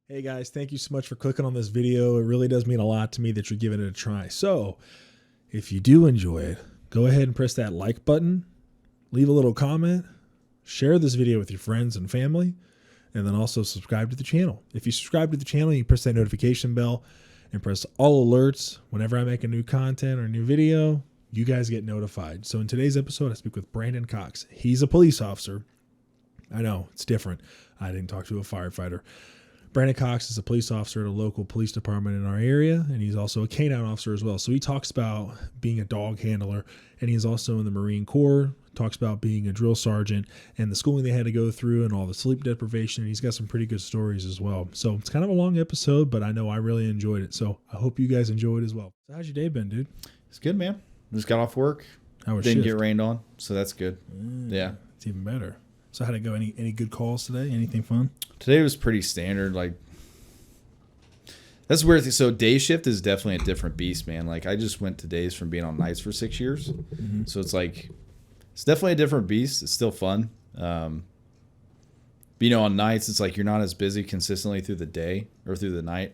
Hey guys, thank you so much for clicking on this video. It really does mean a lot to me that you're giving it a try. So if you do enjoy it, go ahead and press that like button, leave a little comment, share this video with your friends and family, and then also subscribe to the channel. If you subscribe to the channel, you press that notification bell and press all alerts. Whenever I make a new content or a new video, you guys get notified. So in today's episode, I speak with Brandon Cox. He's a police officer. I know, it's different. I didn't talk to a firefighter. Brandon Cox is a police officer at a local police department in our area, and he's also a canine officer as well. So he talks about being a dog handler, and he's also in the Marine Corps, talks about being a drill sergeant and the schooling they had to go through and all the sleep deprivation. And he's got some pretty good stories as well. So it's kind of a long episode, but I know I really enjoyed it. So I hope you guys enjoy it as well. So how's your day been, dude? It's good, man. Just got off work. How was Didn't shift? get rained on, so that's good. Yeah. It's even better. So how'd it go? Any good calls today? Anything fun? Today was pretty standard. Like, that's weird. So day shift is definitely a different beast, man. Like, I just went to days from being on nights for 6 years. Mm-hmm. So it's like, it's definitely a different beast. It's still fun. But, you know, on nights, it's like you're not as busy consistently through the day or through the night.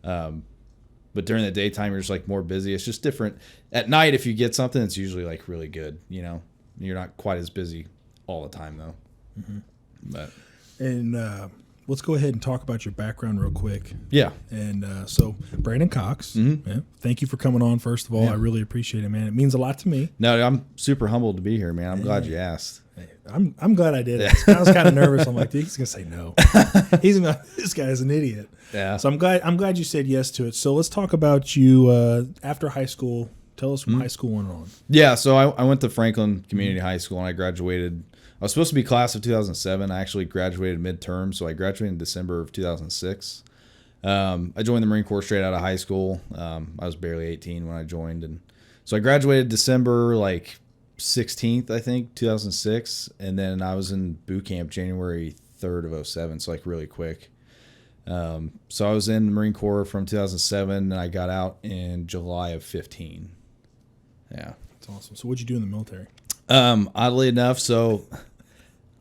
But during the daytime, you're just like more busy. It's just different. At night, if you get something, it's usually like really good, you know. You're not quite as busy all the time, though. Mm-hmm. But let's go ahead and talk about your background real quick. Yeah. And so Brandon Cox, Mm-hmm. Thank you for coming on, first of all. Yeah. I really appreciate it, man. It means a lot to me. No, I'm super humbled to be here, man. I'm glad you asked. Hey, I'm glad I did it. I was kind of nervous. I'm like, he's gonna say no. This guy is an idiot. Yeah. So I'm glad you said yes to it. So let's talk about you after high school. Tell us from high school went on. Yeah, so I went to Franklin Community High School, and I graduated. I was supposed to be class of 2007. I actually graduated midterm, so I graduated in December of 2006. I joined the Marine Corps straight out of high school. I was barely 18 when I joined, and so I graduated December 16th, I think, 2006, and then I was in boot camp January 3rd of 07, so really quick. So I was in the Marine Corps from 2007, and I got out in July of 15. Yeah. That's awesome. So what'd you do in the military? Oddly enough, so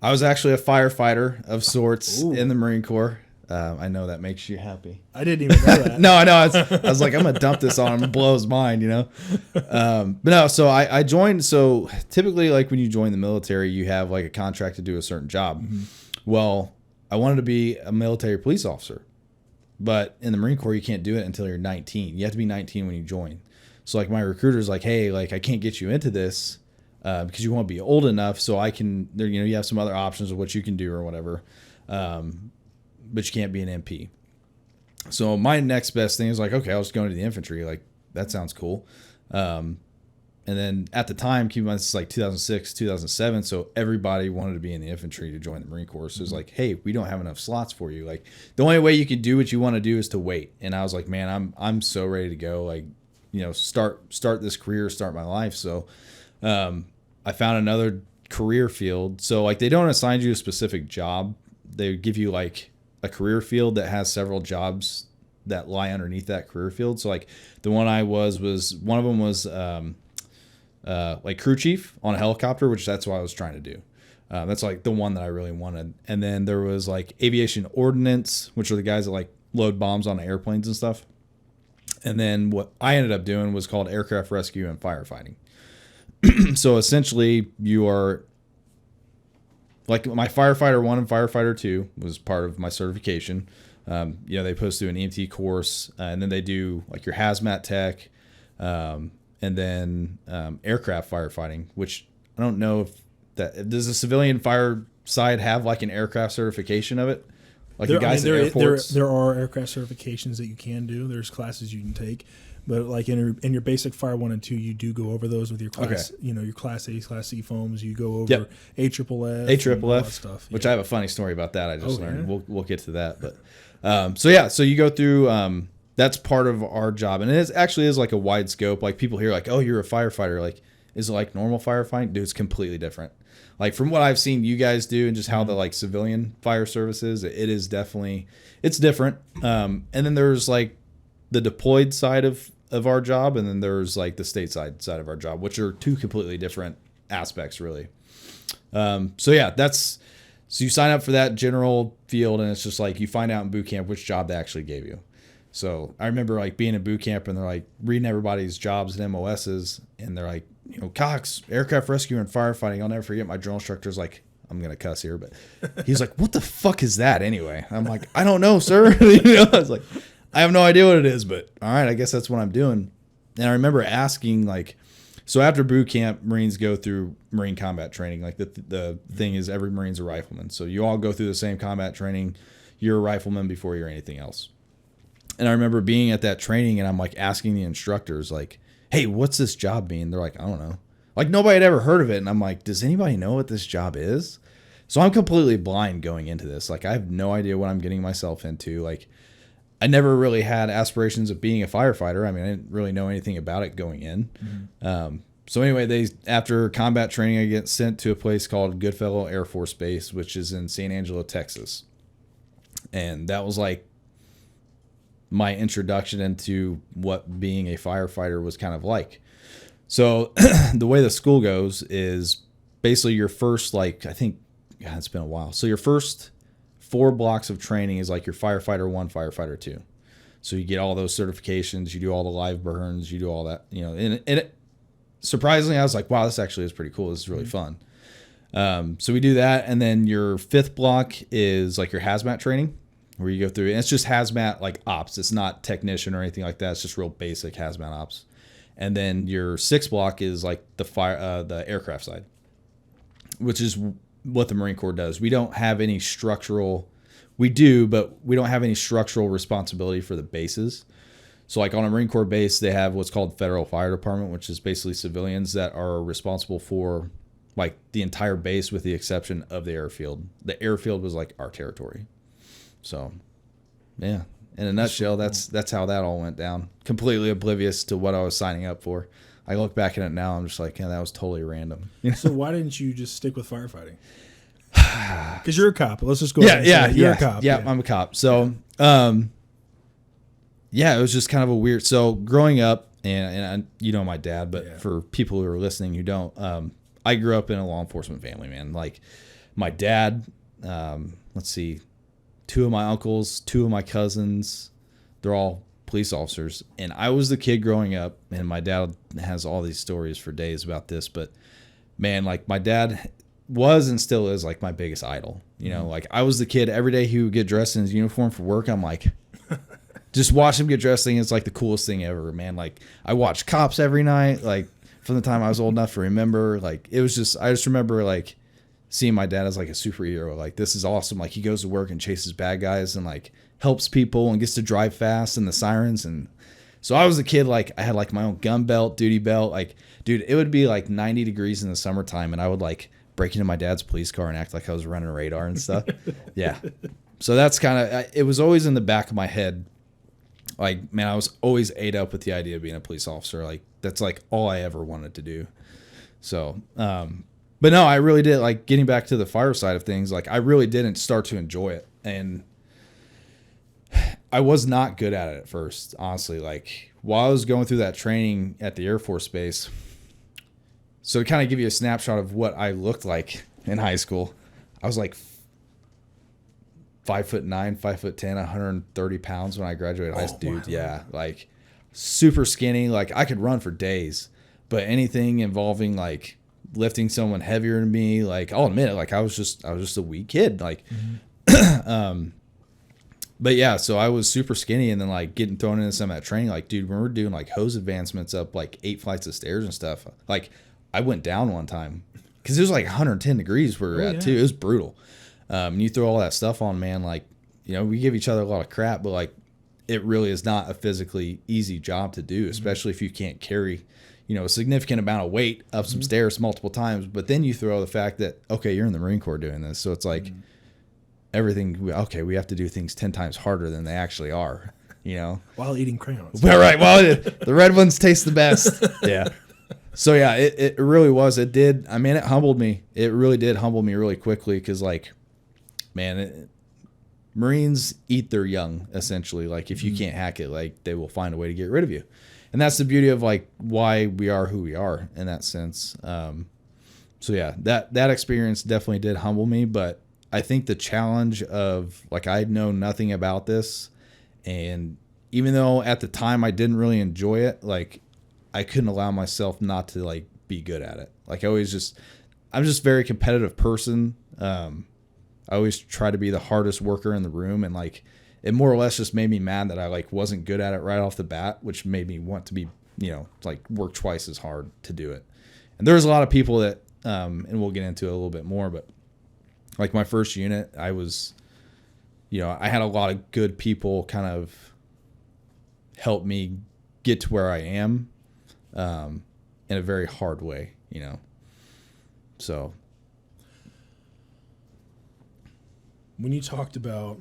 I was actually a firefighter of sorts in the Marine Corps. I know that makes you happy. I didn't even know that. No, I know. I was like, I'm going to dump this on him and blow his mind, you know? But no, so I joined. So typically, when you join the military, you have a contract to do a certain job. Mm-hmm. Well, I wanted to be a military police officer. But in the Marine Corps, you can't do it until you're 19. You have to be 19 when you join. So my recruiter's like, hey, I can't get you into this because you won't be old enough. So I can, you have some other options of what you can do or whatever. But you can't be an MP. So my next best thing is okay, I'll just go into the infantry. That sounds cool. And then at the time, keep in mind, this is 2006, 2007. So everybody wanted to be in the infantry to join the Marine Corps. So it's hey, we don't have enough slots for you. The only way you can do what you want to do is to wait. And I was like, man, I'm so ready to go. Start this career, start my life. So I found another career field. So they don't assign you a specific job. They give you a career field that has several jobs that lie underneath that career field. So the one I was one of them was crew chief on a helicopter, which that's what I was trying to do. That's the one that I really wanted. And then there was aviation ordnance, which are the guys that load bombs on airplanes and stuff. And then what I ended up doing was called aircraft rescue and firefighting. So essentially you are my firefighter 1 and firefighter 2 was part of my certification. They post through an EMT course, and then they do your hazmat tech, and then aircraft firefighting, which I don't know does the civilian fire side have an aircraft certification of it? There are aircraft certifications that you can do. There's classes you can take, but in your basic fire 1 and 2, you do go over those with your class. Okay. Your class A, class C foams. You go over AFFF stuff. Which I have a funny story about that. I just learned. We'll get to that, but so you go through. That's part of our job, and it actually is a wide scope. People hear oh, you're a firefighter. Is it normal firefighting? Dude, it's completely different. From what I've seen you guys do and just how the civilian fire service is, it is definitely, it's different. And then there's the deployed side of our job, and then there's the stateside of our job, which are two completely different aspects, really. So yeah, that's So you sign up for that general field, and it's just like you find out in boot camp which job they actually gave you. So I remember like being in boot camp, and they're like reading everybody's jobs and MOSs, and they're like, Cox, aircraft rescue and firefighting. I'll never forget my drill instructor's like, I'm gonna cuss here, but he's like, what the fuck is that anyway? I'm like, I don't know, sir. I was like, I have no idea what it is, but all right, I guess that's what I'm doing. And I remember asking like, so after boot camp, Marines go through Marine combat training. Like the thing is, every Marine's a rifleman. So you all go through the same combat training. You're a rifleman before you're anything else. And I remember being at that training, and I'm like asking the instructors, like, hey, what's this job mean? They're like, I don't know. Like nobody had ever heard of it. And I'm like, does anybody know what this job is? So I'm completely blind going into this. Like I have no idea what I'm getting myself into. Like I never really had aspirations of being a firefighter. I mean, I didn't really know anything about it going in. Mm-hmm. So anyway, after combat training, I get sent to a place called Goodfellow Air Force Base, which is in San Angelo, Texas. And that was like my introduction into what being a firefighter was kind of like. So the way the school goes is basically your first, like, I think, God, it's been a while. So your first 4 blocks of training is like your firefighter 1, firefighter 2. So you get all those certifications, you do all the live burns, you do all that, and it, surprisingly, I was like, wow, this actually is pretty cool. This is really fun. So we do that. And then your 5th block is like your hazmat training, where you go through, and it's just hazmat like ops. It's not technician or anything like that. It's just real basic hazmat ops. And then your 6th block is like the aircraft side, which is what the Marine Corps does. We don't have any structural, we do, but we don't have any structural responsibility for the bases. So like on a Marine Corps base, they have what's called Federal Fire Department, which is basically civilians that are responsible for like the entire base with the exception of the airfield. The airfield was like our territory. So yeah, in a nutshell, that's how that all went down. Completely oblivious to what I was signing up for. I look back at it now, I'm just like, yeah, that was totally random. So why didn't you just stick with firefighting? Because you're a cop. Let's just go. You're a cop. Yeah, I'm a cop. So, it was just kind of a weird. So growing up, and my dad, but for people who are listening who don't, I grew up in a law enforcement family, man. Like my dad, let's see, 2 of my uncles, 2 of my cousins, they're all police officers. And I was the kid growing up, and my dad has all these stories for days about this, but man, like my dad was and still is like my biggest idol. Like I was the kid every day he would get dressed in his uniform for work. I'm like, just watch him get dressed. It's like the coolest thing ever, man. Like I watched Cops every night, like from the time I was old enough to remember. Like it was just, I just remember like seeing my dad as like a superhero. Like this is awesome. Like he goes to work and chases bad guys and like helps people and gets to drive fast and the sirens. And so I was a kid, like I had like my own gun belt, duty belt. Like, dude, it would be like 90 degrees in the summertime, and I would like break into my dad's police car and act like I was running radar and stuff. Yeah. So that's kind of, it was always in the back of my head. Like, man, I was always ate up with the idea of being a police officer. Like that's like all I ever wanted to do. So, but no, I really did, like, getting back to the fire side of things, like I really didn't start to enjoy it. And I was not good at it at first, honestly. Like while I was going through that training at the Air Force Base, so to kind of give you a snapshot of what I looked like in high school, I was like 5'9", 5'10", 130 pounds when I graduated high school. Dude, wow. Yeah, like super skinny. Like I could run for days, but anything involving like lifting someone heavier than me, like I'll admit it, like I was just a weak kid. Like, but yeah, so I was super skinny, and then like getting thrown into some of that training. Like, dude, when we're doing like hose advancements up like 8 flights of stairs and stuff, like I went down one time because it was like 110 degrees where we were at too. It was brutal. And you throw all that stuff on, man, like, we give each other a lot of crap, but like it really is not a physically easy job to do, especially if you can't carry, a significant amount of weight up some stairs multiple times. But then you throw the fact that, okay, you're in the Marine Corps doing this. So it's like everything, okay, we have to do things 10 times harder than they actually are, While eating crayons. Well, right. Well, the red ones taste the best. Yeah. So yeah, it really was. It did. I mean, it humbled me. It really did humble me really quickly because, like, man, Marines eat their young, essentially. Like, if you can't hack it, like, they will find a way to get rid of you. And that's the beauty of, like, why we are who we are in that sense. So yeah, that experience definitely did humble me, but I think the challenge of like, I'd known nothing about this, and even though at the time I didn't really enjoy it, like I couldn't allow myself not to like be good at it. Like I'm just a very competitive person. I always try to be the hardest worker in the room, and like it more or less just made me mad that I like wasn't good at it right off the bat, which made me want to be, like work twice as hard to do it. And there's a lot of people that, and we'll get into it a little bit more, but like my first unit, I was, I had a lot of good people kind of help me get to where I am, in a very hard way, so. When you talked about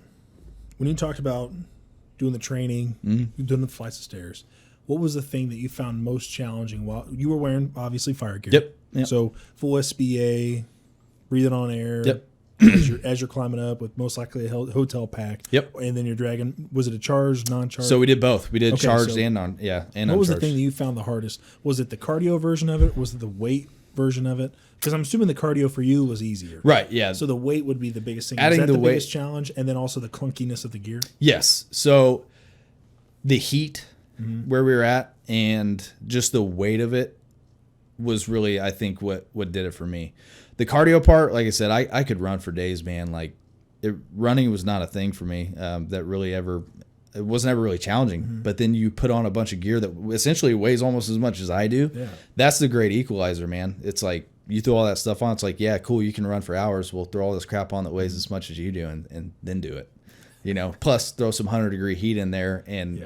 doing the training, doing the flights of stairs, what was the thing that you found most challenging? While you were wearing obviously fire gear, Yep. So full SBA, breathing on air, Yep. as you're climbing up with most likely a hotel pack, Yep. and then you're dragging. Was it a charged, non-charged? So we did both. We did Okay, charged so and non. Yeah, and what was the uncharged. thing that you found the hardest? Was it the cardio version of it? Was it the weight version of it? Because I'm assuming the cardio for you was easier. Right. Yeah. So the weight would be the biggest thing. Adding Was that the the weight- biggest challenge, and then also the clunkiness of the gear? Yes. So the heat where we were at and just the weight of it was really, I think, what did it for me. The cardio part, like I said, I could run for days, man. Like running was not a thing for me. It wasn't ever really challenging. But then you put on a bunch of gear that essentially weighs almost as much as I do. Yeah. That's the great equalizer, man. It's like you throw all that stuff on. It's like, yeah, cool. You can run for hours. We'll throw all this crap on that weighs as much as you do, and then do it. Plus throw some 100-degree heat in there, and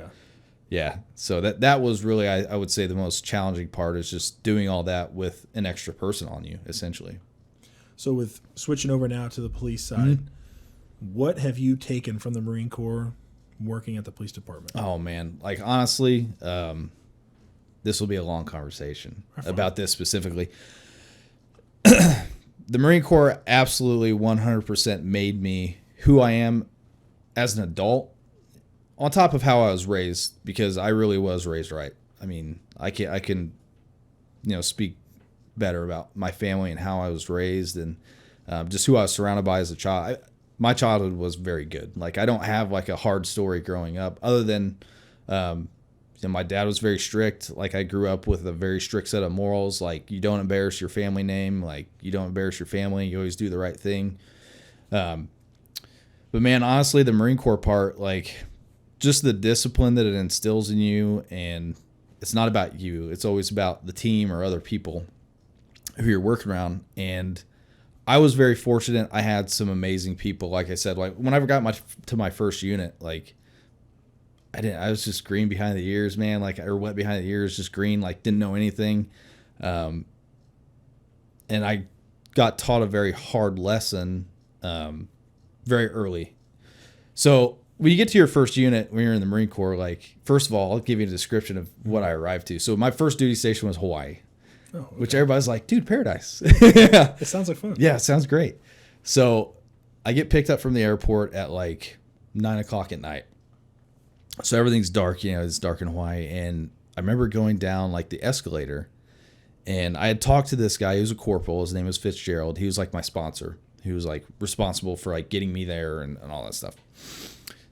yeah. So that was really, I would say, the most challenging part is just doing all that with an extra person on you, essentially. So with switching over now to the police side, what have you taken from the Marine Corps working at the police department? Oh man, like honestly, this will be a long conversation about this specifically. The Marine Corps absolutely 100% made me who I am as an adult, on top of how I was raised, because I really was raised right. I mean, I can speak better about my family and how I was raised, and just who I was surrounded by as a child. My childhood was very good. Like I don't have like a hard story growing up, other than my dad was very strict. Like I grew up with a very strict set of morals. Like you don't embarrass your family name. Like you don't embarrass your family. You always do the right thing. But man, honestly, the Marine Corps part, like just the discipline that it instills in you, and it's not about you. It's always about the team or other people who you're working around. And I was very fortunate. I had some amazing people. Like I said, like when I got to my first unit, like I was just green behind the ears, man. Like, or wet behind the ears, just green, like didn't know anything. And I got taught a very hard lesson, very early. So when you get to your first unit, when you're in the Marine Corps, like, first of all, I'll give you a description of what I arrived to. So my first duty station was Hawaii, which everybody's like, dude, paradise. Yeah. It sounds like fun. Yeah, it sounds great. So I get picked up from the airport at like 9:00 at night. So everything's dark, it's dark in Hawaii. And I remember going down like the escalator, and I had talked to this guy. He was a corporal. His name was Fitzgerald. He was like my sponsor. He was like responsible for like getting me there and all that stuff.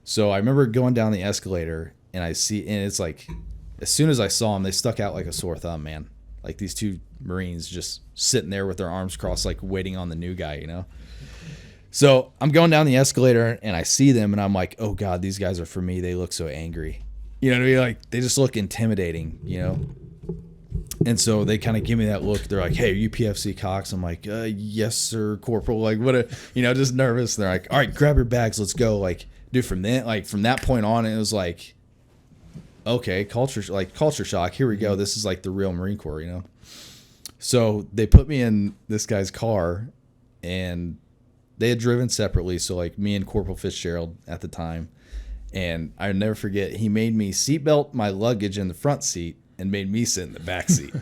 So I remember going down the escalator, and it's like, as soon as I saw him, they stuck out like a sore thumb, man. Like these two Marines just sitting there with their arms crossed, like waiting on the new guy, So I'm going down the escalator, and I see them, and I'm like, oh God, these guys are for me. They look so angry. You know what I mean? Like they just look intimidating, And so they kind of give me that look. They're like, hey, are you PFC Cox? I'm like, yes, sir, Corporal. Like, just nervous. They're like, all right, grab your bags. Let's go. Like, dude, from that point on, it was like, okay, culture shock. Here we go. This is like the real Marine Corps, So they put me in this guy's car, and they had driven separately. So like me and Corporal Fitzgerald at the time, and I'll never forget, he made me seatbelt my luggage in the front seat and made me sit in the back seat.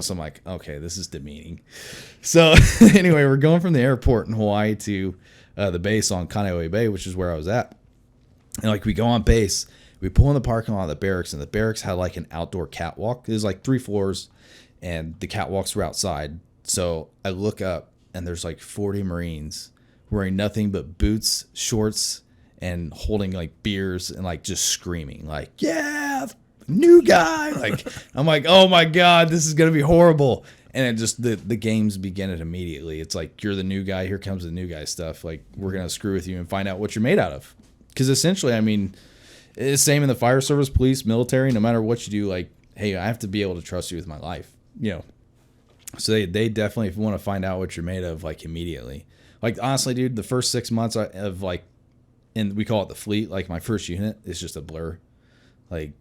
So I'm like, okay, this is demeaning. So anyway, we're going from the airport in Hawaii to the base on Kaneohe Bay, which is where I was at. And like we go on base, we pull in the parking lot of the barracks, and the barracks had like an outdoor catwalk. There's like 3 floors, and the catwalks were outside. So I look up, and there's like 40 Marines wearing nothing but boots, shorts, and holding like beers and like just screaming like, yeah, new guy. Like, I'm like, oh my God, this is going to be horrible. And it just, the games begin it immediately. It's like, you're the new guy. Here comes the new guy stuff. Like, we're going to screw with you and find out what you're made out of. Because essentially, I mean, it's the same in the fire service, police, military, no matter what you do, like, hey, I have to be able to trust you with my life, you know? So they definitely want to find out what you're made of, like, immediately. Like, honestly, dude, the first 6 months of, like, and we call it the fleet, like, my first unit is just a blur. Like,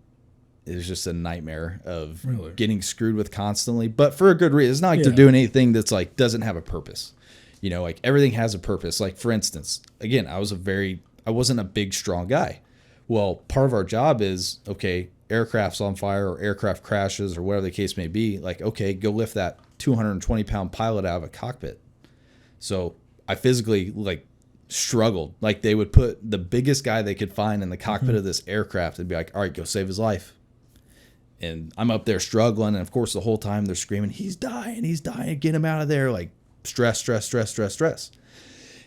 it's just a nightmare of getting screwed with constantly, but for a good reason. It's not like they're doing anything that's, like, doesn't have a purpose. You know, like, everything has a purpose. Like, for instance, again, I wasn't a big, strong guy. Well, part of our job is, okay, aircraft's on fire or aircraft crashes or whatever the case may be. Like, okay, go lift that 220-pound pilot out of a cockpit. So I physically, like, struggled. Like, they would put the biggest guy they could find in the cockpit of this aircraft and be like, all right, go save his life. And I'm up there struggling. And, of course, the whole time they're screaming, he's dying, get him out of there. Like, stress.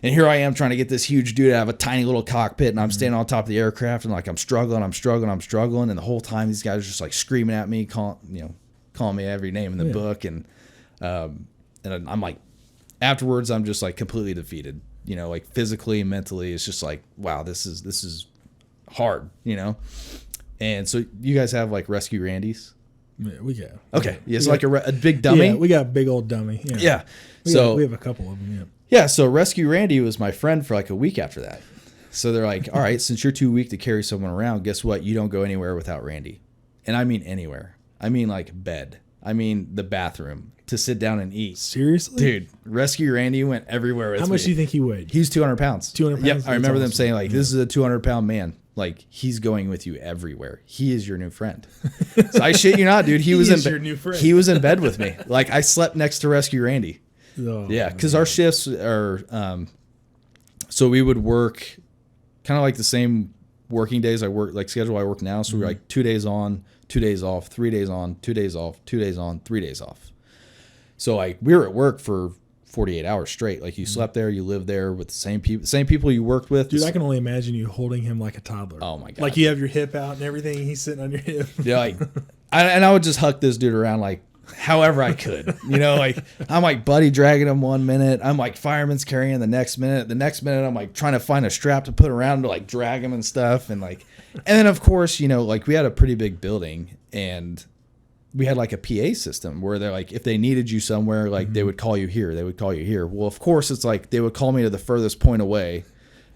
And here I am trying to get this huge dude out of a tiny little cockpit, and I'm standing on top of the aircraft, and like I'm struggling, and the whole time these guys are just like screaming at me, calling me every name in the book, and I'm like, afterwards I'm just like completely defeated, you know, like physically and mentally. It's just like, wow, this is hard, you know. And so you guys have like Rescue Randys? Yeah, we got. Okay, yeah, it's like a big dummy. Yeah, we got a big old dummy. Yeah. We have a couple of them. Yeah. Yeah, so Rescue Randy was my friend for like a week after that. So they're like, all right, since you're too weak to carry someone around, guess what? You don't go anywhere without Randy. And I mean anywhere. I mean like bed. I mean the bathroom to sit down and eat. Seriously? Dude, Rescue Randy went everywhere with me. How much do you think he weighed? He's 200 pounds. 200 pounds? Yep, I remember them saying like, this is a 200-pound man. Like, he's going with you everywhere. He is your new friend. So I shit you not, dude. He was your new friend. He was in bed with me. Like, I slept next to Rescue Randy. Oh, yeah, because our shifts are, so we would work kind of like the same working days I work, like schedule I work now. So we're like 2 days on, 2 days off, 3 days on, 2 days off, 2 days on, 3 days off. So like we were at work for 48 hours straight. Like you slept there, you lived there with the same people you worked with. Dude, I can only imagine you holding him like a toddler. Oh my God. Like you have your hip out and everything, and he's sitting on your hip. Yeah, like, I would just huck this dude around like, however I could, you know, like I'm like buddy dragging him 1 minute. I'm like fireman's carrying the next minute. I'm like trying to find a strap to put around to like drag him and stuff. And like, and then of course, you know, like we had a pretty big building and we had like a PA system where they're like, if they needed you somewhere, like they would call you here. Well, of course it's like, they would call me to the furthest point away.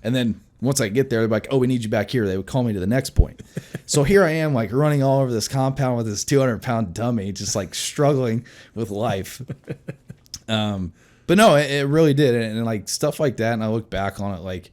And then once I get there, they're like, oh, we need you back here. They would call me to the next point. So here I am, like running all over this compound with this 200-pound dummy, just like struggling with life. But no, it really did. And like stuff like that. And I look back on it, like,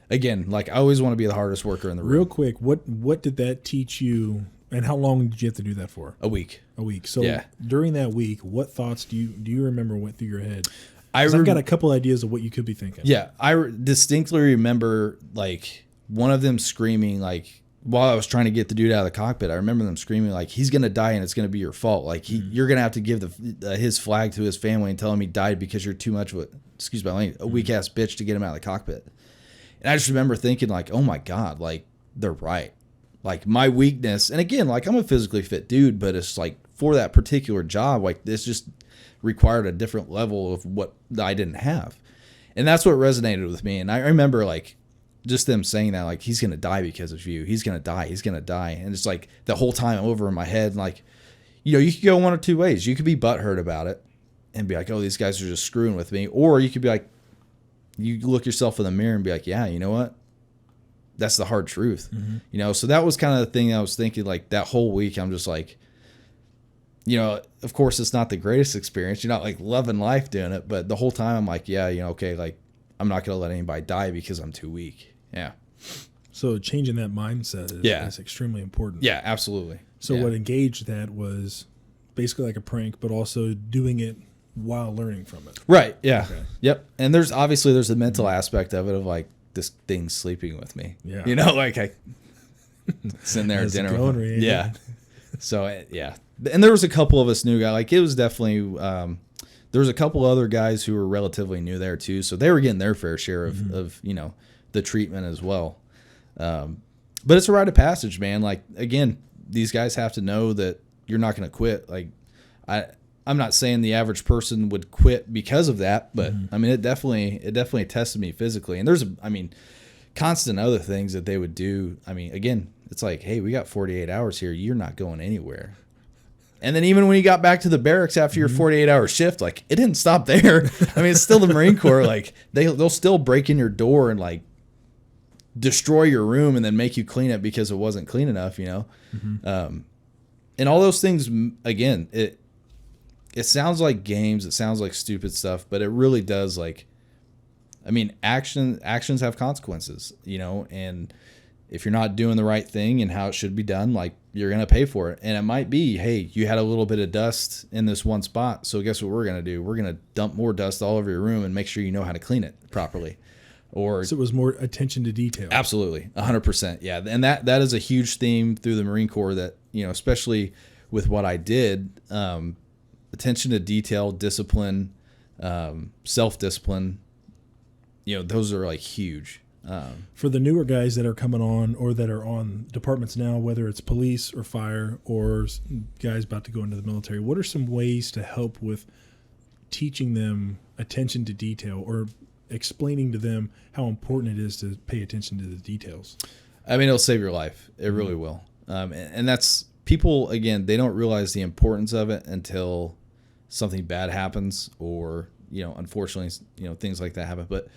again, like I always want to be the hardest worker in the room. Real quick, what did that teach you? And how long did you have to do that for? A week. So during that week, what thoughts do you remember went through your head? I've got a couple ideas of what you could be thinking. Yeah, I distinctly remember like one of them screaming like while I was trying to get the dude out of the cockpit. I remember them screaming like he's gonna die and it's gonna be your fault. Like you're gonna have to give his flag to his family and tell him he died because you're too much of a weak ass bitch to get him out of the cockpit. And I just remember thinking like, oh my God, like they're right. Like my weakness, and again, like I'm a physically fit dude, but it's like for that particular job, like this just required a different level of what I didn't have. And that's what resonated with me. And I remember like just them saying that, like, he's going to die because of you. He's going to die. And it's like the whole time over in my head, like, you know, you could go one or two ways. You could be butthurt about it and be like, oh, these guys are just screwing with me. Or you could be like, you look yourself in the mirror and be like, yeah, you know what? That's the hard truth. Mm-hmm. You know, so that was kind of the thing I was thinking, like that whole week. I'm just like, you know, of course it's not the greatest experience. You're not like loving life doing it, but the whole time I'm like, yeah, you know, okay, like I'm not going to let anybody die because I'm too weak. Yeah. So changing that mindset is extremely important. Yeah, absolutely. So what engaged that was basically like a prank, but also doing it while learning from it. Right. Yeah. Okay. Yep. And there's the mental aspect of it of like this thing's sleeping with me. Yeah. You know, like I sitting there at dinner. Yeah. So yeah. And there was a couple of us new guys. Like it was definitely the There's a couple other guys who were relatively new there too, so they were getting their fair share of you know, the treatment as well. But it's a rite of passage, man. Like, again, these guys have to know that you're not going to quit. Like, I'm not saying the average person would quit because of that, but I mean, it definitely tested me physically. And there's, I mean, constant other things that they would do. I mean, again, it's like, hey, we got 48 hours here. You're not going anywhere. And then even when you got back to the barracks after your 48-hour shift, like, it didn't stop there. I mean, it's still the Marine Corps. Like, they'll still break in your door and, like, destroy your room and then make you clean it because it wasn't clean enough, you know? And all those things, again, it sounds like games. It sounds like stupid stuff, but it really does, like, I mean, actions have consequences, you know, and if you're not doing the right thing and how it should be done, like, you're going to pay for it. And it might be, hey, you had a little bit of dust in this one spot, so guess what we're going to do? We're going to dump more dust all over your room and make sure you know how to clean it properly. Or So it was more attention to detail. Absolutely. 100%. Yeah. And that is a huge theme through the Marine Corps that, you know, especially with what I did, attention to detail, discipline, self-discipline, you know, those are like huge. For the newer guys that are coming on or that are on departments now, whether it's police or fire or guys about to go into the military, what are some ways to help with teaching them attention to detail or explaining to them how important it is to pay attention to the details? I mean, it'll save your life. It really will. And that's, people, again, they don't realize the importance of it until something bad happens or, you know, unfortunately, you know, things like that happen. But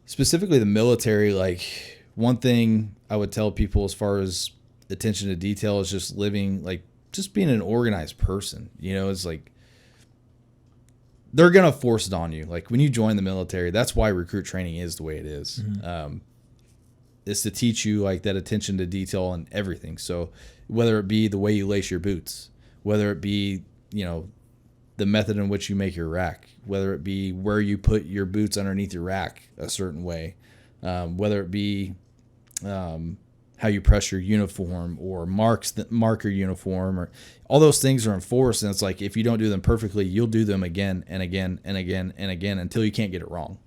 specifically the military, like, one thing I would tell people as far as attention to detail is just living, like, just being an organized person. You know, it's like, they're going to force it on you. Like, when you join the military, that's why recruit training is the way it is. Is to teach you, like, that attention to detail and everything. So whether it be the way you lace your boots, whether it be, you know, the method in which you make your rack, whether it be where you put your boots underneath your rack a certain way, whether it be how you press your uniform or mark your uniform, or all those things are enforced. And it's like, if you don't do them perfectly, you'll do them again and again and again and again until you can't get it wrong.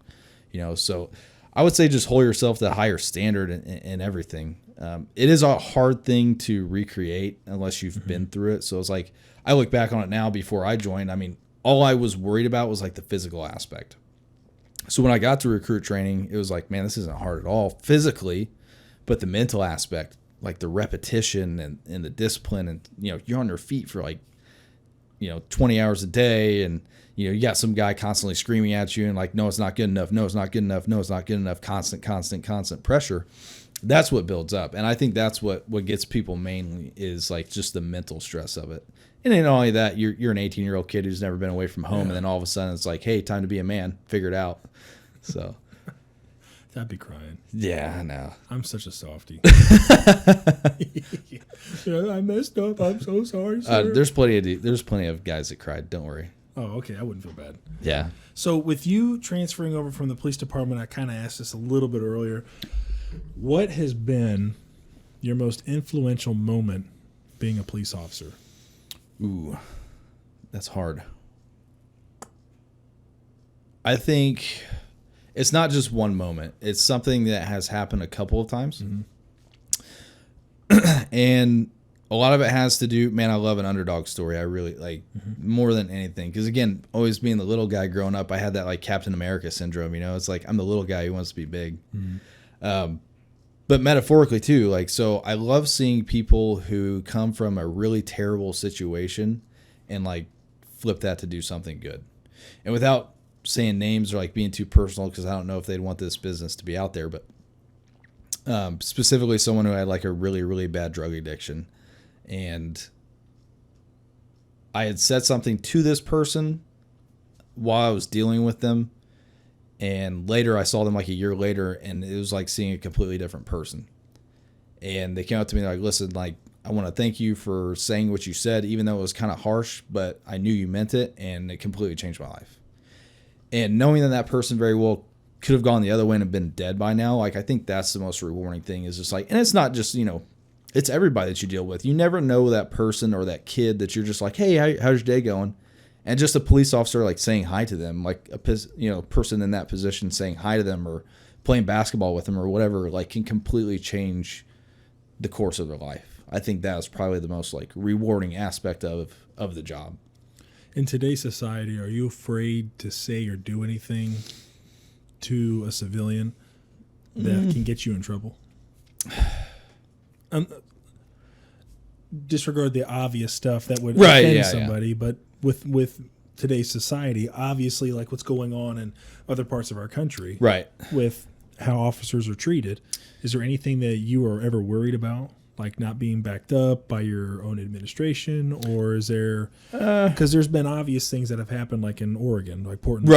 You know, so I would say just hold yourself to a higher standard in everything. It is a hard thing to recreate unless you've been through it. So it's like, I look back on it now before I joined. I mean, all I was worried about was like the physical aspect. So when I got to recruit training, it was like, man, this isn't hard at all physically, but the mental aspect, like the repetition and the discipline, and, you know, you're on your feet for like, you know, 20 hours a day, and, you know, you got some guy constantly screaming at you and like, no, it's not good enough. No, it's not good enough. No, it's not good enough. Constant pressure. That's what builds up. And I think that's what gets people mainly is like just the mental stress of it. And then not only that, you're an 18-year-old kid who's never been away from home, and then all of a sudden it's like, hey, time to be a man. Figure it out. So I'd be crying. Yeah, I know. I'm such a softie. Yeah, I messed up. I'm so sorry, sir. There's plenty of guys that cried. Don't worry. Oh, okay. I wouldn't feel bad. Yeah. So with you transferring over from the police department, I kind of asked this a little bit earlier. What has been your most influential moment being a police officer? Ooh, that's hard. I think it's not just one moment. It's something that has happened a couple of times. And a lot of it has to do, man, I love an underdog story. I really like more than anything. Because again, always being the little guy growing up, I had that like Captain America syndrome, you know, it's like, I'm the little guy who wants to be big. But metaphorically too, like, so I love seeing people who come from a really terrible situation and like flip that to do something good. And without saying names or like being too personal, because I don't know if they'd want this business to be out there, but specifically someone who had like a really, really bad drug addiction. And I had said something to this person while I was dealing with them. And later I saw them like a year later, and it was like seeing a completely different person. And they came up to me like, listen, like, I want to thank you for saying what you said, even though it was kind of harsh, but I knew you meant it, and it completely changed my life. And knowing that that person very well could have gone the other way and have been dead by now, like, I think that's the most rewarding thing, is just like, and it's not just, you know, it's everybody that you deal with. You never know that person or that kid that you're just like, hey, how's your day going? And just a police officer like saying hi to them, like a person in that position saying hi to them or playing basketball with them or whatever, like can completely change the course of their life. I think that is probably the most like rewarding aspect of the job. In today's society, are you afraid to say or do anything to a civilian that can get you in trouble? Disregard the obvious stuff that would offend somebody, but with today's society, obviously, like what's going on in other parts of our country, right? With how officers are treated, is there anything that you are ever worried about, like not being backed up by your own administration, or is there? Because there's been obvious things that have happened, like in Oregon, like Portland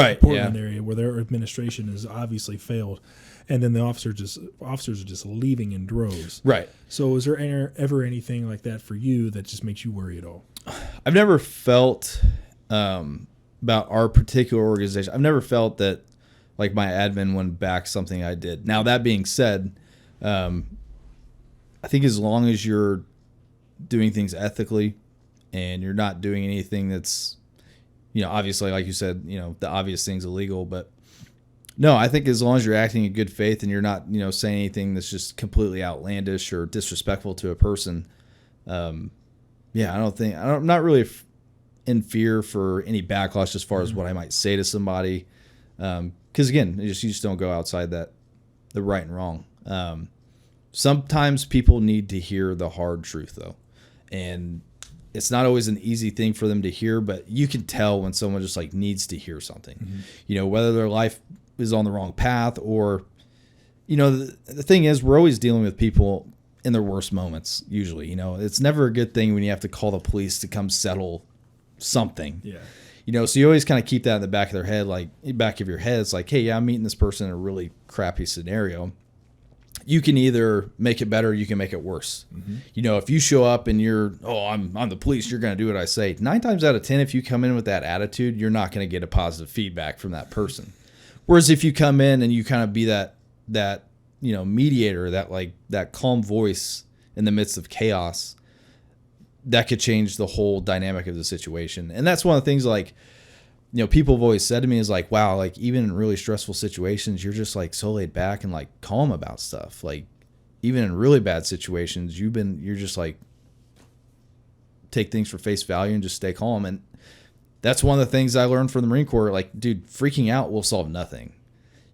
area, where their administration has obviously failed, and then the officers are just leaving in droves. Right. So, is there ever anything like that for you that just makes you worry at all? I've never felt about our particular organization. I've never felt that like my admin went back something I did. Now that being said, I think as long as you're doing things ethically and you're not doing anything that's, obviously, like you said, the obvious thing's illegal, but no, I think as long as you're acting in good faith and you're not, saying anything that's just completely outlandish or disrespectful to a person, I'm not really in fear for any backlash as far as what I might say to somebody. Because again, you just don't go outside the right and wrong. Sometimes people need to hear the hard truth though. And it's not always an easy thing for them to hear, but you can tell when someone just like needs to hear something, whether their life is on the wrong path or, the thing is we're always dealing with people in their worst moments. Usually, it's never a good thing when you have to call the police to come settle something. Yeah. So you always kind of keep that in the back of their head, like back of your head. It's like, hey, yeah, I'm meeting this person in a really crappy scenario. You can either make it better or you can make it worse. If you show up and you're, I'm the police, you're going to do what I say. 9 times out of 10, if you come in with that attitude, you're not going to get a positive feedback from that person. Whereas if you come in and you kind of be that mediator, that calm voice in the midst of chaos, that could change the whole dynamic of the situation. And that's one of the things like, people have always said to me is like, wow, like even in really stressful situations, you're just like so laid back and like calm about stuff. Like even in really bad situations, you're just like take things for face value and just stay calm. And that's one of the things I learned from the Marine Corps. Like, dude, freaking out will solve nothing.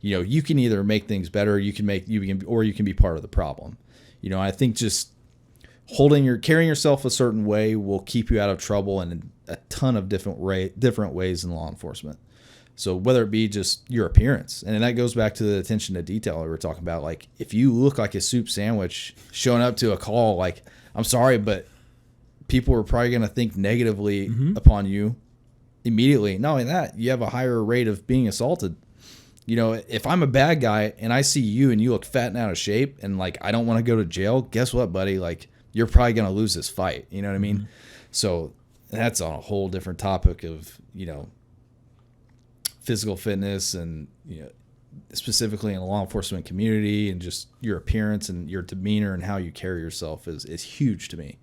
You can either make things better, or you can be part of the problem. I think just carrying yourself a certain way will keep you out of trouble in a ton of different ways in law enforcement. So whether it be just your appearance, and that goes back to the attention to detail we were talking about. Like if you look like a soup sandwich showing up to a call, like I'm sorry, but people are probably going to think negatively upon you immediately. Not only that, you have a higher rate of being assaulted. If I'm a bad guy and I see you and you look fat and out of shape and like I don't want to go to jail, guess what, buddy? Like you're probably going to lose this fight. You know what I mean? So that's on a whole different topic of, physical fitness and, specifically in the law enforcement community, and just your appearance and your demeanor and how you carry yourself is huge to me.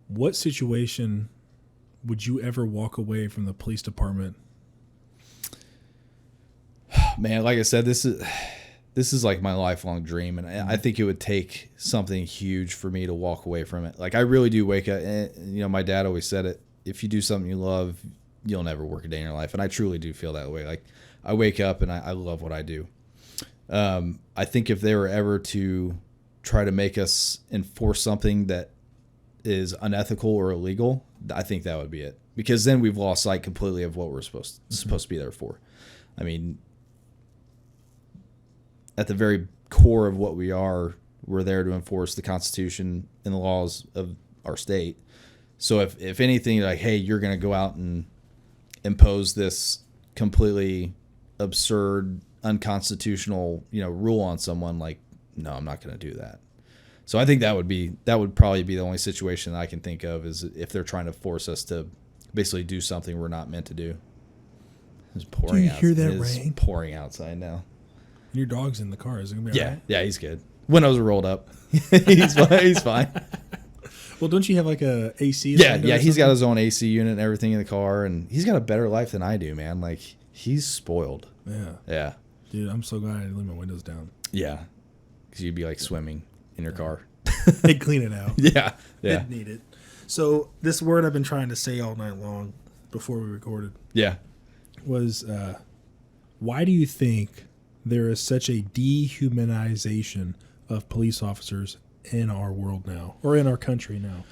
What situation would you ever walk away from the police department? Man, like I said, this is like my lifelong dream, and I think it would take something huge for me to walk away from it. Like I really do wake up, and my dad always said it, if you do something you love, you'll never work a day in your life. And I truly do feel that way. Like I wake up and I love what I do. I think if they were ever to try to make us enforce something that is unethical or illegal, I think that would be it, because then we've lost sight completely of what we're supposed to be there for. I mean, at the very core of what we are, we're there to enforce the Constitution and the laws of our state. So if anything, like, hey, you're going to go out and impose this completely absurd, unconstitutional, rule on someone, like, no, I'm not going to do that. So I think that would probably be the only situation that I can think of, is if they're trying to force us to basically do something we're not meant to do. It's pouring out. Do you hear that rain? It's pouring outside now. Your dog's in the car. Is it gonna be all right? Yeah, he's good. Windows are rolled up. He's fine. Well, don't you have like a AC? Yeah. He's got his own AC unit and everything in the car, and he's got a better life than I do, man. Like, he's spoiled. Yeah. Yeah. Dude, I'm so glad I didn't leave my windows down. Yeah. Because you'd be like swimming in your car. They'd clean it out. Yeah. They'd need it. So this word I've been trying to say all night long before we recorded. Yeah. Was why do you think there is such a dehumanization of police officers in our world now, or in our country now?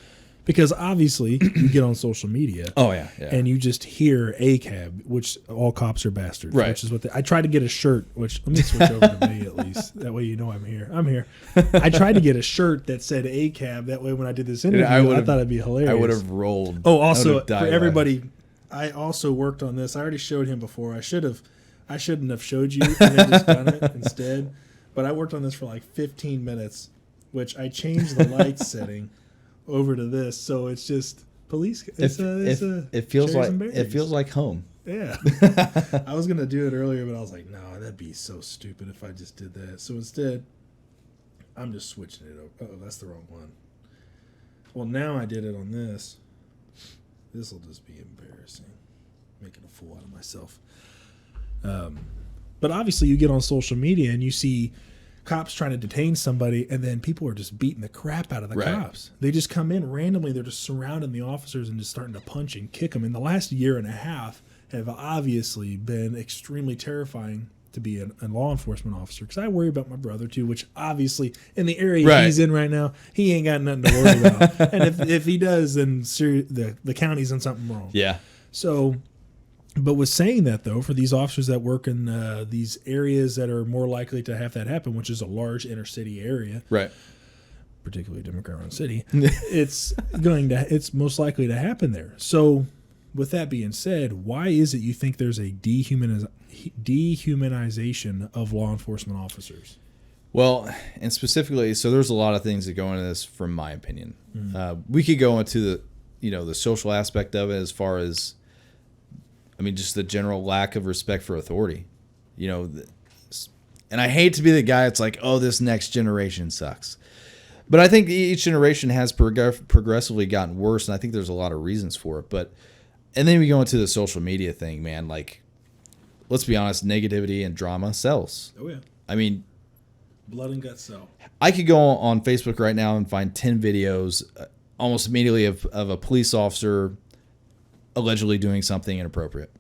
Because obviously you get on social media. Oh, yeah. And you just hear ACAB, which all cops are bastards. Right. Which is what I tried to get a shirt, which let me switch over to me at least. That way you know I'm here. I'm here. I tried to get a shirt that said ACAB. That way when I did this interview, I thought it'd be hilarious. I would have rolled. Oh, also for everybody, I also worked on this. I already showed him before. I shouldn't have showed you and then just done it instead. But I worked on this for like 15 minutes, which I changed the light setting over to this, so it's just police. It feels like home. Yeah. I was gonna do it earlier, but I was like, no, that'd be so stupid if I just did that. So instead, I'm just switching it over. Oh, that's the wrong one. Well, now I did it on this. This will just be embarrassing, making a fool out of myself. But obviously, you get on social media and you see cops trying to detain somebody, and then people are just beating the crap out of the cops. They just come in randomly. They're just surrounding the officers and just starting to punch and kick them. In the last year and a half have obviously been extremely terrifying to be a law enforcement officer, because I worry about my brother too, which obviously in the area he's in right now, he ain't got nothing to worry about. And if he does, then the county's done something wrong. Yeah. So, but with saying that, though, for these officers that work in these areas that are more likely to have that happen, which is a large inner city area, right, particularly Democrat-run city, it's most likely to happen there. So, with that being said, why is it you think there's a dehumanization of law enforcement officers? Well, and specifically, so there's a lot of things that go into this, from my opinion. Mm-hmm. We could go into the social aspect of it, as far as, I mean, just the general lack of respect for authority, and I hate to be the guy that's like, oh, this next generation sucks. But I think each generation has progressively gotten worse, and I think there's a lot of reasons for it. And then we go into the social media thing, man. Like, let's be honest, negativity and drama sells. Oh, yeah. I mean, blood and guts sell. I could go on Facebook right now and find 10 videos almost immediately of a police officer allegedly doing something inappropriate.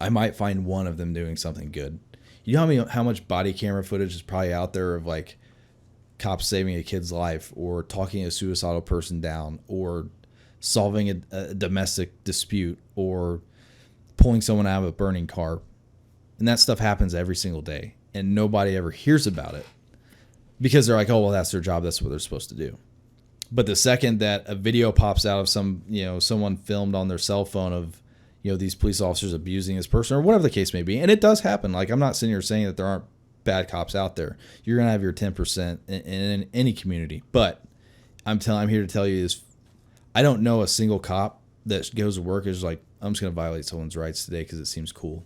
I might find one of them doing something good. You know how much body camera footage is probably out there of like cops saving a kid's life, or talking a suicidal person down, or solving a domestic dispute, or pulling someone out of a burning car. And that stuff happens every single day, and nobody ever hears about it because they're like, oh, well, that's their job. That's what they're supposed to do. But the second that a video pops out of someone filmed on their cell phone of, these police officers abusing this person, or whatever the case may be, and it does happen. Like, I'm not sitting here saying that there aren't bad cops out there. You're going to have your 10% in any community. But I'm here to tell you is, I don't know a single cop that goes to work is like, I'm just going to violate someone's rights today because it seems cool.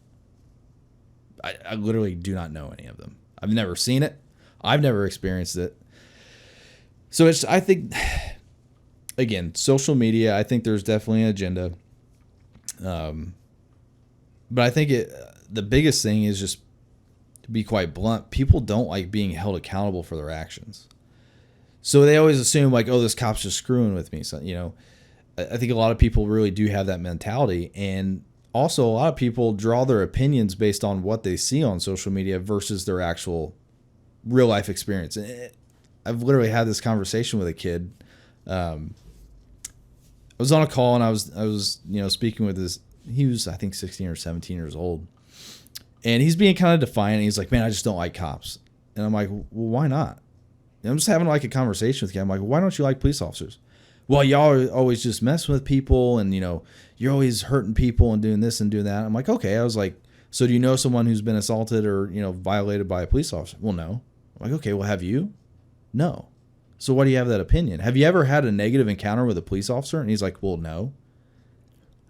I literally do not know any of them. I've never seen it. I've never experienced it. So I think, again, social media, I think there's definitely an agenda. But I think the biggest thing is, just to be quite blunt, people don't like being held accountable for their actions. So they always assume like, oh, this cop's just screwing with me. So, I think a lot of people really do have that mentality. And also a lot of people draw their opinions based on what they see on social media versus their actual real life experience. And I've literally had this conversation with a kid. I was on a call, and I was speaking with he was, I think, 16 or 17 years old. And he's being kind of defiant. He's like, man, I just don't like cops. And I'm like, well, why not? And I'm just having like a conversation with you. I'm like, why don't you like police officers? Well, y'all are always just messing with people, and you're always hurting people and doing this and doing that. I'm like, okay. I was like, so do you know someone who's been assaulted or violated by a police officer? Well, no. I'm like, okay, well, have you? No. So why do you have that opinion? Have you ever had a negative encounter with a police officer? And he's like, well, no.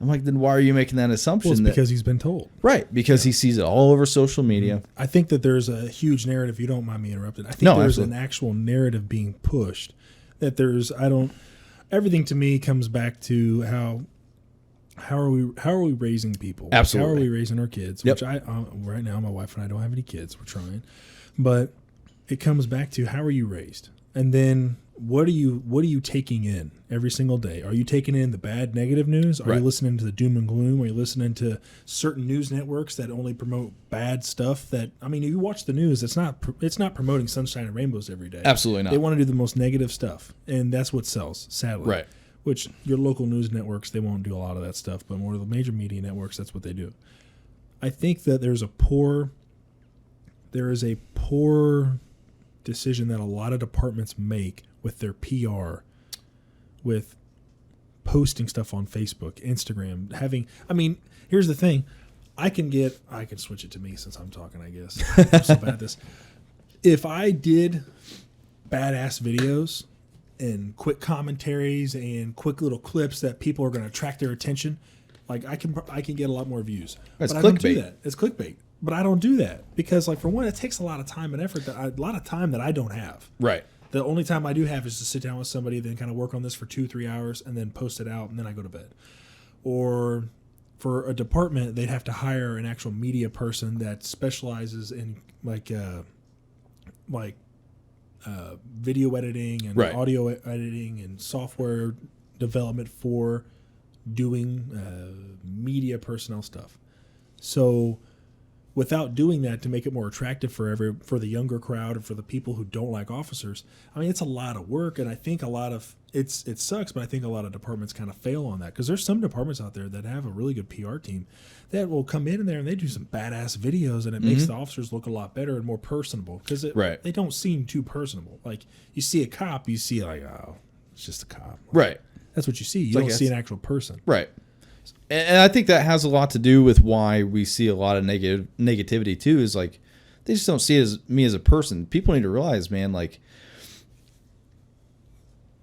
I'm like, then why are you making that assumption? Well, it's because he's been told. Right, because he sees it all over social media. I think that there's a huge narrative. You don't mind me interrupting. I think there's an actual narrative being pushed that there's, everything to me comes back to how are we raising people? Absolutely. How are we raising our kids? Yep. Which right now, my wife and I don't have any kids. We're trying, but it comes back to how are you raised, and then what are you taking in every single day? Are you taking in the bad, negative news? Are you listening to the doom and gloom? Are you listening to certain news networks that only promote bad stuff? That, I mean, if you watch the news, it's not promoting sunshine and rainbows every day. Absolutely not. They want to do the most negative stuff, and that's what sells, sadly. Right. Which your local news networks, they won't do a lot of that stuff, but more of the major media networks, that's what they do. I think that there is a poor decision that a lot of departments make with their PR, with posting stuff on Facebook, Instagram, here's the thing. I can switch it to me since I'm talking, I guess. I'm so bad at this. If I did badass videos and quick commentaries and quick little clips that people are going to attract their attention, like I can get a lot more views. That's but clickbait. I don't do that. It's clickbait. But I don't do that because, like, for one, it takes a lot of time and effort, a lot of time that I don't have. Right. The only time I do have is to sit down with somebody, then kind of work on this for 2-3 hours, and then post it out, and then I go to bed. Or for a department, they'd have to hire an actual media person that specializes in video editing and audio editing and software development for doing media personnel stuff. So without doing that to make it more attractive for the younger crowd and for the people who don't like officers, I mean, it's a lot of work, and I think it sucks, but I think a lot of departments kind of fail on that because there's some departments out there that have a really good PR team that will come in there and they do some badass videos, and it makes the officers look a lot better and more personable because they don't seem too personable. Like, you see a cop, you see like, oh, it's just a cop. Right. That's what you see. You don't see an actual person. Right. And I think that has a lot to do with why we see a lot of negativity too. Is like they just don't see me as a person. People need to realize, man, like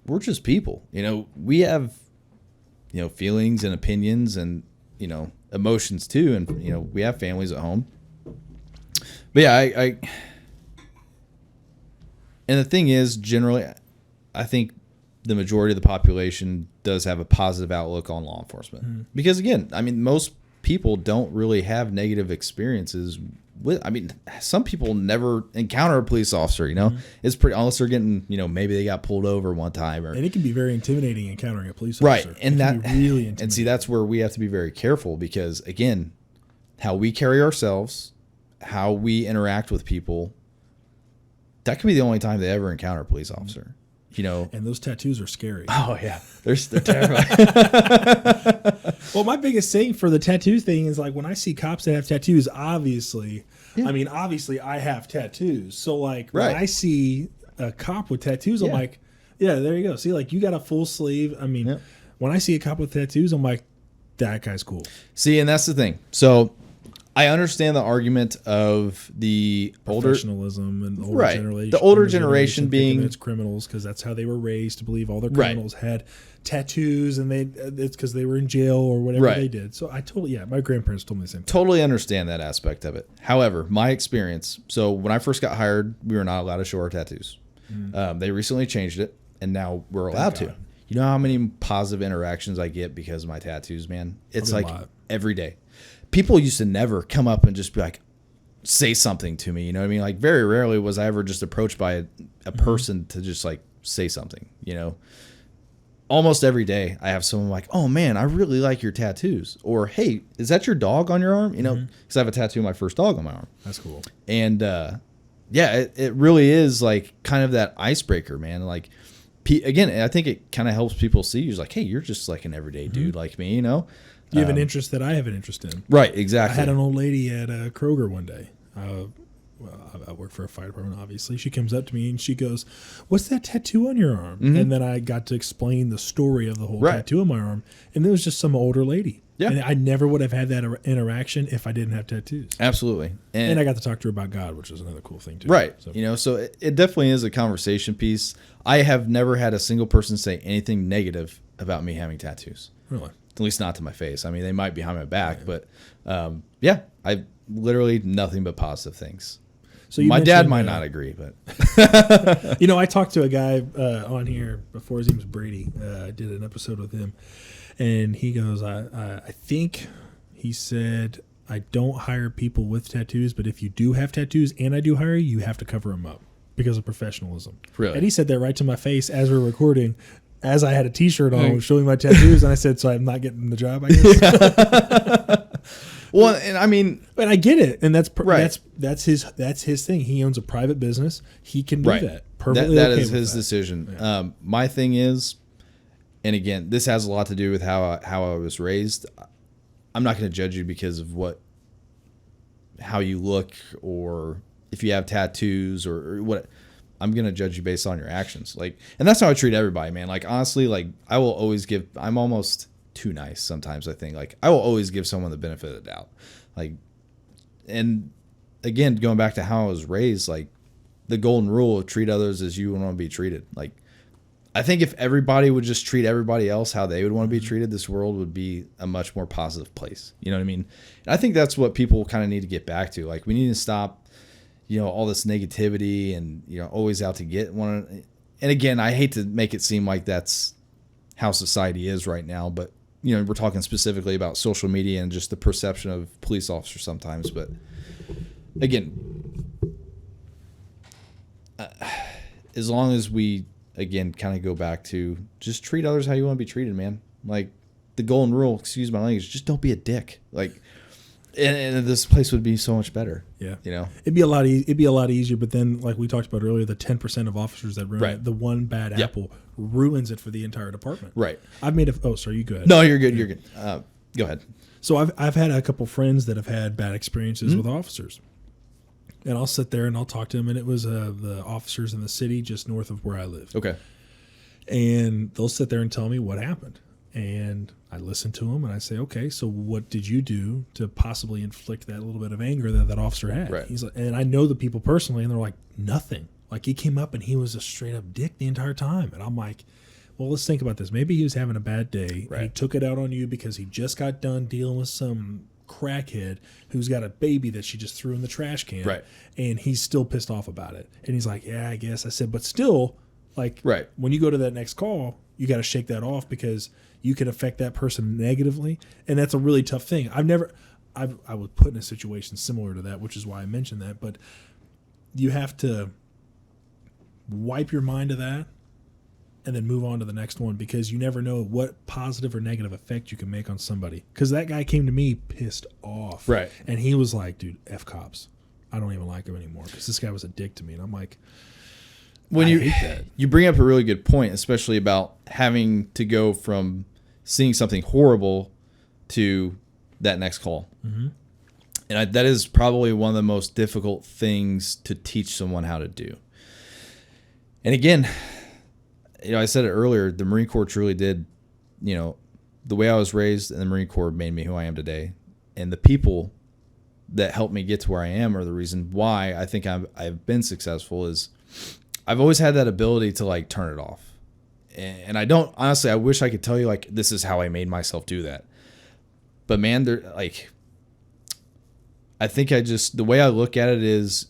we're just people. You know, we have feelings and opinions and emotions too, and we have families at home. But yeah, I and the thing is, generally, I think the majority of the population does have a positive outlook on law enforcement. Because again, I mean, most people don't really have negative experiences with, I mean, some people never encounter a police officer, it's pretty, unless they're getting, maybe they got pulled over one time and it can be very intimidating encountering a police officer. Right. And that really intimidating. And see, that's where we have to be very careful because again, how we carry ourselves, how we interact with people, that could be the only time they ever encounter a police officer. And those tattoos are scary. Oh yeah, they're terrible. Well, my biggest thing for the tattoo thing is like when I see cops that have tattoos, obviously I have tattoos. So like when I see a cop with tattoos, I'm like, yeah, there you go. See, like you got a full sleeve. I mean, when I see a cop with tattoos, I'm like, that guy's cool. See, and that's the thing. So I understand the argument of the professionalism and older generation. The older generation being it's criminals because that's how they were raised to believe all their criminals had tattoos and it's because they were in jail or whatever they did. So I my grandparents told me the same thing. Totally understand that aspect of it. However, my experience, so when I first got hired, we were not allowed to show our tattoos. They recently changed it and now we're allowed to. You know how many positive interactions I get because of my tattoos, man? It's like every day. People used to never come up and just be like, say something to me. You know what I mean? Like very rarely was I ever just approached by a person to just like say something, Almost every day I have someone like, oh man, I really like your tattoos. Or, hey, is that your dog on your arm? Because I have a tattoo of my first dog on my arm. That's cool. And it really is like kind of that icebreaker, man. Like, again, I think it kind of helps people see you like, hey, you're just like an everyday dude like me, You have an interest that I have an interest in. Right, exactly. I had an old lady at Kroger one day. I work for a fire department, obviously. She comes up to me and she goes, what's that tattoo on your arm? And then I got to explain the story of the whole tattoo on my arm. And it was just some older lady. Yeah. And I never would have had that interaction if I didn't have tattoos. Absolutely. And I got to talk to her about God, which is another cool thing, too. Right. So it definitely is a conversation piece. I have never had a single person say anything negative about me having tattoos. Really? At least not to my face. I mean, they might behind my back, but I literally nothing but positive things. So you my dad mentioned, might not agree, but you know, I talked to a guy on here before. His name was Brady. I did an episode with him, and he goes, I think he said, I don't hire people with tattoos, but if you do have tattoos and I do hire you, you have to cover them up because of professionalism. Really? And he said that right to my face as we were recording, as I had a T-shirt on showing my tattoos, and I said, so I'm not getting the job, I guess. Yeah. Well, and I mean, but I get it, and that's right. that's his thing. He owns a private business. He can do Right. that perfectly. That okay is his decision. Yeah. My thing is, and again, this has a lot to do with how I was raised. I'm not going to judge you because of how you look, or if you have tattoos, or what. I'm going to judge you based on your actions. Like, and that's how I treat everybody, man. Like, honestly, like, I will always I'm almost too nice sometimes, I think. Like, I will always give someone the benefit of the doubt. Like, and again, going back to how I was raised, like, the golden rule of treat others as you want to be treated. Like, I think if everybody would just treat everybody else how they would want to be treated, this world would be a much more positive place. You know what I mean? And I think that's what people kind of need to get back to. Like, we need to stop, you know, all this negativity and, you know, always out to get one. And again, I hate to make it seem like that's how society is right now, but, you know, we're talking specifically about social media and just the perception of police officers sometimes. But again, as long as we, again, kind of go back to just treat others how you want to be treated, man. Like, the golden rule, excuse my language, just don't be a dick. Like, and this place would be so much better. Yeah, you know, it'd be a lot easier. But then, like we talked about earlier, the 10% of officers that ruin it, the one bad apple ruins it for the entire department. Right. I've made sorry, you go ahead. No, you're good. You're good. Go ahead. So I've had a couple friends that have had bad experiences with officers, and I'll sit there and I'll talk to them. And it was the officers in the city just north of where I live. Okay. And they'll sit there and tell me what happened. And I listen to him and I say, okay, so what did you do to possibly inflict that little bit of anger that officer had? Right. He's like, and I know the people personally, and they're like, nothing. Like, he came up and he was a straight up dick the entire time. And I'm like, well, let's think about this. Maybe he was having a bad day. Right. He took it out on you because he just got done dealing with some crackhead who's got a baby that she just threw in the trash can. Right. And he's still pissed off about it. And he's like, yeah, I guess. I said, but still, like, when you go to that next call, you got to shake that off because you can affect that person negatively, and that's a really tough thing. I was put in a situation similar to that, which is why I mentioned that. But you have to wipe your mind of that and then move on to the next one, because you never know what positive or negative effect you can make on somebody. Because that guy came to me pissed off, right? And he was like, "Dude, F cops. I don't even like him anymore because this guy was a dick to me." And I'm like, when you bring up a really good point, especially about having to go from seeing something horrible to that next call. Mm-hmm. And that is probably one of the most difficult things to teach someone how to do. And again, you know, I said it earlier, the Marine Corps truly did, you know, the way I was raised in the Marine Corps made me who I am today. And the people that helped me get to where I am are the reason why I think I've been successful. Is I've always had that ability to, like, turn it off. And I don't, honestly, I wish I could tell you, like, this is how I made myself do that. But man, I think the way I look at it is,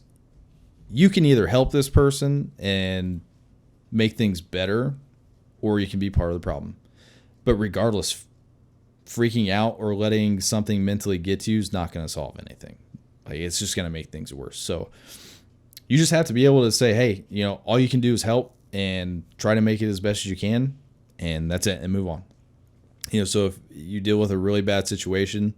you can either help this person and make things better, or you can be part of the problem. But regardless, freaking out or letting something mentally get to you is not going to solve anything. Like, it's just going to make things worse. So you just have to be able to say, hey, you know, all you can do is help and try to make it as best as you can, and that's it, and move on. You know, so if you deal with a really bad situation,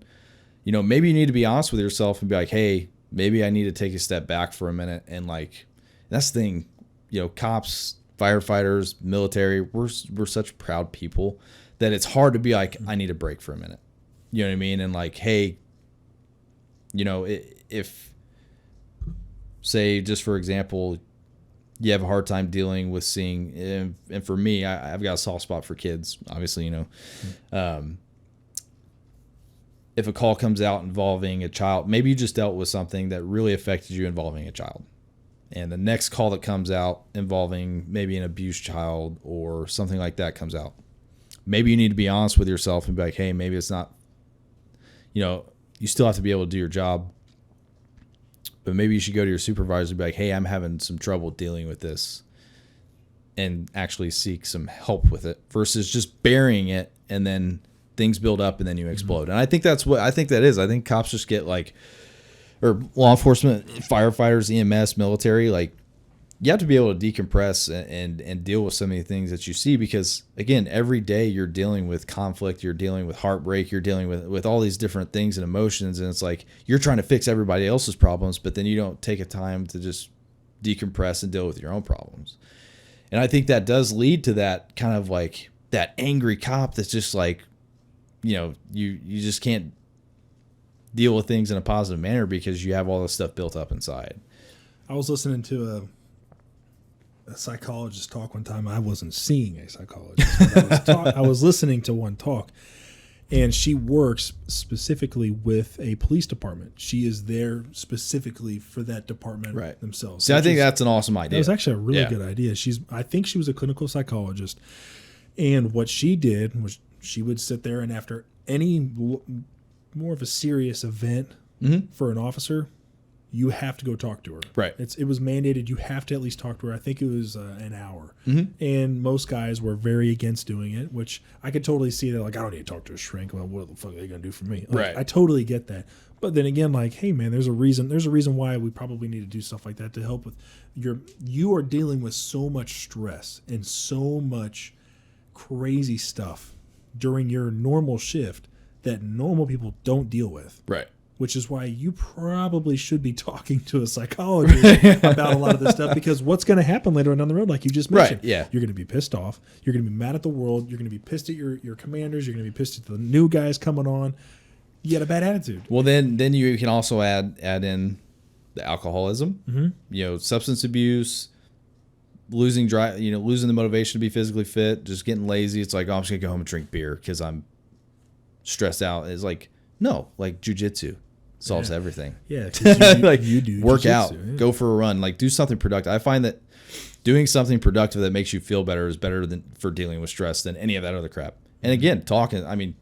you know, maybe you need to be honest with yourself and be like, hey, maybe I need to take a step back for a minute. And, like, that's the thing, you know, cops, firefighters, military, we're such proud people that it's hard to be like, I need a break for a minute. You know what I mean? And, like, hey, you know, if, say, just for example, you have a hard time dealing with seeing, and for me, I've got a soft spot for kids, obviously, you know. If a call comes out involving a child, maybe you just dealt with something that really affected you involving a child. And the next call that comes out involving maybe an abused child or something like that comes out. Maybe you need to be honest with yourself and be like, hey, maybe it's not, you know, you still have to be able to do your job. but maybe you should go to your supervisor and be like, hey, I'm having some trouble dealing with this, and actually seek some help with it versus just burying it and then things build up and then you explode. And I think that's what I think that is. I think cops just get like, or law enforcement, firefighters, EMS, military, like you have to be able to decompress and deal with so many things that you see, because again, every day you're dealing with conflict, you're dealing with heartbreak, you're dealing with all these different things and emotions. And it's like, you're trying to fix everybody else's problems, but then you don't take a time to just decompress and deal with your own problems. And I think that does lead to that kind of like that angry cop that's just like, you just can't deal with things in a positive manner because you have all this stuff built up inside. I was listening to a psychologist talk one time. I wasn't seeing a psychologist. But I was listening to one talk, and she works specifically with a police department. She is there specifically for that department themselves. See, I think that's an awesome idea. That was actually a really good idea. I think she was a clinical psychologist, and what she did was she would sit there, and after any more of a serious event for an officer, you have to go talk to her. Right. It was mandated. You have to at least talk to her. I think it was an hour. And most guys were very against doing it, which I could totally see that. Like, I don't need to talk to a shrink. Well, what the fuck are they going to do for me? Like, I totally get that. But then again, like, hey man, there's a reason why we probably need to do stuff like that to help with you are dealing with so much stress and so much crazy stuff during your normal shift that normal people don't deal with. Right. Which is why you probably should be talking to a psychologist about a lot of this stuff, because what's going to happen later on down the road, like you just mentioned, you're going to be pissed off. You're going to be mad at the world. You're going to be pissed at your commanders. You're going to be pissed at the new guys coming on. You had a bad attitude. Well, then you can also add in the alcoholism, substance abuse, losing the motivation to be physically fit, just getting lazy. It's like, oh, I'm just going to go home and drink beer because I'm stressed out. It's like, no, like jujitsu solves everything. Yeah, like you do work out, go for a run, like do something productive. I find that doing something productive that makes you feel better is better than for dealing with stress than any of that other crap. And again, talking, I mean,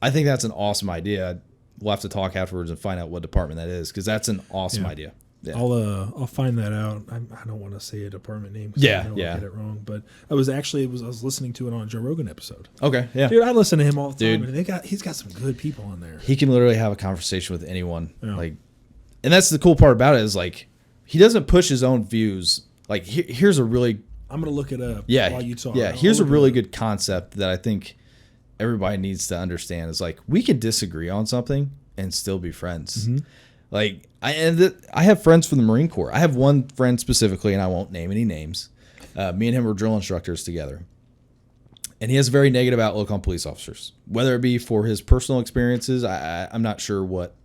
I think that's an awesome idea. We'll have to talk afterwards and find out what department that is, because that's an awesome idea. Yeah. I'll find that out. I don't want to say a department name. I don't get it wrong. But I was listening to it on a Joe Rogan episode. Okay, yeah, dude, I listen to him all the time. And he's got some good people on there. He can literally have a conversation with anyone. Yeah. Like, and that's the cool part about it is like he doesn't push his own views. Like here's a really I'm gonna look it up. While you talk. Yeah, here's a really good concept that I think everybody needs to understand is like we can disagree on something and still be friends. Like I have friends from the Marine Corp. I have one friend specifically, and I won't name any names. Me and him were drill instructors together, and he has a very negative outlook on police officers. Whether it be for his personal experiences, I'm not sure what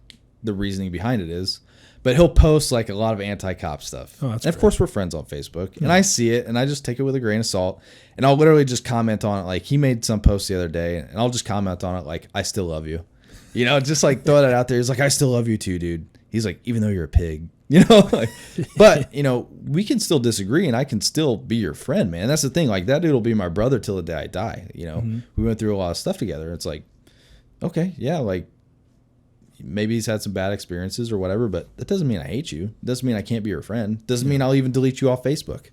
the reasoning behind it is, but he'll post like a lot of anti-cop stuff. Oh, and of course, we're friends on Facebook, and I see it, and I just take it with a grain of salt, and I'll literally just comment on it. Like he made some post the other day, and I'll just comment on it like, "I still love you," just like throw that out there. He's like, "I still love you too, dude." He's like, even though you're a pig, like, but we can still disagree and I can still be your friend, man. That's the thing. Like that dude will be my brother till the day I die. We went through a lot of stuff together. It's like, okay, yeah. Like maybe he's had some bad experiences or whatever, but that doesn't mean I hate you. It doesn't mean I can't be your friend. Doesn't mean I'll even delete you off Facebook.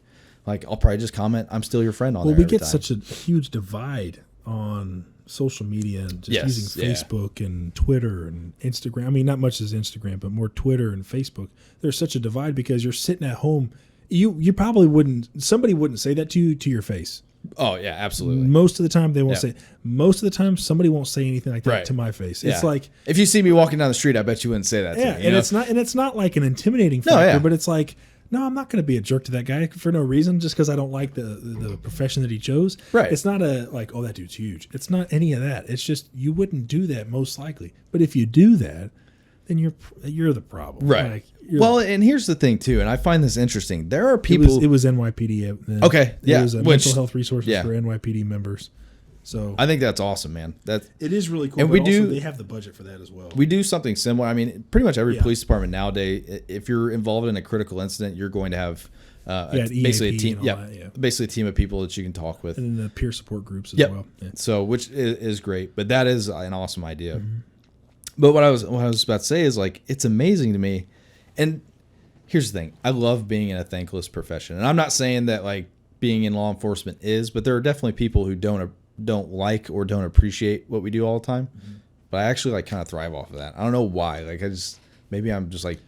Like I'll probably just comment, I'm still your friend on there. Well, we get such a huge divide on social media and just using Facebook and Twitter and Instagram. I mean, not much as Instagram, but more Twitter and Facebook. There's such a divide because you're sitting at home. You probably somebody wouldn't say that to you to your face. Oh yeah, absolutely. Most of the time they won't say. Most of the time somebody won't say anything like that to my face. It's like if you see me walking down the street, I bet you wouldn't say that to me. And it's not like an intimidating factor, but it's like, no, I'm not going to be a jerk to that guy for no reason just because I don't like the profession that he chose. Right. It's not oh, that dude's huge. It's not any of that. It's just you wouldn't do that most likely. But if you do that, then you're the problem. Right. And here's the thing too, and I find this interesting. There are people. It was NYPD. Then. Okay. Yeah. It was mental health resources for NYPD members. So I think that's awesome, man. It is really cool. And they have the budget for that as well. We do something similar. I mean, pretty much every police department nowadays, if you're involved in a critical incident, you're going to have basically a team. Basically a team of people that you can talk with, and then the peer support groups as well. Yeah. So which is great, but that is an awesome idea. But what I was about to say is like it's amazing to me, and here's the thing. I love being in a thankless profession. And I'm not saying that like being in law enforcement is, but there are definitely people who don't like or don't appreciate what we do all the time. Mm-hmm. But I actually like kind of thrive off of that. I don't know why. Like maybe I'm just like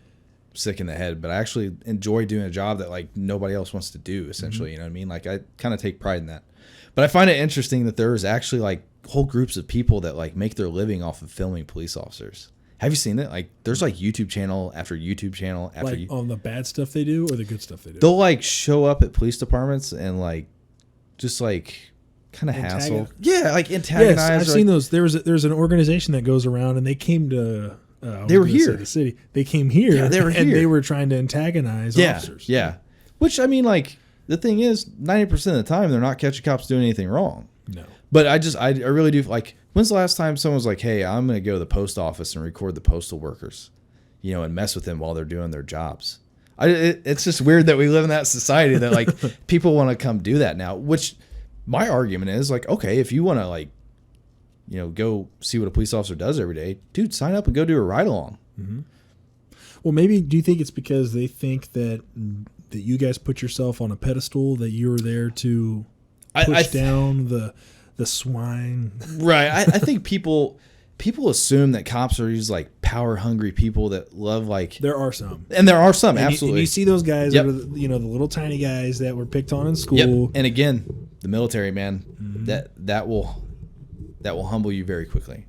sick in the head, but I actually enjoy doing a job that like nobody else wants to do, essentially. Mm-hmm. You know what I mean? Like I kind of take pride in that. But I find it interesting that there is actually like whole groups of people that like make their living off of filming police officers. Have you seen that? Like there's like YouTube channel after YouTube channel after like on the bad stuff they do or the good stuff they do. They'll like show up at police departments and like just like kind of hassle. Yeah, like antagonize. Yes, I've seen those. There's an organization that goes around and they came to they were here. The city. They came here. Yeah, they were here. And they were trying to antagonize officers. Yeah. Which I mean, like the thing is, 90% of the time they're not catching cops doing anything wrong. No. But I really do like. When's the last time someone was like, "Hey, I'm going to go to the post office and record the postal workers, and mess with them while they're doing their jobs"? It's just weird that we live in that society that like people want to come do that now. Which my argument is like, okay, if you want to like, go see what a police officer does every day, dude, sign up and go do a ride along. Mm-hmm. Well, maybe do you think it's because they think that you guys put yourself on a pedestal, that you're there to push down the swine? Right. I think people assume that cops are these like power hungry people that love like. There are some, absolutely. And you see those guys, that are, the little tiny guys that were picked on in school. Yep. And again, the military, man, mm-hmm. that will humble you very quickly.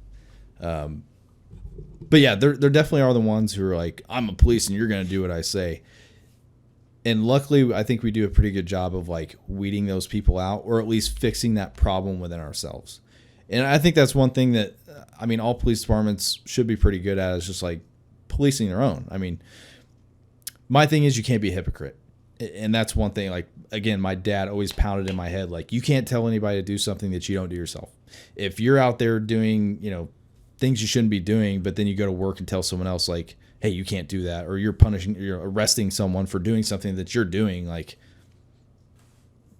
But yeah, there definitely are the ones who are like, I'm a police and you're going to do what I say. And luckily, I think we do a pretty good job of like weeding those people out, or at least fixing that problem within ourselves. And I think that's one thing that, I mean, all police departments should be pretty good at, is just like policing their own. I mean, my thing is you can't be a hypocrite. And that's one thing, like, again, my dad always pounded in my head, like, you can't tell anybody to do something that you don't do yourself. If you're out there doing, things you shouldn't be doing, but then you go to work and tell someone else, like, hey, you can't do that, or you're arresting someone for doing something that you're doing, like,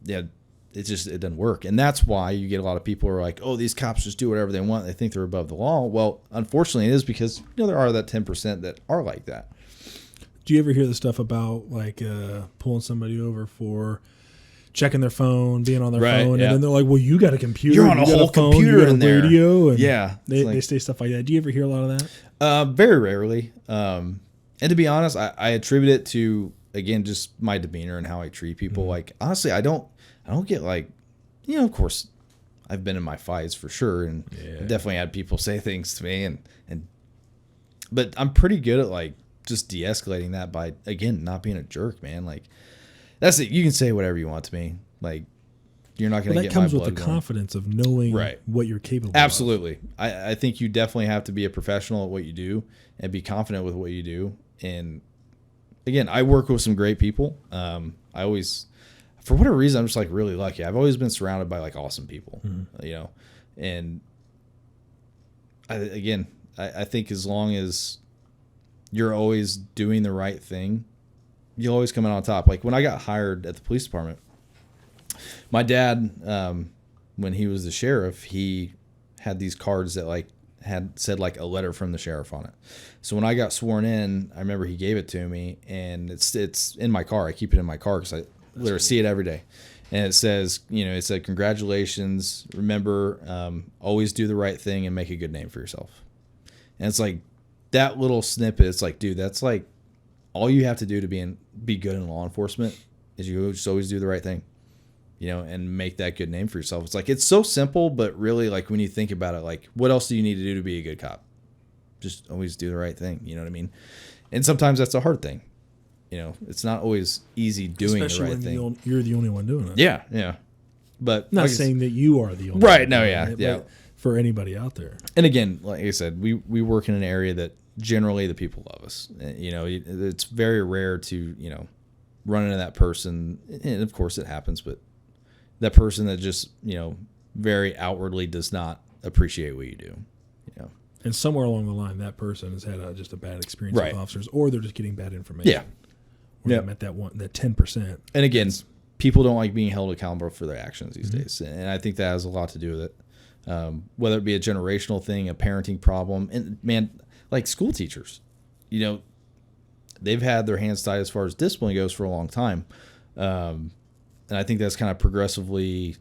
yeah, it doesn't work. And that's why you get a lot of people who are like, oh, these cops just do whatever they want. They think they're above the law. Well, unfortunately, it is because, there are that 10% that are like that. Do you ever hear the stuff about like pulling somebody over for checking their phone, being on their phone, and then they're like, well, you got a computer. You're on a whole computer in there. Radio, and yeah. They say stuff like that. Do you ever hear a lot of that? Very rarely. And to be honest, I attribute it to, again, just my demeanor and how I treat people. Mm-hmm. Like, honestly, I don't get like, of course, I've been in my fights for sure, and I've definitely had people say things to me, but I'm pretty good at like just de-escalating that by, again, not being a jerk, man. Like, that's it. You can say whatever you want to me. Like, you're not going to get my blood That comes with the confidence of knowing what you're capable of. Absolutely. I think you definitely have to be a professional at what you do and be confident with what you do. And again, I work with some great people. I always, for whatever reason, I'm just like really lucky. I've always been surrounded by like awesome people, and I think as long as you're always doing the right thing, you'll always come out on top. Like when I got hired at the police department, my dad, when he was the sheriff, he had these cards that like had said like a letter from the sheriff on it. So when I got sworn in, I remember he gave it to me, and it's in my car. I keep it in my car because I literally see it every day. And it says, it said, congratulations. Remember, always do the right thing and make a good name for yourself. And it's like that little snippet. It's like, dude, that's like all you have to do to be good in law enforcement is you just always do the right thing, and make that good name for yourself. It's like, it's so simple, but really, like, when you think about it, like, what else do you need to do to be a good cop? Just always do the right thing. You know what I mean? And sometimes that's a hard thing. It's not always easy doing the right thing. You're the only one doing it. Yeah, yeah. But not saying that you are the only one. Right, no, yeah, yeah. For anybody out there. And again, like I said, we work in an area that generally the people love us. It's very rare to, run into that person. And of course it happens, but that person that just, very outwardly does not appreciate what you do. And somewhere along the line, that person has had just a bad experience with officers, or they're just getting bad information. Yeah. Or they're at that 10%. And again, people don't like being held accountable for their actions these days. And I think that has a lot to do with it. Whether it be a generational thing, a parenting problem, and man, like school teachers, they've had their hands tied as far as discipline goes for a long time. And I think that's kind of progressively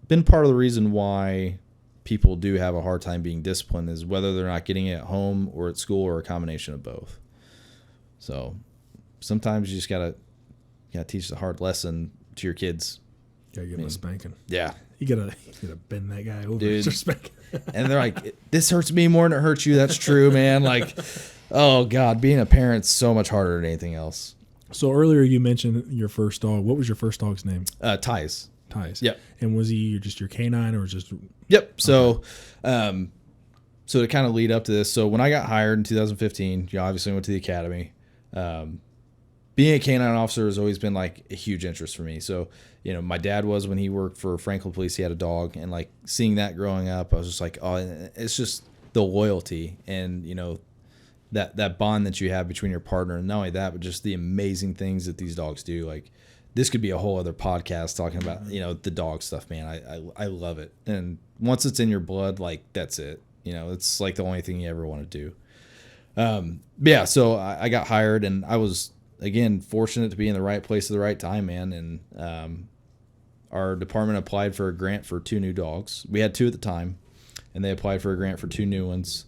been part of the reason why people do have a hard time being disciplined, is whether they're not getting it at home or at school or a combination of both. So sometimes you just gotta teach the hard lesson to your kids. Gotta give them a spanking. Yeah. You gotta bend that guy over. Dude. Spanking. And they're like, this hurts me more than it hurts you. That's true, man. Like, oh God, being a parent's so much harder than anything else. So earlier you mentioned your first dog. What was your first dog's name? Ties. Ties. Yep. And was he just your canine or just? Yep. So, so to kind of lead up to this, so when I got hired in 2015, obviously went to the academy. Being a canine officer has always been like a huge interest for me. So, my dad was, when he worked for Franklin Police, he had a dog, and like seeing that growing up, I was just like, oh, it's just the loyalty and, that bond that you have between your partner. And not only that, but just the amazing things that these dogs do. Like, this could be a whole other podcast talking about, the dog stuff, man. I love it. And once it's in your blood, like, that's it. It's like the only thing you ever want to do. Yeah. So I got hired, and I was, again, fortunate to be in the right place at the right time, man. And our department applied for a grant for 2 new dogs. We had 2 at the time, and they applied for a grant for 2 new ones.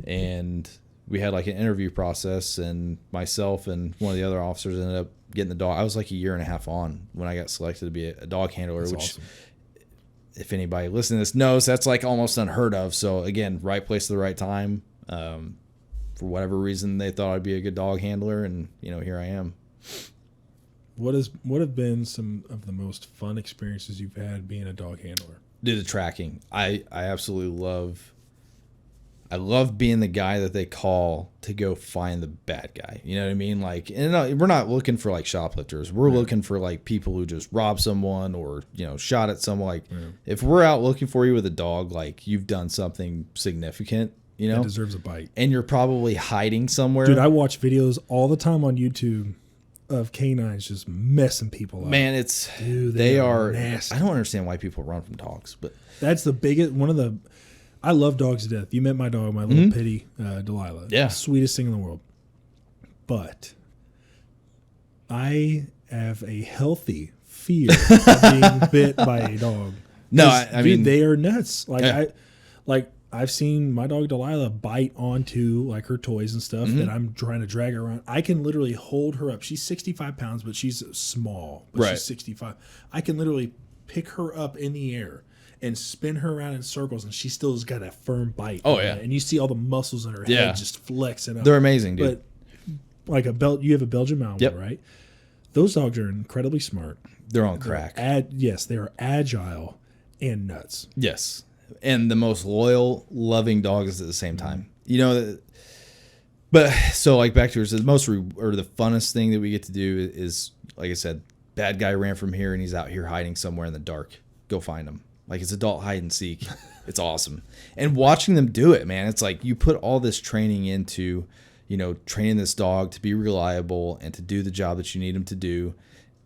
And we had like an interview process, and myself and one of the other officers ended up getting the dog. I was like a year and a half on when I got selected to be a dog handler, That's which awesome. If anybody listening to this knows, that's like almost unheard of. So again, right place at the right time. For whatever reason, they thought I'd be a good dog handler, and here I am. What have been some of the most fun experiences you've had being a dog handler? Do the tracking. I absolutely love. I love being the guy that they call to go find the bad guy. You know what I mean? Like, and we're not looking for like shoplifters. We're looking for like people who just robbed someone or, shot at someone. Like, if we're out looking for you with a dog, like, you've done something significant, It deserves a bite. and you're probably hiding somewhere. Dude, I watch videos all the time on YouTube of canines just messing people up. Man, they are nasty. I don't understand why people run from dogs, but That's the biggest I love dogs to death. You met my dog, my little pitty Delilah. Yeah. Sweetest thing in the world. But I have a healthy fear of being bit by a dog. No, 'Cause, I dude, mean, they are nuts. Like yeah. I've seen my dog Delilah bite onto like her toys and stuff that I'm trying to drag her around. I can literally hold her up. She's 65 pounds, but she's small. But Right. she's 65. I can literally pick her up in the air and spin her around in circles, and she still has got a firm bite. Oh, yeah. And you see all the muscles in her Yeah. head just flexing up. they're amazing, dude. But like you have a Belgian Malinois, Yep. right? Those dogs are incredibly smart. They're on crack. Yes, they are agile and nuts. Yes. And the most loyal, loving dogs at the same time. But so like back to yours, the the funnest thing that we get to do is, like I said, bad guy ran from here and he's out here hiding somewhere in the dark. Go find him. Like, it's adult hide and seek. It's awesome. And watching them do it, man, it's like you put all this training into, training this dog to be reliable and to do the job that you need him to do.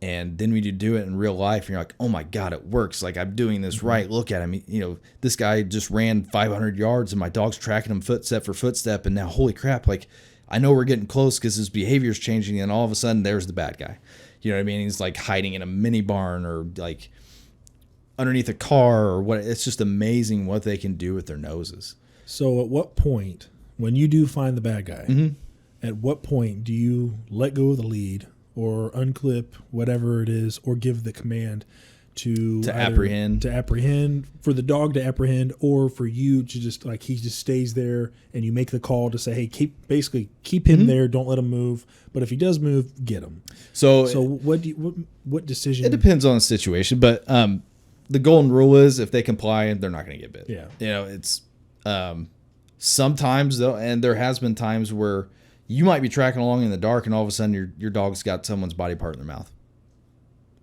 And then when you do it in real life, and you're like, oh my God, it works. Like, I'm doing this right. Look at him. This guy just ran 500 yards and my dog's tracking him footstep for footstep. And now, holy crap, like, I know we're getting close because his behavior is changing. And all of a sudden, there's the bad guy. You know what I mean? He's like hiding in a mini barn or like underneath a car or what. It's just amazing what they can do with their noses. So at what point, when you do find the bad guy, at what point do you let go of the lead or unclip whatever it is, or give the command to apprehend, for the dog to apprehend, or for you to just like, he just stays there and you make the call to say, hey, keep him there, don't let him move. But if he does move, get him. So what decision? It depends on the situation, but the golden rule is if they comply, they're not going to get bit. Yeah. It's sometimes though, and there has been times where you might be tracking along in the dark and all of a sudden your dog's got someone's body part in their mouth.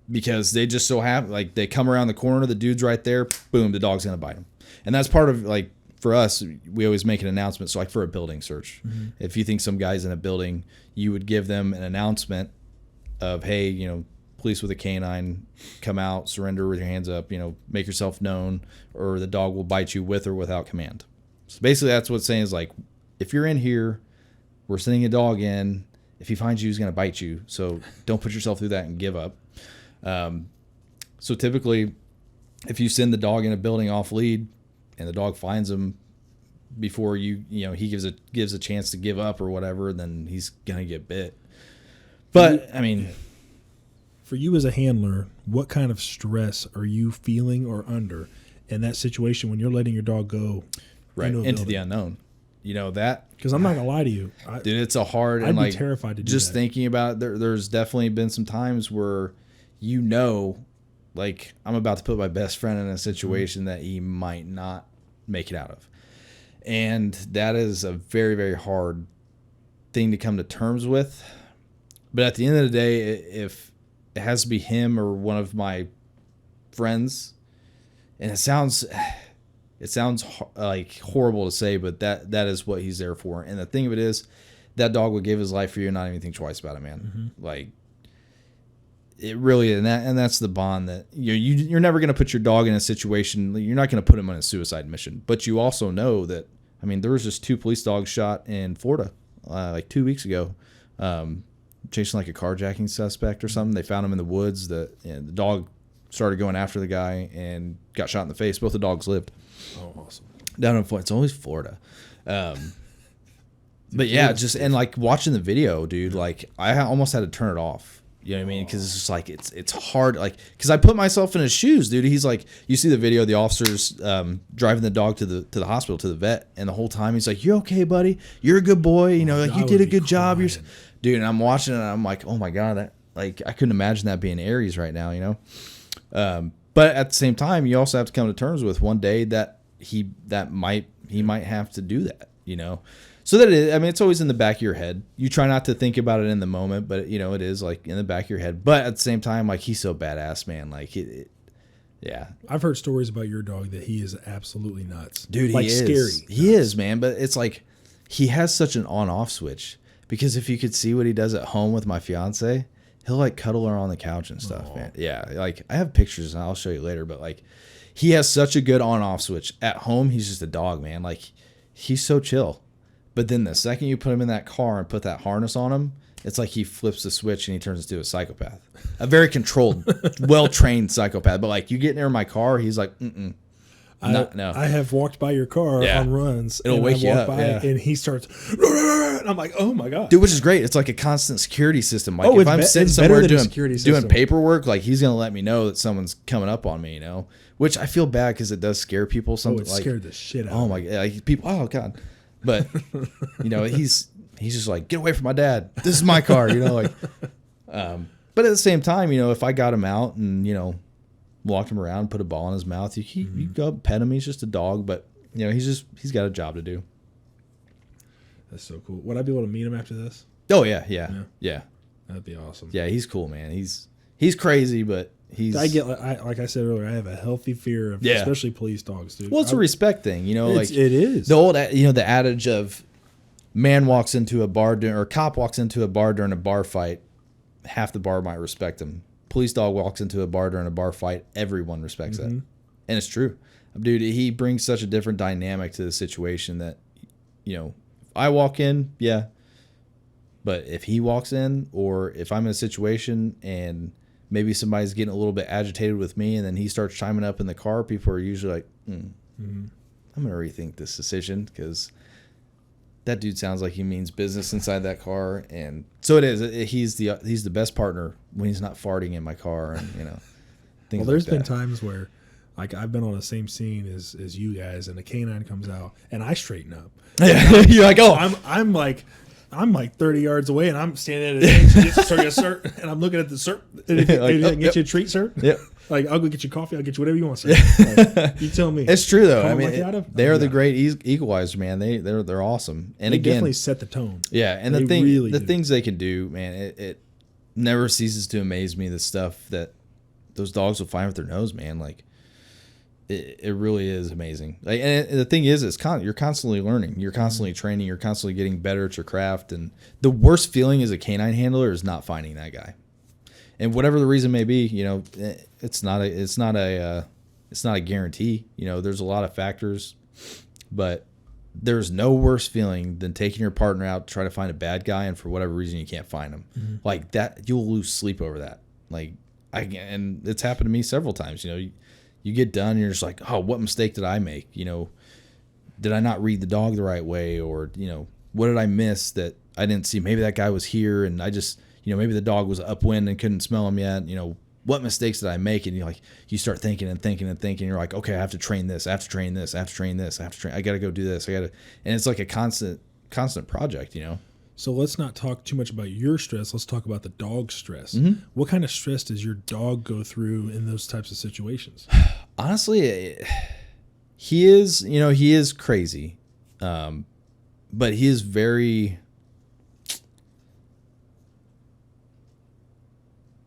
Because they just so have, like, they come around the corner, the dude's right there, boom, the dog's going to bite him. And that's part of, like, for us, we always make an announcement. So, like, for a building search, if you think some guy's in a building, you would give them an announcement of, hey, police with a canine, come out, surrender with your hands up, make yourself known, or the dog will bite you with or without command. So, basically, that's what it's saying is, like, if you're in here, we're sending a dog in, if he finds you, he's going to bite you. So don't put yourself through that and give up. So typically, if you send the dog in a building off lead and the dog finds him before he gives a chance to give up or whatever, then he's going to get bit. But I mean, for you as a handler, what kind of stress are you feeling or under in that situation when you're letting your dog go into the unknown? You know that, because I'm not gonna lie to you, dude, it's a hard. I'd be terrified to do just that. Thinking about it, there's definitely been some times where, like I'm about to put my best friend in a situation that he might not make it out of, and that is a very, very hard thing to come to terms with. But at the end of the day, if it has to be him or one of my friends, and it sounds like horrible to say, but that is what he's there for. And the thing of it is, that dog would give his life for you and not even think twice about it, man. Mm-hmm. Like, it really is. And that's the bond that you're never going to put your dog in a situation. You're not going to put him on a suicide mission. But you also know that, I mean, there was just 2 police dogs shot in Florida like 2 weeks ago, chasing like a carjacking suspect or something. They found him in the woods. The dog started going after the guy and got shot in the face. Both the dogs lived. Oh, awesome. Down in Florida. It's always Florida. But yeah, just, and like watching the video, dude, like I almost had to turn it off. You know what I mean? Because it's just like, it's hard. Like, because I put myself in his shoes, dude. He's like, you see the video, the officers driving the dog to the hospital, to the vet. And the whole time he's like, "You're okay, buddy. You're a good boy. You know, like you did a good job." Dude, and I'm watching it and I'm like, oh my God, that, like, I couldn't imagine that being Aries right now, you know? But at the same time, you also have to come to terms with one day that he might have to do that, you know? So that I mean, it's always in the back of your head. You try not to think about it in the moment, but you know, it is like in the back of your head. But at the same time, like, he's so badass, man. Like yeah. I've heard stories about your dog that he is absolutely nuts. Dude, like, he is scary. He is, man. But it's like, he has such an on-off switch, because if you could see what he does at home with my fiance, he'll like cuddle her on the couch and stuff. Aww. Man. Yeah. Like, I have pictures and I'll show you later, but like, he has such a good on-off switch. At home, he's just a dog, man. Like, he's so chill. But then the second you put him in that car and put that harness on him, it's like he flips the switch and he turns into a psychopath. A very controlled, well-trained psychopath. But like, you get near my car, he's like, no. I have walked by your car on runs. It'll wake you up. And he starts, and I'm like, oh my God. Dude, which is great. It's like a constant security system. Like, if I'm sitting somewhere doing paperwork, like, he's going to let me know that someone's coming up on me, you know? Which I feel bad, because it does scare people. It scared the shit out of me. Oh my God. Like, people, oh God. But, you know, he's just like, get away from my dad. This is my car, you know, like. But at the same time, you know, if I got him out and, you know, walked him around, put a ball in his mouth, you go pet him. He's just a dog, but, you know, he's got a job to do. That's so cool. Would I be able to meet him after this? Oh yeah. That'd be awesome. Yeah, he's cool, man. He's crazy, but like I said earlier, I have a healthy fear of especially police dogs, dude. Well, it's a respect thing, you know. Like, it is the old, you know, the adage of man walks into a bar or cop walks into a bar during a bar fight, half the bar might respect him. Police dog walks into a bar during a bar fight, everyone respects that, and it's true, dude. He brings such a different dynamic to the situation that, you know, if I walk in, but if he walks in, or if I'm in a situation and maybe somebody's getting a little bit agitated with me, and then he starts chiming up in the car, people are usually like, I'm going to rethink this decision, because that dude sounds like he means business inside that car. And so it is. He's the best partner when he's not farting in my car, and, you know, things well, there's like been times where, like, I've been on the same scene as you guys, and a canine comes out, and I straighten up. You're like, oh, I'm like 30 yards away, and I'm standing at an edge, sir, and I'm looking at the sir. Get you a treat, sir? Yep. Like, I'll go get you coffee. I'll get you whatever you want, sir. Like, you tell me. It's true, though. I mean, they're the great equalizer, man. They're awesome. And they again, definitely set the tone. Yeah, and the things they can do, man, it never ceases to amaze me, the stuff that those dogs will find with their nose, man. Like, it really is amazing. Like, and the thing is, you're constantly learning, you're constantly training, you're constantly getting better at your craft. And the worst feeling as a canine handler is not finding that guy. And whatever the reason may be, you know, it's not a guarantee. You know, there's a lot of factors, but there's no worse feeling than taking your partner out to try to find a bad guy, and for whatever reason you can't find him. Like that, you'll lose sleep over that. Like and it's happened to me several times. You get done and you're just like, oh, what mistake did I make? Did I not read the dog the right way? Or, what did I miss that I didn't see? Maybe that guy was here and I just, maybe the dog was upwind and couldn't smell him yet. What mistakes did I make? And you start thinking and thinking and thinking. You're like, okay, I have to train this. I have to train this. I have to train this. I got to go do this. And it's like a constant project, So let's not talk too much about your stress. Let's talk about the dog's stress. What kind of stress does your dog go through in those types of situations? Honestly, he is crazy. But he is very,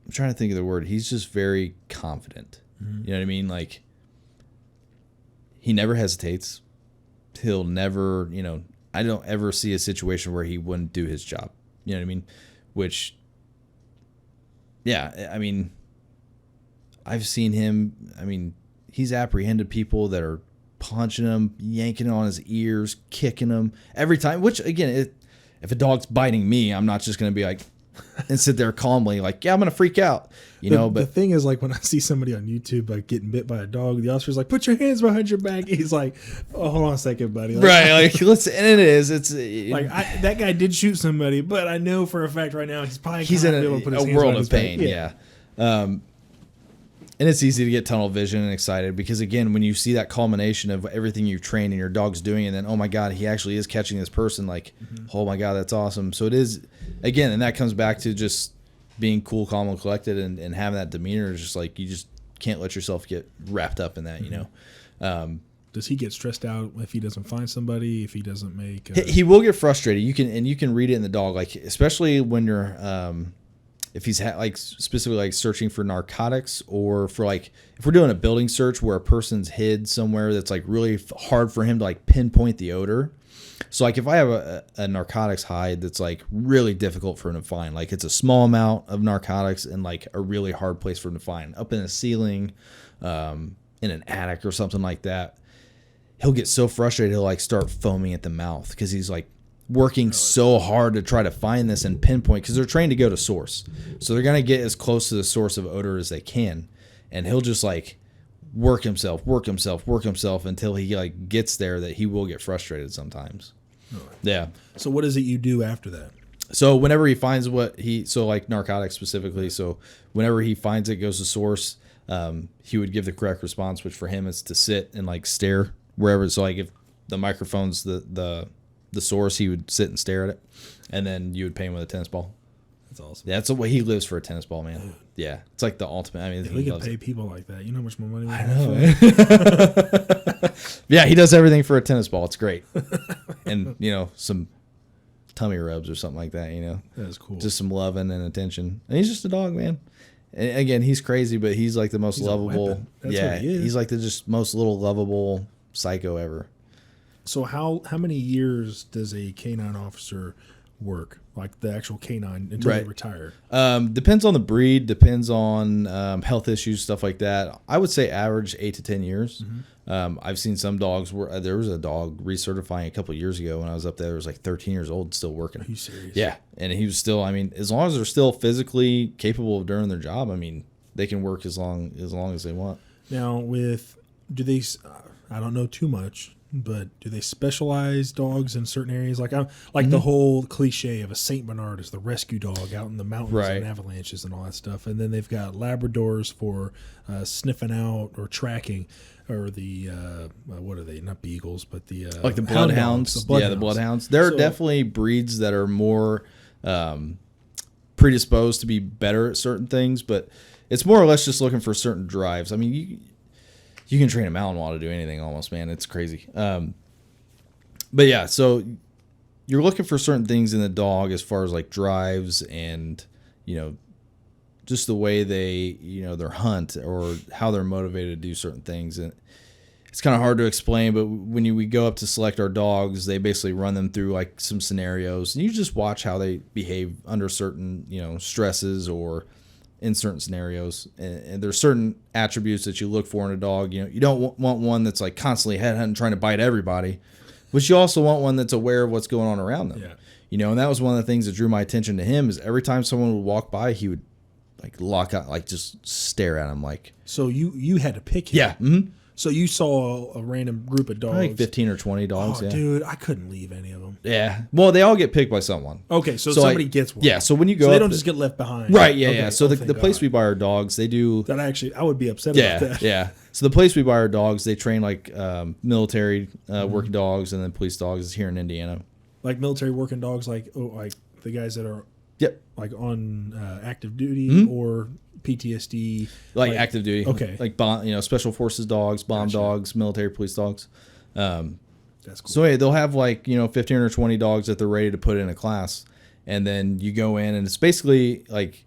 I'm trying to think of the word. He's just very confident. You know what I mean? Like, he never hesitates. He'll never, I don't ever see a situation where he wouldn't do his job. You know what I mean? Which, yeah, I mean, I've seen him, he's apprehended people that are punching him, yanking on his ears, kicking him every time, which, again, if a dog's biting me, I'm not just going to be like, and sit there calmly like, yeah, I'm going to freak out, but the thing is, like, when I see somebody on YouTube like getting bit by a dog, the officer's like, put your hands behind your back. He's like, oh, hold on a second, buddy. Like, right. Like, listen, and it's like, that guy did shoot somebody, but I know for a fact right now he's probably in able to put his hands world behind of pain. his Yeah. And it's easy to get tunnel vision and excited because, again, when you see that culmination of everything you've trained and your dog's doing, and then, oh my God, he actually is catching this person, like, oh my God, that's awesome. So it is, again, and that comes back to just being cool, calm, and collected, and having that demeanor. Is just like, you just can't let yourself get wrapped up in that, Does he get stressed out if he doesn't find somebody, if he doesn't make... He will get frustrated. You can read it in the dog, like, especially when you're... if he's specifically like searching for narcotics, or for like if we're doing a building search where a person's hid somewhere that's like really hard for him to like pinpoint the odor. So like if I have a narcotics hide that's like really difficult for him to find, like it's a small amount of narcotics and like a really hard place for him to find, up in a ceiling, in an attic or something like that, he'll get so frustrated he'll like start foaming at the mouth because he's like working so hard to try to find this and pinpoint, because they're trained to go to source. So they're going to get as close to the source of odor as they can. And he'll just like work himself until he like gets there, that he will get frustrated sometimes. Right. Yeah. So what is it you do after that? So whenever he finds so like narcotics specifically, so whenever he finds it, goes to source, he would give the correct response, which for him is to sit and like stare wherever. So like if the microphone's the source, he would sit and stare at it, and then you would pay him with a tennis ball. That's awesome. Yeah, that's the way he lives, for a tennis ball, man. Dude. Yeah, it's like the ultimate. I mean, if we could pay people like that, you know how much more money we I know. Yeah, he does everything for a tennis ball. It's great, and some tummy rubs or something like that. That's cool. Just some loving and attention. And he's just a dog, man. And again, he's crazy, but he's like the most lovable. That's yeah, what he is. He's like the just most little lovable psycho ever. So how many years does a canine officer work, like the actual canine, until they retire? Depends on the breed, depends on health issues, stuff like that. I would say average 8 to 10 years. I've seen some dogs where there was a dog recertifying a couple of years ago when I was up there. It was like 13 years old, still working. Are you serious? Yeah, and he was still. I mean, as long as they're still physically capable of doing their job, I mean, they can work as long as they want. Now, do they? I don't know too much, but do they specialize dogs in certain areas? Like the whole cliche of a Saint Bernard is the rescue dog out in the mountains and avalanches and all that stuff. And then they've got Labradors for sniffing out or tracking, or the what are they? Not beagles, but the like the bloodhounds. The bloodhounds. There are definitely breeds that are more predisposed to be better at certain things, but it's more or less just looking for certain drives. I mean, you can train a Malinois to do anything almost, man. It's crazy. But yeah, so you're looking for certain things in the dog as far as like drives and, just the way they, their hunt or how they're motivated to do certain things. And it's kind of hard to explain, but when we go up to select our dogs, they basically run them through like some scenarios, and you just watch how they behave under certain, stresses or in certain scenarios. And there's certain attributes that you look for in a dog. You don't want one that's like constantly headhunting, trying to bite everybody. But you also want one that's aware of what's going on around them. Yeah. You know, and that was one of the things that drew my attention to him is every time someone would walk by, he would like lock out, like just stare at him. Like, So you had to pick him. yeah. Mm-hmm. So you saw a random group of dogs. Like 15 or 20 dogs. Oh, yeah. dude, I couldn't leave any of them. Yeah. Well, they all get picked by someone. Okay, so So, somebody like, gets one. Yeah. So when you go So they up don't the- just get left behind. Right. Yeah. Okay. Yeah. So Oh, the thank place God. we buy our dogs, they do. That I would be upset Yeah. about that. Yeah. So the place we buy our dogs, they train like military working dogs and then police dogs here in Indiana. Like military working dogs, like the guys that are Yep. like on active duty or PTSD. Like active duty. Okay. Like bomb, special forces dogs, bomb Gotcha. dogs, military police dogs. That's cool. So hey, they'll have like 15 or 20 dogs that they're ready to put in a class, and then you go in, and it's basically like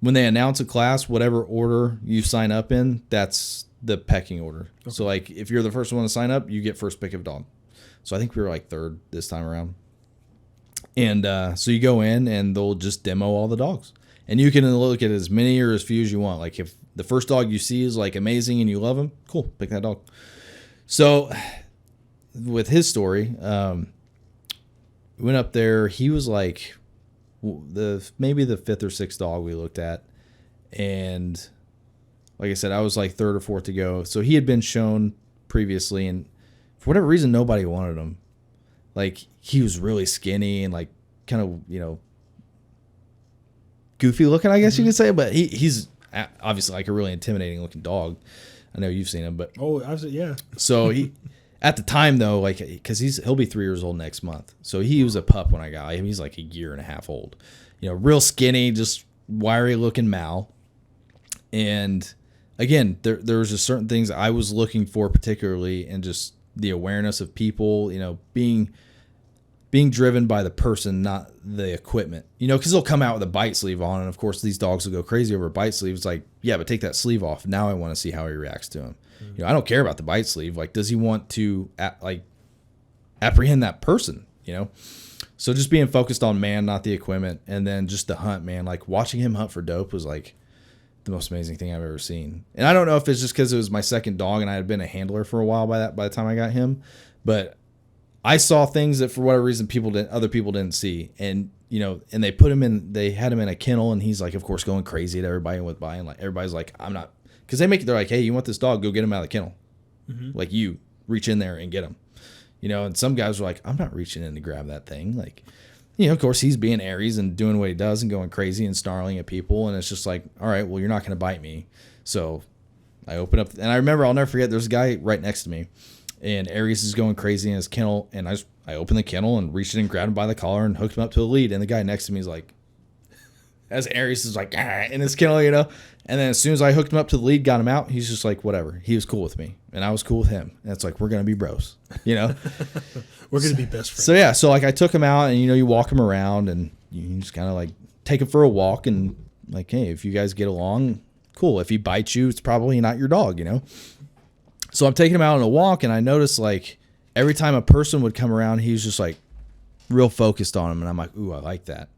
when they announce a class, whatever order you sign up in, that's the pecking order. Okay. So like if you're the first one to sign up, you get first pick of dog. So I think we were like third this time around, and so you go in, and they'll just demo all the dogs, and you can look at as many or as few as you want. Like if the first dog you see is like amazing and you love him, cool, pick that dog. So with his story, we went up there. He was like maybe the fifth or sixth dog we looked at, and like I said, I was like third or fourth to go. So he had been shown previously, and for whatever reason, nobody wanted him. Like he was really skinny and like kind of goofy looking, I guess you could say. But he's obviously like a really intimidating looking dog. I know you've seen him, but yeah. so he. At the time, though, like, because he'll be 3 years old next month. So he was a pup when I got him. He's like a year and a half old. Real skinny, just wiry looking Mal. And again, there was just certain things I was looking for particularly, and just the awareness of people, being driven by the person, not the equipment. Because they'll come out with a bite sleeve on, and of course these dogs will go crazy over a bite sleeve. It's like, yeah, but take that sleeve off. Now I want to see how he reacts to him. I don't care about the bite sleeve. Like, does he want to apprehend that person? So just being focused on man, not the equipment, and then just the hunt, man. Like watching him hunt for dope was like the most amazing thing I've ever seen. And I don't know if it's just because it was my second dog and I had been a handler for a while by the time I got him, but I saw things that for whatever reason other people didn't see. And and they had him in a kennel, and he's like, of course, going crazy at everybody with by, and like everybody's like, I'm not. Because they're like, hey, you want this dog? Go get him out of the kennel. Mm-hmm. Like, you reach in there and get him. And some guys were like, I'm not reaching in to grab that thing. Like, of course, he's being Aries and doing what he does and going crazy and snarling at people. And it's just like, all right, well, you're not going to bite me. So I open up. And I remember, I'll never forget, there's a guy right next to me. And Aries is going crazy in his kennel. And I opened the kennel and reached in and grabbed him by the collar and hooked him up to the lead. And the guy next to me is like, as Aries is like, in his kennel, And then as soon as I hooked him up to the lead, got him out, he's just like, whatever. He was cool with me, and I was cool with him. And it's like, we're going to be bros, We're going to be best friends. So, yeah. So, like, I took him out, and, you walk him around, and you just kind of, like, take him for a walk, and, like, hey, if you guys get along, cool. If he bites you, it's probably not your dog, So I'm taking him out on a walk, and I noticed, like, every time a person would come around, he was just, like, real focused on him. And I'm like, ooh, I like that.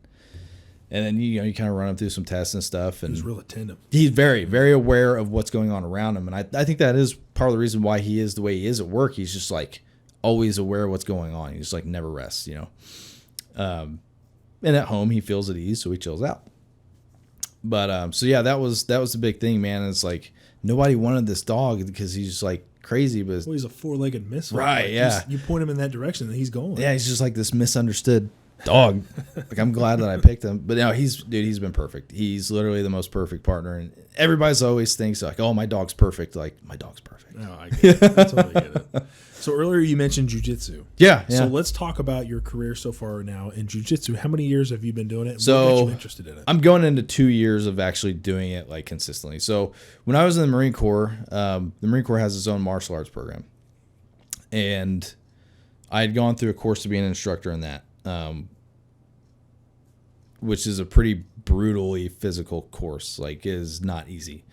And then, you kind of run him through some tests and stuff. And he's real attentive. He's very, very aware of what's going on around him. And I think that is part of the reason why he is the way he is at work. He's just like always aware of what's going on. He just like never rests, And at home, he feels at ease, so he chills out. But so, yeah, that was the big thing, man. It's like nobody wanted this dog because he's just like crazy. But he's a four-legged missile. Right, like, yeah. You point him in that direction, and he's going. Yeah, he's just like this misunderstood dog. Like, I'm glad that I picked him. But no, he's been perfect. He's literally the most perfect partner. And everybody's always thinks like, oh, my dog's perfect. Like, my dog's perfect. No, I get it. I totally get it. So earlier you mentioned jiu-jitsu. Yeah. So let's talk about your career so far now in jiu-jitsu. How many years have you been doing it? And So what got you interested in it? I'm going into 2 years of actually doing it like consistently. So when I was in the Marine Corps, the Marine Corps has its own martial arts program. And I had gone through a course to be an instructor in that. Which is a pretty brutally physical course. Like, it is not easy.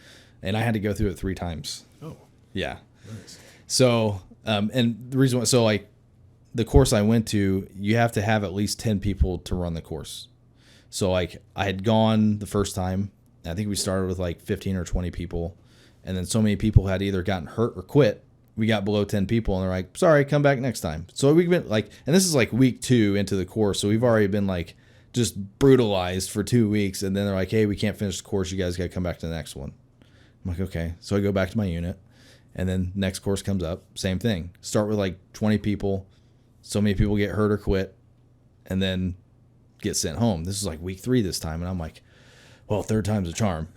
And I had to go through it 3 times. Oh. Yeah. Nice. So, and the reason why, so like the course I went to, you have to have at least 10 people to run the course. So like I had gone the first time, I think we started with like 15 or 20 people. And then so many people had either gotten hurt or quit we got below 10 people, and they're like, sorry, come back next time. So we've been like, and this is like week 2 into the course, so we've already been like just brutalized for 2 weeks, and then they're like, hey, we can't finish the course, you guys got to come back to the next one. I'm like, okay. So I go back to my unit, and then next course comes up, same thing. Start with like 20 people, so many people get hurt or quit, and then get sent home. This is like week 3 this time, and I'm like, well, third time's a charm.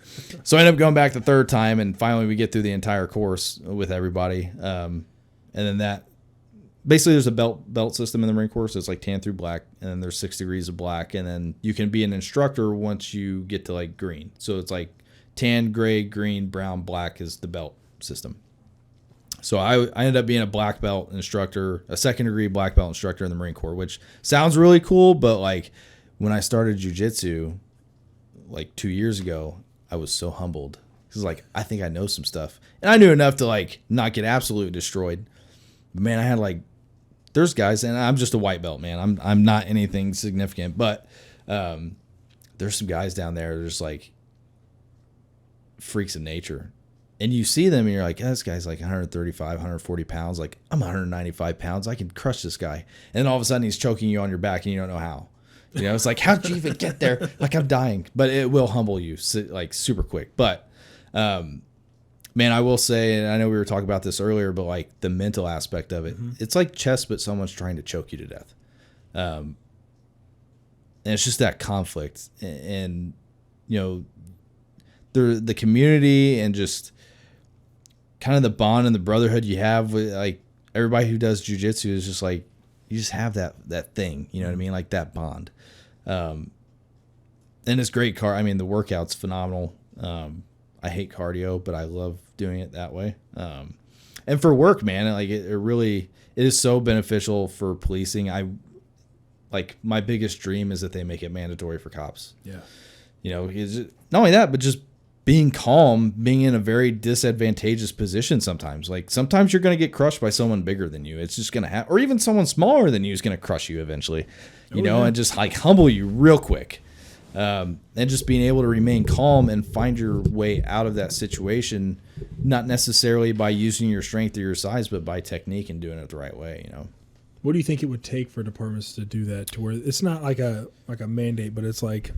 So I end up going back the third time, and finally we get through the entire course with everybody. And then that, basically there's a belt system in the Marine Corps. So it's like tan through black, and then there's 6 degrees of black. And then you can be an instructor once you get to like green. So it's like tan, gray, green, brown, black is the belt system. So I ended up being a black belt instructor, a 2nd degree black belt instructor in the Marine Corps, which sounds really cool. But like when I started jiu-jitsu, like 2 years ago, I was so humbled because like I think I know some stuff, and I knew enough to like not get absolutely destroyed. But man, I had like, there's guys, and I'm just a white belt, man. I'm not anything significant, but there's some guys down there that are just like freaks of nature, and you see them and you're like, oh, this guy's like 135, 140 pounds. Like I'm 195 pounds. I can crush this guy, and then all of a sudden he's choking you on your back, and you don't know how. You know, it's like, how'd you even get there? Like, I'm dying. But it will humble you, like, super quick. But, man, I will say, and I know we were talking about this earlier, but, like, the mental aspect of it, it's like chess, but someone's trying to choke you to death. And it's just that conflict. And you know, the community and just kind of the bond and the brotherhood you have with, like, everybody who does jiu-jitsu is just, like, you just have that thing, you know what I mean? Like that bond. And it's great I mean, the workout's phenomenal. I hate cardio, but I love doing it that way. And for work, man, like it is so beneficial for policing. Like my biggest dream is that they make it mandatory for cops. Yeah. You know, not only that, but just being calm, being in a very disadvantageous position sometimes. Like sometimes you're going to get crushed by someone bigger than you. It's just going to happen. Or even someone smaller than you is going to crush you eventually, you know, and just like humble you real quick. And just being able to remain calm and find your way out of that situation, not necessarily by using your strength or your size, but by technique and doing it the right way, you know. What do you think it would take for departments to do that, to where it's not like a mandate, but it's like,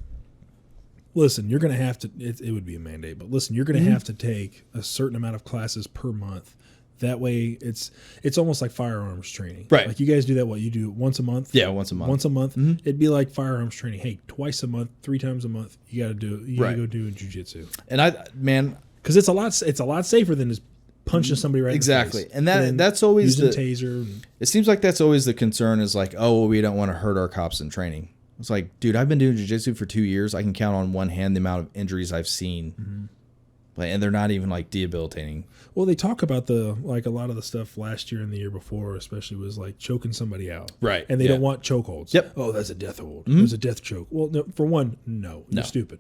listen, you're going to have to, it would be a mandate, but listen, you're going to have to take a certain amount of classes per month. That way it's almost like firearms training. Right. Like you guys do that, what you do once a month? Yeah, once a month. Once a month. Mm-hmm. It'd be like firearms training. Hey, twice a month, 3 times a month, you got to do it. You got to go do jiu-jitsu. And because it's a lot safer than just punching somebody right exactly. in the face. And that's always using taser. It seems like that's always the concern is like, oh, well, we don't want to hurt our cops in training. It's like, dude, I've been doing jiu-jitsu for 2 years. I can count on one hand the amount of injuries I've seen. Mm-hmm. Like, and they're not even like debilitating. Well, they talk about a lot of the stuff last year and the year before, especially was like choking somebody out. Right. And they don't want chokeholds. Yep. Oh, that's a death hold. Mm-hmm. There's a death choke. Well, no, for one, no, you're stupid.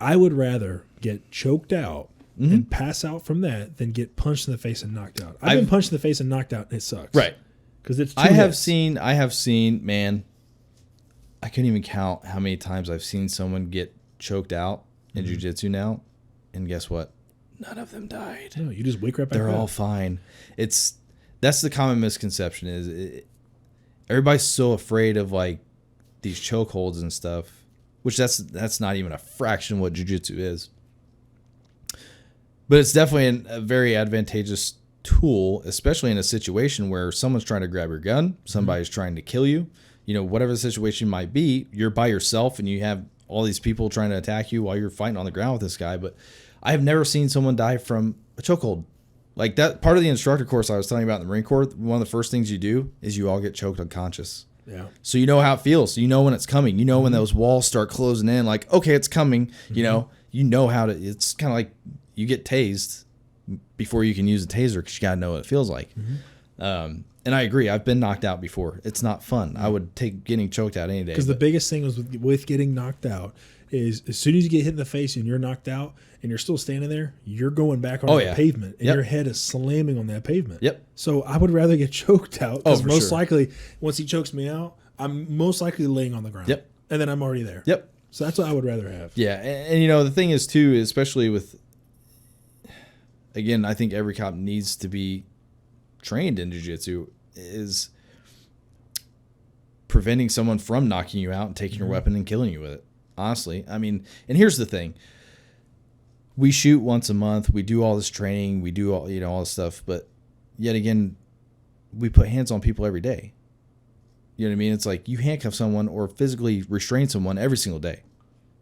I would rather get choked out and pass out from that than get punched in the face and knocked out. I've been punched in the face and knocked out, and it sucks. Right. Because it's I have seen, man, I couldn't even count how many times I've seen someone get choked out in jiu-jitsu now, and guess what? None of them died. No, you just wake right back up. They're all fine. That's the common misconception is everybody's so afraid of like these chokeholds and stuff, which that's not even a fraction of what jiu-jitsu is. But it's definitely a very advantageous tool, especially in a situation where someone's trying to grab your gun, somebody's trying to kill you, you know, whatever the situation might be, you're by yourself and you have all these people trying to attack you while you're fighting on the ground with this guy. But I have never seen someone die from a chokehold. Like that part of the instructor course I was telling you about in the Marine Corps, one of the first things you do is you all get choked unconscious. Yeah. So you know how it feels. You know when it's coming. You know when those walls start closing in, like, okay, it's coming. You know how to, it's kind of like you get tased before you can use a taser because you got to know what it feels like. And I agree. I've been knocked out before. It's not fun. I would take getting choked out any day. Because the biggest thing was with getting knocked out is as soon as you get hit in the face and you're knocked out and you're still standing there, you're going back on the pavement and your head is slamming on that pavement. Yep. So I would rather get choked out because most likely once he chokes me out, I'm most likely laying on the ground. Yep. And then I'm already there. Yep. So that's what I would rather have. Yeah. And you know, the thing is too, especially with, again, I think every cop needs to be trained in jiu-jitsu is preventing someone from knocking you out and taking your weapon and killing you with it. Honestly, I mean, and here's the thing. We shoot once a month. We do all this training. We do all, all this stuff. But yet again, we put hands on people every day. You know what I mean? It's like you handcuff someone or physically restrain someone every single day.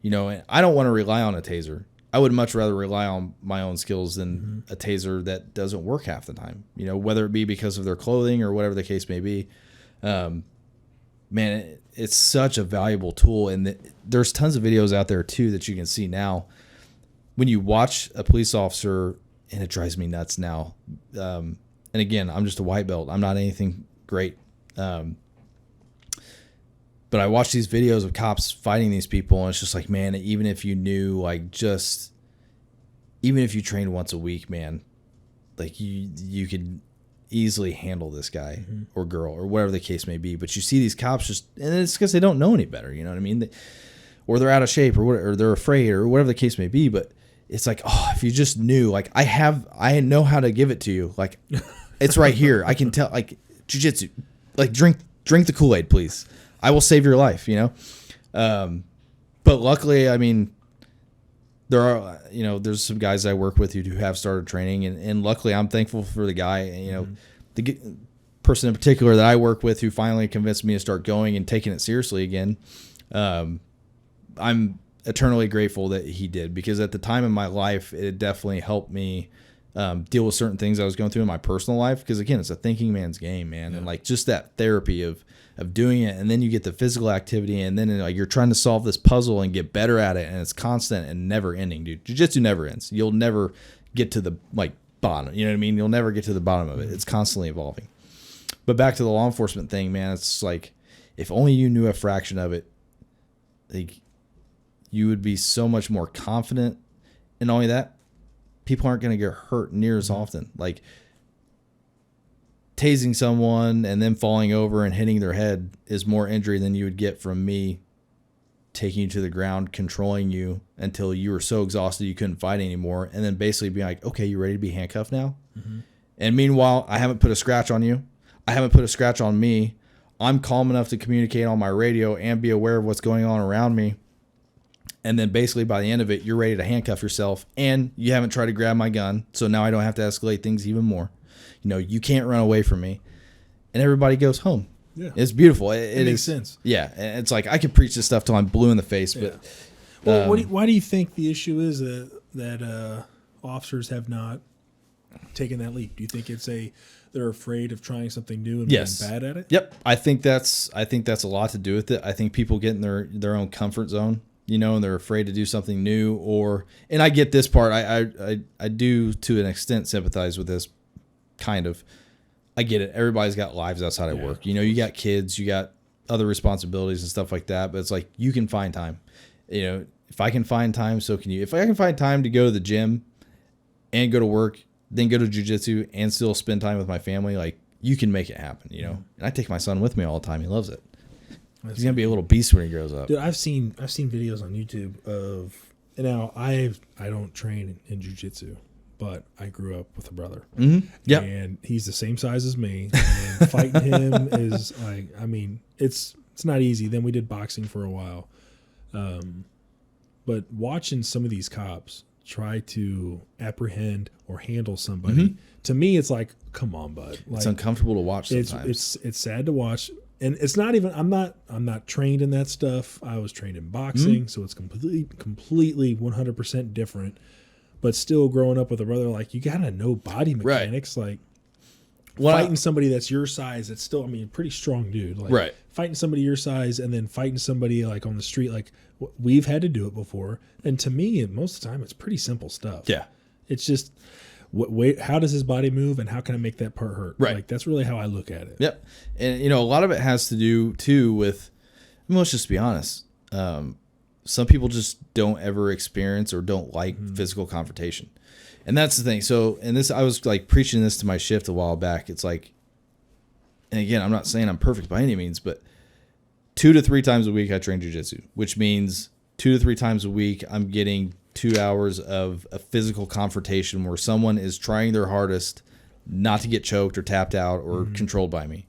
And I don't want to rely on a taser. I would much rather rely on my own skills than a taser that doesn't work half the time. Whether it be because of their clothing or whatever the case may be. Man, it's such a valuable tool. And there's tons of videos out there, too, that you can see now. When you watch a police officer, and it drives me nuts now. And again, I'm just a white belt. I'm not anything great. But I watch these videos of cops fighting these people, and it's just like, man, even if you knew, even if you trained once a week, man, like you could easily handle this guy or girl or whatever the case may be. But you see these cops and it's because they don't know any better, you know what I mean? Or they're out of shape or they're afraid or whatever the case may be. But it's like, oh, if you just knew, like I know how to give it to you. Like it's right here. I can tell, like jiu-jitsu, like drink the Kool-Aid, please. I will save your life, But luckily, I mean, there are, there's some guys I work with who have started training, and luckily I'm thankful for the guy, the person in particular that I work with who finally convinced me to start going and taking it seriously again. I'm eternally grateful that he did, because at the time in my life, it definitely helped me deal with certain things I was going through in my personal life. Because again, it's a thinking man's game, man. Yeah. And like just that therapy of doing it, and then you get the physical activity, and then like you're trying to solve this puzzle and get better at it, and it's constant and never ending, dude. Jiu-jitsu never ends. You'll never get to the bottom. You know what I mean? You'll never get to the bottom of it. It's constantly evolving. But back to the law enforcement thing, man. It's like if only you knew a fraction of it, like you would be so much more confident. And not only that, people aren't going to get hurt near as often. Like tasing someone and then falling over and hitting their head is more injury than you would get from me taking you to the ground, controlling you until you were so exhausted you couldn't fight anymore, and then basically being like, okay, you ready to be handcuffed now? And meanwhile, I haven't put a scratch on you. I haven't put a scratch on me. I'm calm enough to communicate on my radio and be aware of what's going on around me. And then basically by the end of it, you're ready to handcuff yourself, and you haven't tried to grab my gun. So now I don't have to escalate things even more. You can't run away from me, and everybody goes home. Yeah. It's beautiful. It makes sense. Yeah. It's like, I could preach this stuff till I'm blue in the face, but well, why do you think the issue is that officers have not taken that leap? Do you think they're afraid of trying something new and being bad at it? Yep. I think that's a lot to do with it. I think people get in their own comfort zone, and they're afraid to do something new, and I get this part. I do to an extent sympathize with this kind of. I get it. Everybody's got lives outside of work. You got kids, you got other responsibilities and stuff like that, but it's like, you can find time. If I can find time, so can you. If I can find time to go to the gym and go to work, then go to jiu-jitsu and still spend time with my family, like, you can make it happen, And I take my son with me all the time. He loves it. He's going to be a little beast when he grows up. Dude, I've seen videos on YouTube of, now I don't train in jiu-jitsu, but I grew up with a brother. Yeah. And he's the same size as me. And fighting him is like, I mean, it's not easy. Then we did boxing for a while. But watching some of these cops try to apprehend or handle somebody, to me, it's like, come on, bud. Like, it's uncomfortable to watch sometimes. It's sad to watch. And it's not even, I'm not trained in that stuff. I was trained in boxing, so it's completely 100% different. But still, growing up with a brother, like, you gotta know body mechanics. Right. Like, fighting somebody that's your size, that's still, pretty strong dude. Like, right. Fighting somebody your size and then fighting somebody like on the street, like, we've had to do it before. And to me, most of the time, it's pretty simple stuff. Yeah. It's just, how does his body move, and how can I make that part hurt? Right. Like, that's really how I look at it. Yep. And a lot of it has to do too with, let's just be honest. Some people just don't ever experience or don't like physical confrontation. And that's the thing. So, and this, I was like preaching this to my shift a while back. It's like, and again, I'm not saying I'm perfect by any means, but 2 to 3 times a week I train jiu-jitsu, which means 2 to 3 times a week I'm getting 2 hours of a physical confrontation where someone is trying their hardest not to get choked or tapped out or controlled by me.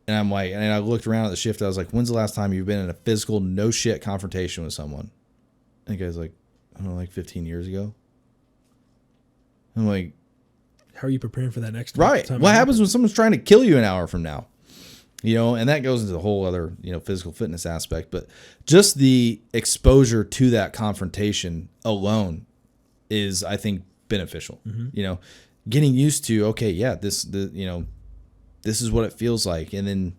And I'm like, and I looked around at the shift. I was like, when's the last time you've been in a physical, no shit confrontation with someone? And the guy's like, I don't know, like 15 years ago. I'm like, how are you preparing for that next time? Right. What happens when someone's trying to kill you an hour from now? You know, and that goes into the whole other, you know, physical fitness aspect. But just the exposure to that confrontation alone is, I think, beneficial. You know, getting used to, okay, yeah, this is what it feels like. And then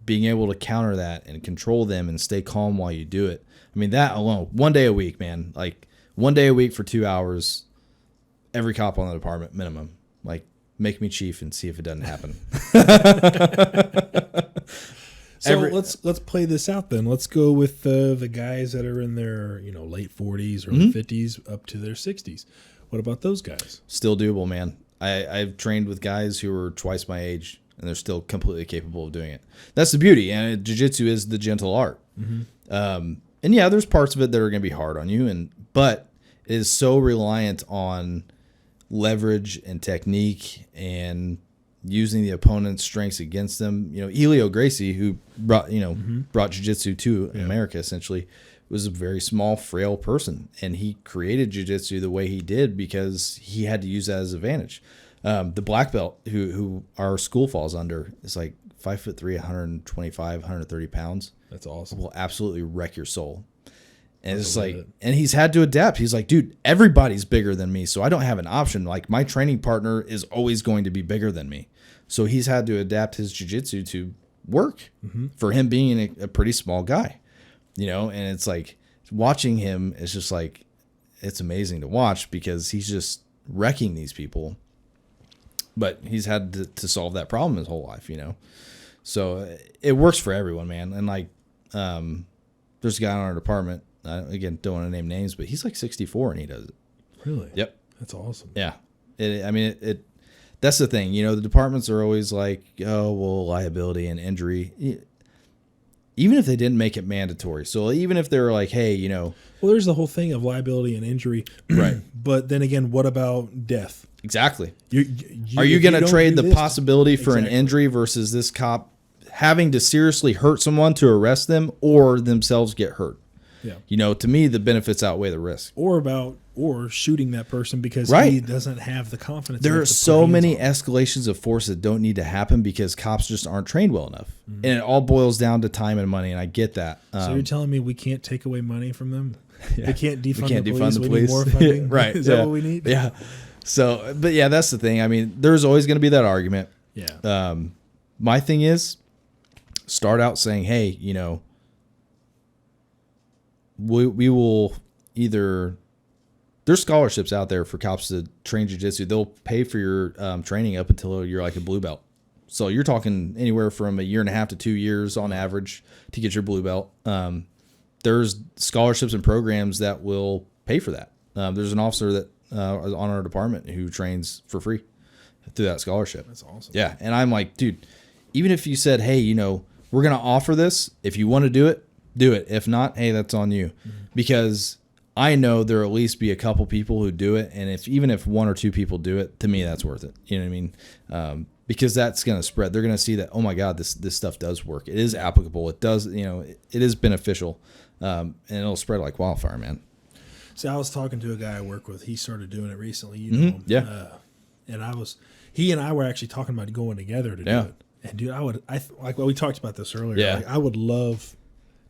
being able to counter that and control them and stay calm while you do it. I mean, that alone, 1 day a week, man, like 1 day a week for 2 hours, every cop on the department minimum. Like, make me chief and see if it doesn't happen. So let's play this out then. Let's go with the guys that are in their, you know, late 40s, early 50s, up to their 60s. What about those guys? Still doable, man. I've trained with guys who are twice my age, and they're still completely capable of doing it. That's the beauty. And jiu-jitsu is the gentle art. And yeah, there's parts of it that are going to be hard on you, but it is so reliant on leverage and technique and using the opponent's strengths against them. You know, Elio Gracie, who brought jiu-jitsu to America, essentially, was a very small, frail person, and he created jiu-jitsu the way he did because he had to use that as an advantage. The black belt who our school falls under is like 5'3", 125, 130 pounds. That's awesome. Will absolutely wreck your soul. And it's like, and he's had to adapt. He's like, dude, everybody's bigger than me, so I don't have an option. Like, my training partner is always going to be bigger than me. So he's had to adapt his jiu-jitsu to work for him being a pretty small guy, you know? And it's like, watching him is just like, it's amazing to watch because he's just wrecking these people. But he's had to solve that problem his whole life, you know? So it works for everyone, man. And like, there's a guy in our department, again, don't want to name names, but he's like 64 and he does it. Really? Yep. That's awesome. Yeah. That's the thing. You know, the departments are always like, oh, well, liability and injury. Even if they didn't make it mandatory. So even if they're like, hey, you know. Well, there's the whole thing of liability and injury. Right. But then again, what about death? Exactly. Are you going to trade the possibility for an injury versus this cop having to seriously hurt someone to arrest them or themselves get hurt? Yeah. You know, to me, the benefits outweigh the risk. Or shooting that person because he doesn't have the confidence. There are so many escalations of force that don't need to happen because cops just aren't trained well enough. And it all boils down to time and money, and I get that. So you're telling me we can't take away money from them? Yeah. We can't defund the police. We need more funding? Right. Is that what we need? Yeah. So, but yeah, that's the thing. I mean, there's always going to be that argument. Yeah. My thing is, start out saying, hey, you know, we will either, there's scholarships out there for cops to train jiu-jitsu. They'll pay for your training up until you're like a blue belt. So you're talking anywhere from 1.5 years to 2 years on average to get your blue belt. There's scholarships and programs that will pay for that. There's an officer that on our department who trains for free through that scholarship. That's awesome. Yeah. And I'm like, dude, even if you said, hey, you know, we're going to offer this. If you want to do it, do it. If not, hey, that's on you. Because I know there'll at least be a couple people who do it. And even if 1 or 2 people do it, to me, that's worth it. You know what I mean? Because that's going to spread. They're going to see that, oh my God, this stuff does work. It is applicable. It does, you know, it is beneficial. And it'll spread like wildfire, man. So I was talking to a guy I work with. He started doing it recently. You know him. Yeah. And he and I were actually talking about going together to do it. And dude, like we talked about this earlier. Yeah. Like, I would love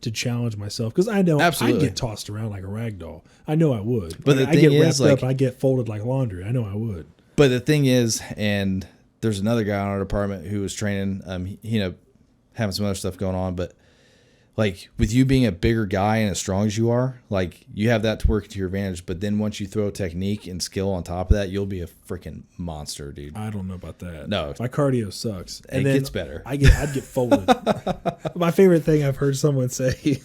to challenge myself because I know I'd get tossed around like a rag doll. I know I would. But like, the thing I get is, wrapped up. I get folded like laundry. I know I would. But the thing is, and there's another guy in our department who was training. He ended up having some other stuff going on, but like with you being a bigger guy and as strong as you are, like you have that to work to your advantage. But then once you throw technique and skill on top of that, you'll be a freaking monster, dude. I don't know about that. No, my cardio sucks. And it gets better. I'd get folded. My favorite thing I've heard someone say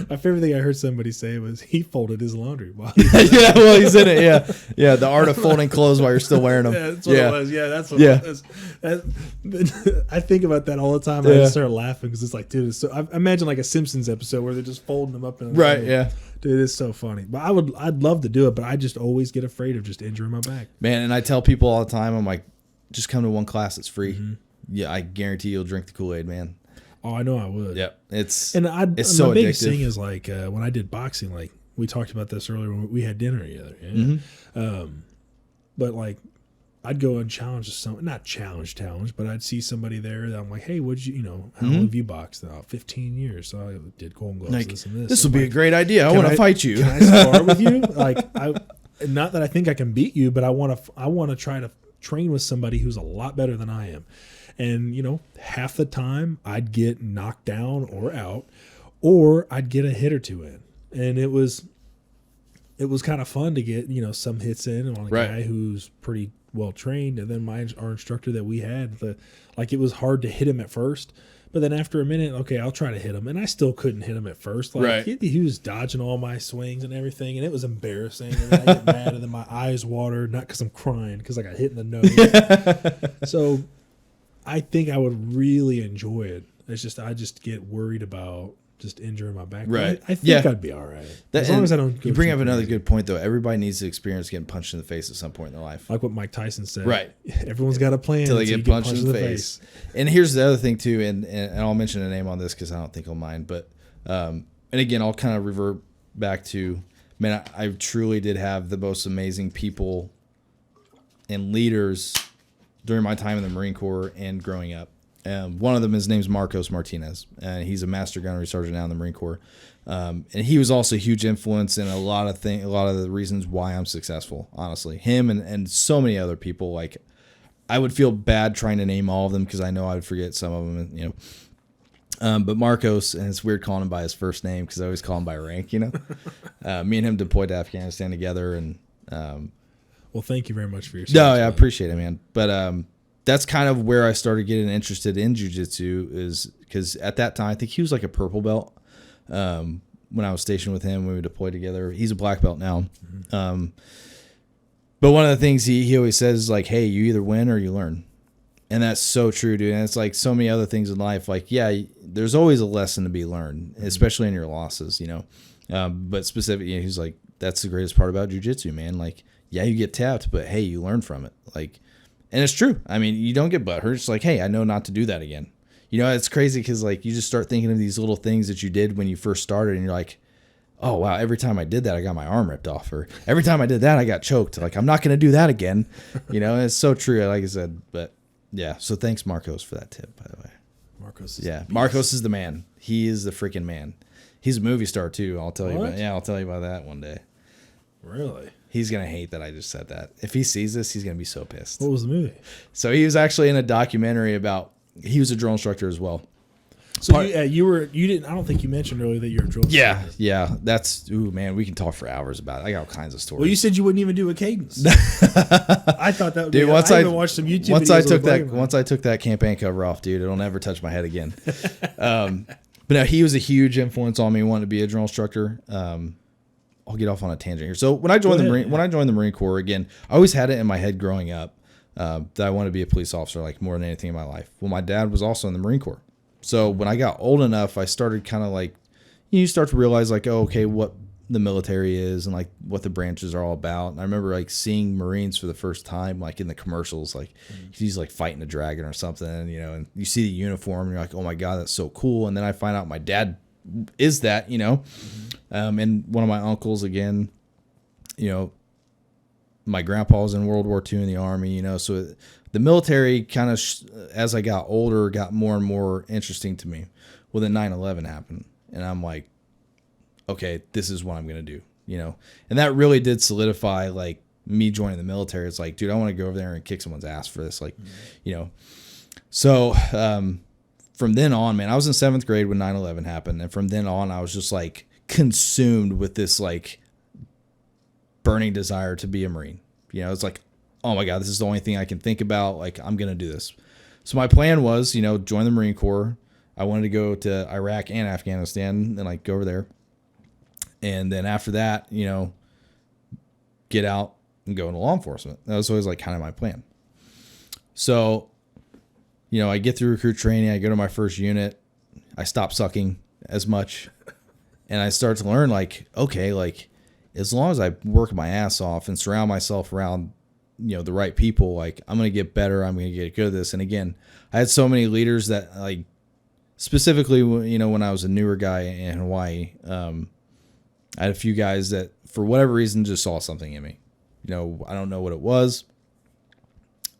My favorite thing I heard somebody say was he folded his laundry while Yeah, well, he's in it. Yeah, yeah. The art of folding clothes while you're still wearing them. Yeah, that's what it was. Yeah, that's what Yeah. it was. I think about that all the time. And I just start laughing because it's like, dude, it's so. I imagine like a Simpsons episode where they're just folding them up. Right. Yeah. Dude, it's so funny. But I'd love to do it, but I just always get afraid of just injuring my back. Man, and I tell people all the time, I'm like, just come to one class. It's free. Yeah, I guarantee you'll drink the Kool-Aid, man. Oh, I know I would. Yep. It's so my biggest addictive. thing is like when I did boxing, like we talked about this earlier when we had dinner together. Yeah? But like I'd go and challenge not challenge, but I'd see somebody there that I'm like, hey, how long have you boxed? 15 years. So I did Golden Gloves, like, this and this. This will be a great idea. I want to fight you. Can I spar with you? Like not that I think I can beat you, but I want to try to train with somebody who's a lot better than I am. And, half the time I'd get knocked down or out, or I'd get a hit or two in. And it was kind of fun to get, some hits in on a guy who's pretty well trained. And then our instructor that we had, it was hard to hit him at first. But then after a minute, okay, I'll try to hit him. And I still couldn't hit him at first. He was dodging all my swings and everything. And it was embarrassing. And then I get mad and then my eyes water, not because I'm crying, because I got hit in the nose. So I think I would really enjoy it. It's just I just get worried about just injuring my back. Right. I think I'd be all right. As long as I don't go You bring too up another crazy. good point, though. Everybody needs to experience getting punched in the face at some point in their life. Like what Mike Tyson said. Right. Everyone's got a plan Until they until get you punched in the face. And here's the other thing, too, and I'll mention a name on this because I don't think he'll mind. But, and again, I'll kind of revert back to, man, I truly did have the most amazing people and leaders during my time in the Marine Corps and growing up. One of them, his name's Marcos Martinez, and he's a master gunnery sergeant now in the Marine Corps. And he was also a huge influence in a lot of the reasons why I'm successful, honestly. Him and so many other people. Like, I would feel bad trying to name all of them because I know I would forget some of them, but Marcos, and it's weird calling him by his first name because I always call him by rank, Me and him deployed to Afghanistan together, and well, thank you very much for your service. No, yeah, I appreciate it, man. But that's kind of where I started getting interested in jiu-jitsu, is because at that time, I think he was like a purple belt when I was stationed with him. We would deploy together. He's a black belt now. But one of the things he always says is like, hey, you either win or you learn. And that's so true, dude. And it's like so many other things in life. Like, yeah, there's always a lesson to be learned, especially in your losses, But specifically, he's like, that's the greatest part about jiu-jitsu, man. Like, yeah, you get tapped, but hey, you learn from it. Like, and it's true. I mean, you don't get butthurt. It's like, hey, I know not to do that again. It's crazy because like you just start thinking of these little things that you did when you first started, and you're like, oh wow, every time I did that, I got my arm ripped off, or every time I did that, I got choked. Like, I'm not going to do that again. And it's so true, like I said. But yeah, so thanks, Marcos, for that tip, by the way. Marcos is the man. He is the freaking man. He's a movie star too. I'll tell you about that one day. Really? He's going to hate that I just said that. If he sees this, he's going to be so pissed. What was the movie? So he was actually in a documentary about, he was a drill instructor as well. So you didn't, I don't think you mentioned earlier that you're a drill instructor. Yeah. That's, ooh, man, we can talk for hours about it. I got all kinds of stories. Well, you said you wouldn't even do a cadence. I thought that would be, I even watched some YouTube videos. Once I took that campaign cover off, dude, it'll never touch my head again. But no, he was a huge influence on me wanting to be a drill instructor. I'll get off on a tangent here. So when I joined the Marine Corps, again, I always had it in my head growing up that I wanted to be a police officer, like more than anything in my life. Well, my dad was also in the Marine Corps. So when I got old enough, I started kind of like, you start to realize like, oh, okay, what the military is and like what the branches are all about. And I remember like seeing Marines for the first time, like in the commercials, like he's like fighting a dragon or something, and you see the uniform and you're like, oh my God, that's so cool. And then I find out my dad is that, and one of my uncles, again, my grandpa was in World War II in the Army, so the military kind of, as I got older, got more and more interesting to me. Well, then 9/11 happened, and I'm like, okay, this is what I'm going to do, and that really did solidify like me joining the military. It's like, dude, I want to go over there and kick someone's ass for this. Like, so, from then on, man, I was in 7th grade when 9/11 happened. And from then on, I was just like consumed with this like burning desire to be a Marine. It's like, oh my God, this is the only thing I can think about. Like, I'm going to do this. So my plan was, join the Marine Corps. I wanted to go to Iraq and Afghanistan and like go over there. And then after that, get out and go into law enforcement. That was always like kind of my plan. So, I get through recruit training. I go to my first unit. I stop sucking as much. And I start to learn as long as I work my ass off and surround myself around, the right people, I'm going to get better. I'm going to get good at this. And again, I had so many leaders that specifically, when I was a newer guy in Hawaii, I had a few guys that for whatever reason just saw something in me. I don't know what it was,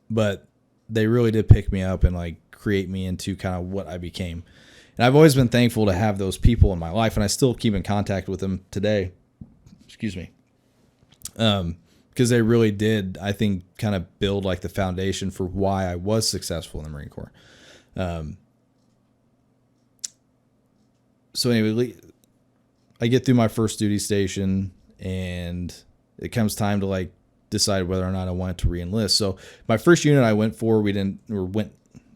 but they really did pick me up and create me into kind of what I became. And I've always been thankful to have those people in my life, and I still keep in contact with them today. Excuse me. Because they really did, I think, kind of build the foundation for why I was successful in the Marine Corps. So anyway, I get through my first duty station, and it comes time to decide whether or not I wanted to re-enlist. So my first unit I went for,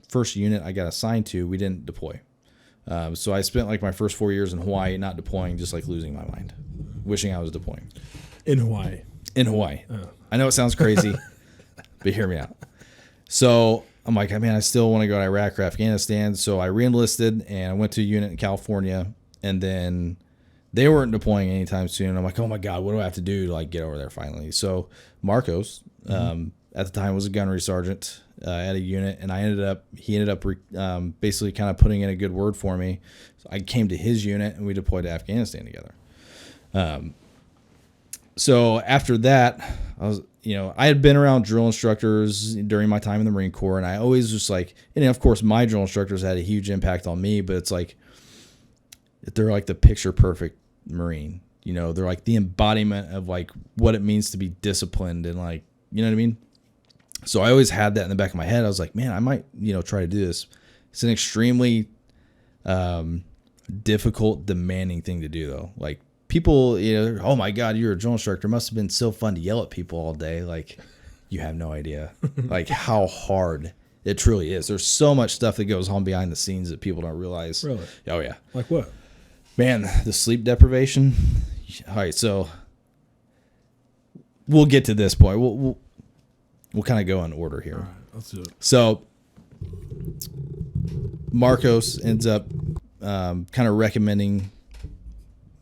first unit I got assigned to, we didn't deploy. So I spent my first 4 years in Hawaii not deploying, just losing my mind, wishing I was deploying. In Hawaii. Oh. I know it sounds crazy, but hear me out. So I'm like, man, I still want to go to Iraq or Afghanistan. So I re-enlisted and I went to a unit in California, and then they weren't deploying anytime soon. I'm like, oh my God, what do I have to do to get over there finally? So Marcos, at the time was a gunnery sergeant at a unit, and he ended up basically kind of putting in a good word for me. So I came to his unit and we deployed to Afghanistan together. So after that, I had been around drill instructors during my time in the Marine Corps, and I always just and of course my drill instructors had a huge impact on me, but it's they're the picture perfect Marine. They're the embodiment of what it means to be disciplined and you know what I mean? So I always had that in the back of my head. I was like, man, I might, try to do this. It's an extremely difficult, demanding thing to do though. People, oh my God, you're a drill instructor. It must have been so fun to yell at people all day. You have no idea how hard it truly is. There's so much stuff that goes on behind the scenes that people don't realize. Really? Oh yeah. Like what? Man, the sleep deprivation. All right, so we'll get to this point. We'll kind of go in order here. All right, let's do it. So Marcos ends up kind of recommending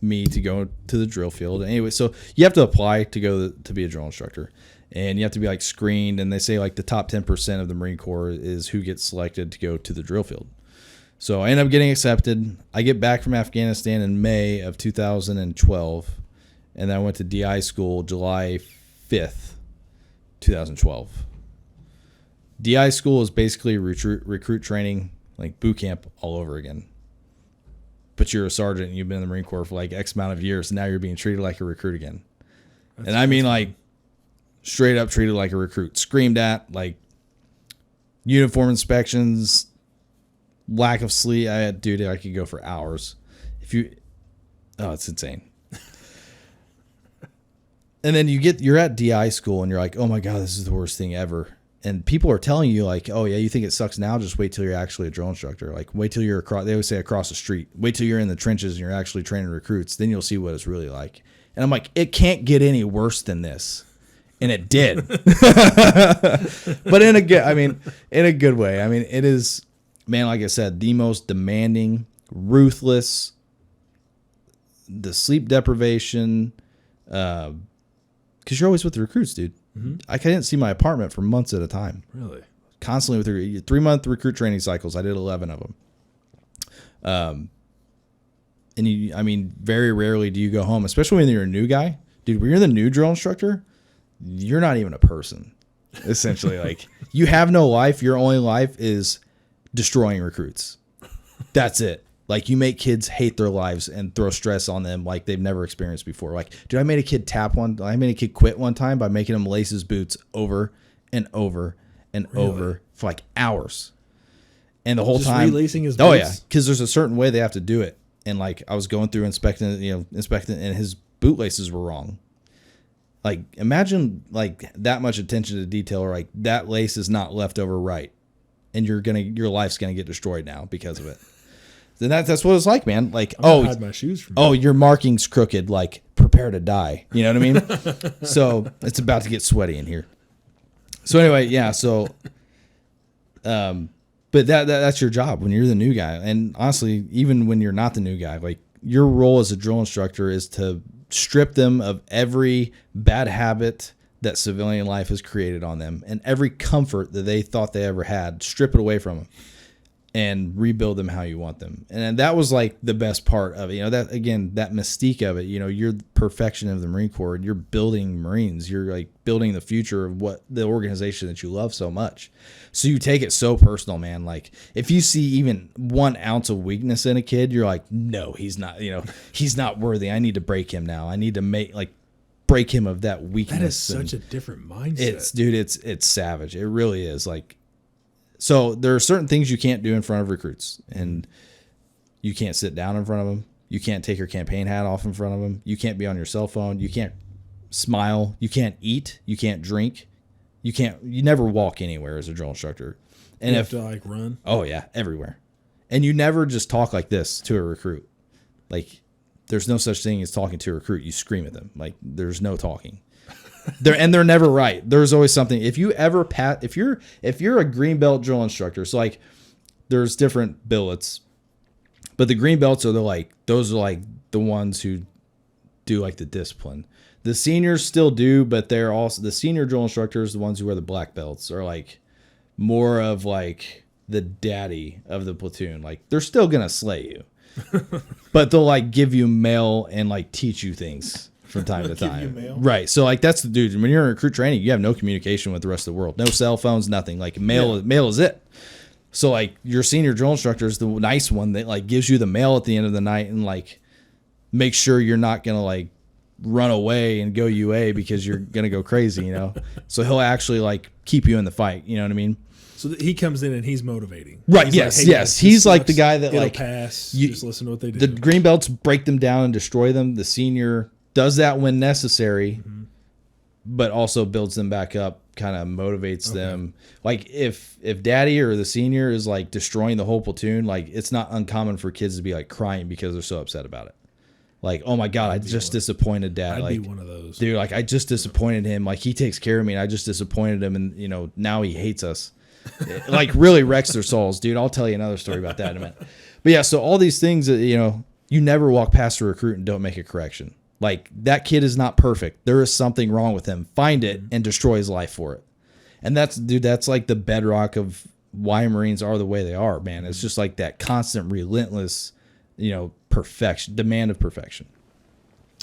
me to go to the drill field. Anyway, so you have to apply to go to be a drill instructor, and you have to be screened, and they say the top 10% of the Marine Corps is who gets selected to go to the drill field. So I end up getting accepted. I get back from Afghanistan in May of 2012, and then I went to DI school July 5th, 2012. DI school is basically recruit training, boot camp all over again. But you're a sergeant and you've been in the Marine Corps for X amount of years, and now you're being treated like a recruit again. And I mean straight up treated like a recruit. Screamed at, uniform inspections, lack of sleep. I could go for hours. It's insane. And then you're at DI school and you're like, oh my God, this is the worst thing ever. And people are telling you oh yeah, you think it sucks now? Just wait till you're actually a drill instructor. Wait till you're they always say across the street. Wait till you're in the trenches and you're actually training recruits. Then you'll see what it's really like. And I'm like, it can't get any worse than this. And it did. But in a good way. I mean, it is, man, like I said, the most demanding, ruthless, the sleep deprivation, because you're always with the recruits, dude. Mm-hmm. I couldn't see my apartment for months at a time. Really? Constantly with 3-month recruit training cycles. I did 11 of them. And very rarely do you go home, especially when you're a new guy. Dude, when you're the new drill instructor, you're not even a person. Essentially, you have no life. Your only life is destroying recruits. That's it. You make kids hate their lives and throw stress on them like they've never experienced before. Dude, I made a kid I made a kid quit one time by making him lace his boots over and over and over for hours. And the whole time relacing his boots? Oh yeah, because there's a certain way they have to do it. And I was going through inspecting, and his boot laces were wrong. Imagine that much attention to detail, or that lace is not left over right, and your life's gonna get destroyed now because of it. And that's what it's like, man. Like, I'm hide my shoes from you. your marking's crooked. Like, prepare to die. You know what I mean? So it's about to get sweaty in here. So anyway, yeah. So, but that's your job when you're the new guy. And honestly, even when you're not the new guy, like your role as a drill instructor is to strip them of every bad habit that civilian life has created on them and every comfort that they thought they ever had. Strip it away from them and rebuild them how you want them. And that was like the best part of it. You know, that again, that mystique of it, you know, you're the perfection of the Marine Corps and you're building Marines. You're like building the future of what the organization that you love so much. So you take it so personal, man. Like if you see even 1 ounce of weakness in a kid, you're like, no, he's not, you know, he's not worthy. I need to break him now. I need to break him of that weakness. That is such a different mindset. It's savage. It really is. Like, so there are certain things you can't do in front of recruits, and you can't sit down in front of them. You can't take your campaign hat off in front of them. You can't be on your cell phone. You can't smile. You can't eat. You can't drink. You never walk anywhere as a drill instructor. And you have to like run. Oh yeah, everywhere. And you never just talk like this to a recruit. Like there's no such thing as talking to a recruit. You scream at them. Like there's no talking. They're never right. There's always something. If you ever if you're a green belt drill instructor, so like there's different billets, but the green belts are those are the ones who do like the discipline. The seniors still do, but they're also the senior drill instructors, the ones who wear the black belts, are like more of like the daddy of the platoon. Like they're still gonna slay you, but they'll like give you mail and like teach you things from time to time. Right. So like that's the dude. When you're in recruit training, you have no communication with the rest of the world. No cell phones, nothing. Like mail is it. So like your senior drill instructor is the nice one that like gives you the mail at the end of the night and like make sure you're not gonna like run away and go UA because you're gonna go crazy, you know. So he'll actually like keep you in the fight. You know what I mean? So he comes in and he's motivating. Right. He's yes. Like, hey, yes. He's like the guy that it'll like pass. Just listen to what they do. The green belts break them down and destroy them. The senior does that when necessary, but also builds them back up, kind of motivates them. Like if daddy or the senior is like destroying the whole platoon, like it's not uncommon for kids to be like crying because they're so upset about it. Like, oh my God, I just disappointed dad. I'd like be one of those. Dude, like I just disappointed him. Like he takes care of me and I just disappointed him and you know, now he hates us. It, like really wrecks their souls, dude. I'll tell you another story about that in a minute. But yeah, so all these things that, you know, you never walk past a recruit and don't make a correction. Like that kid is not perfect. There is something wrong with him. Find it and destroy his life for it. And that's like the bedrock of why Marines are the way they are, man. It's just like that constant, relentless, you know, demand of perfection.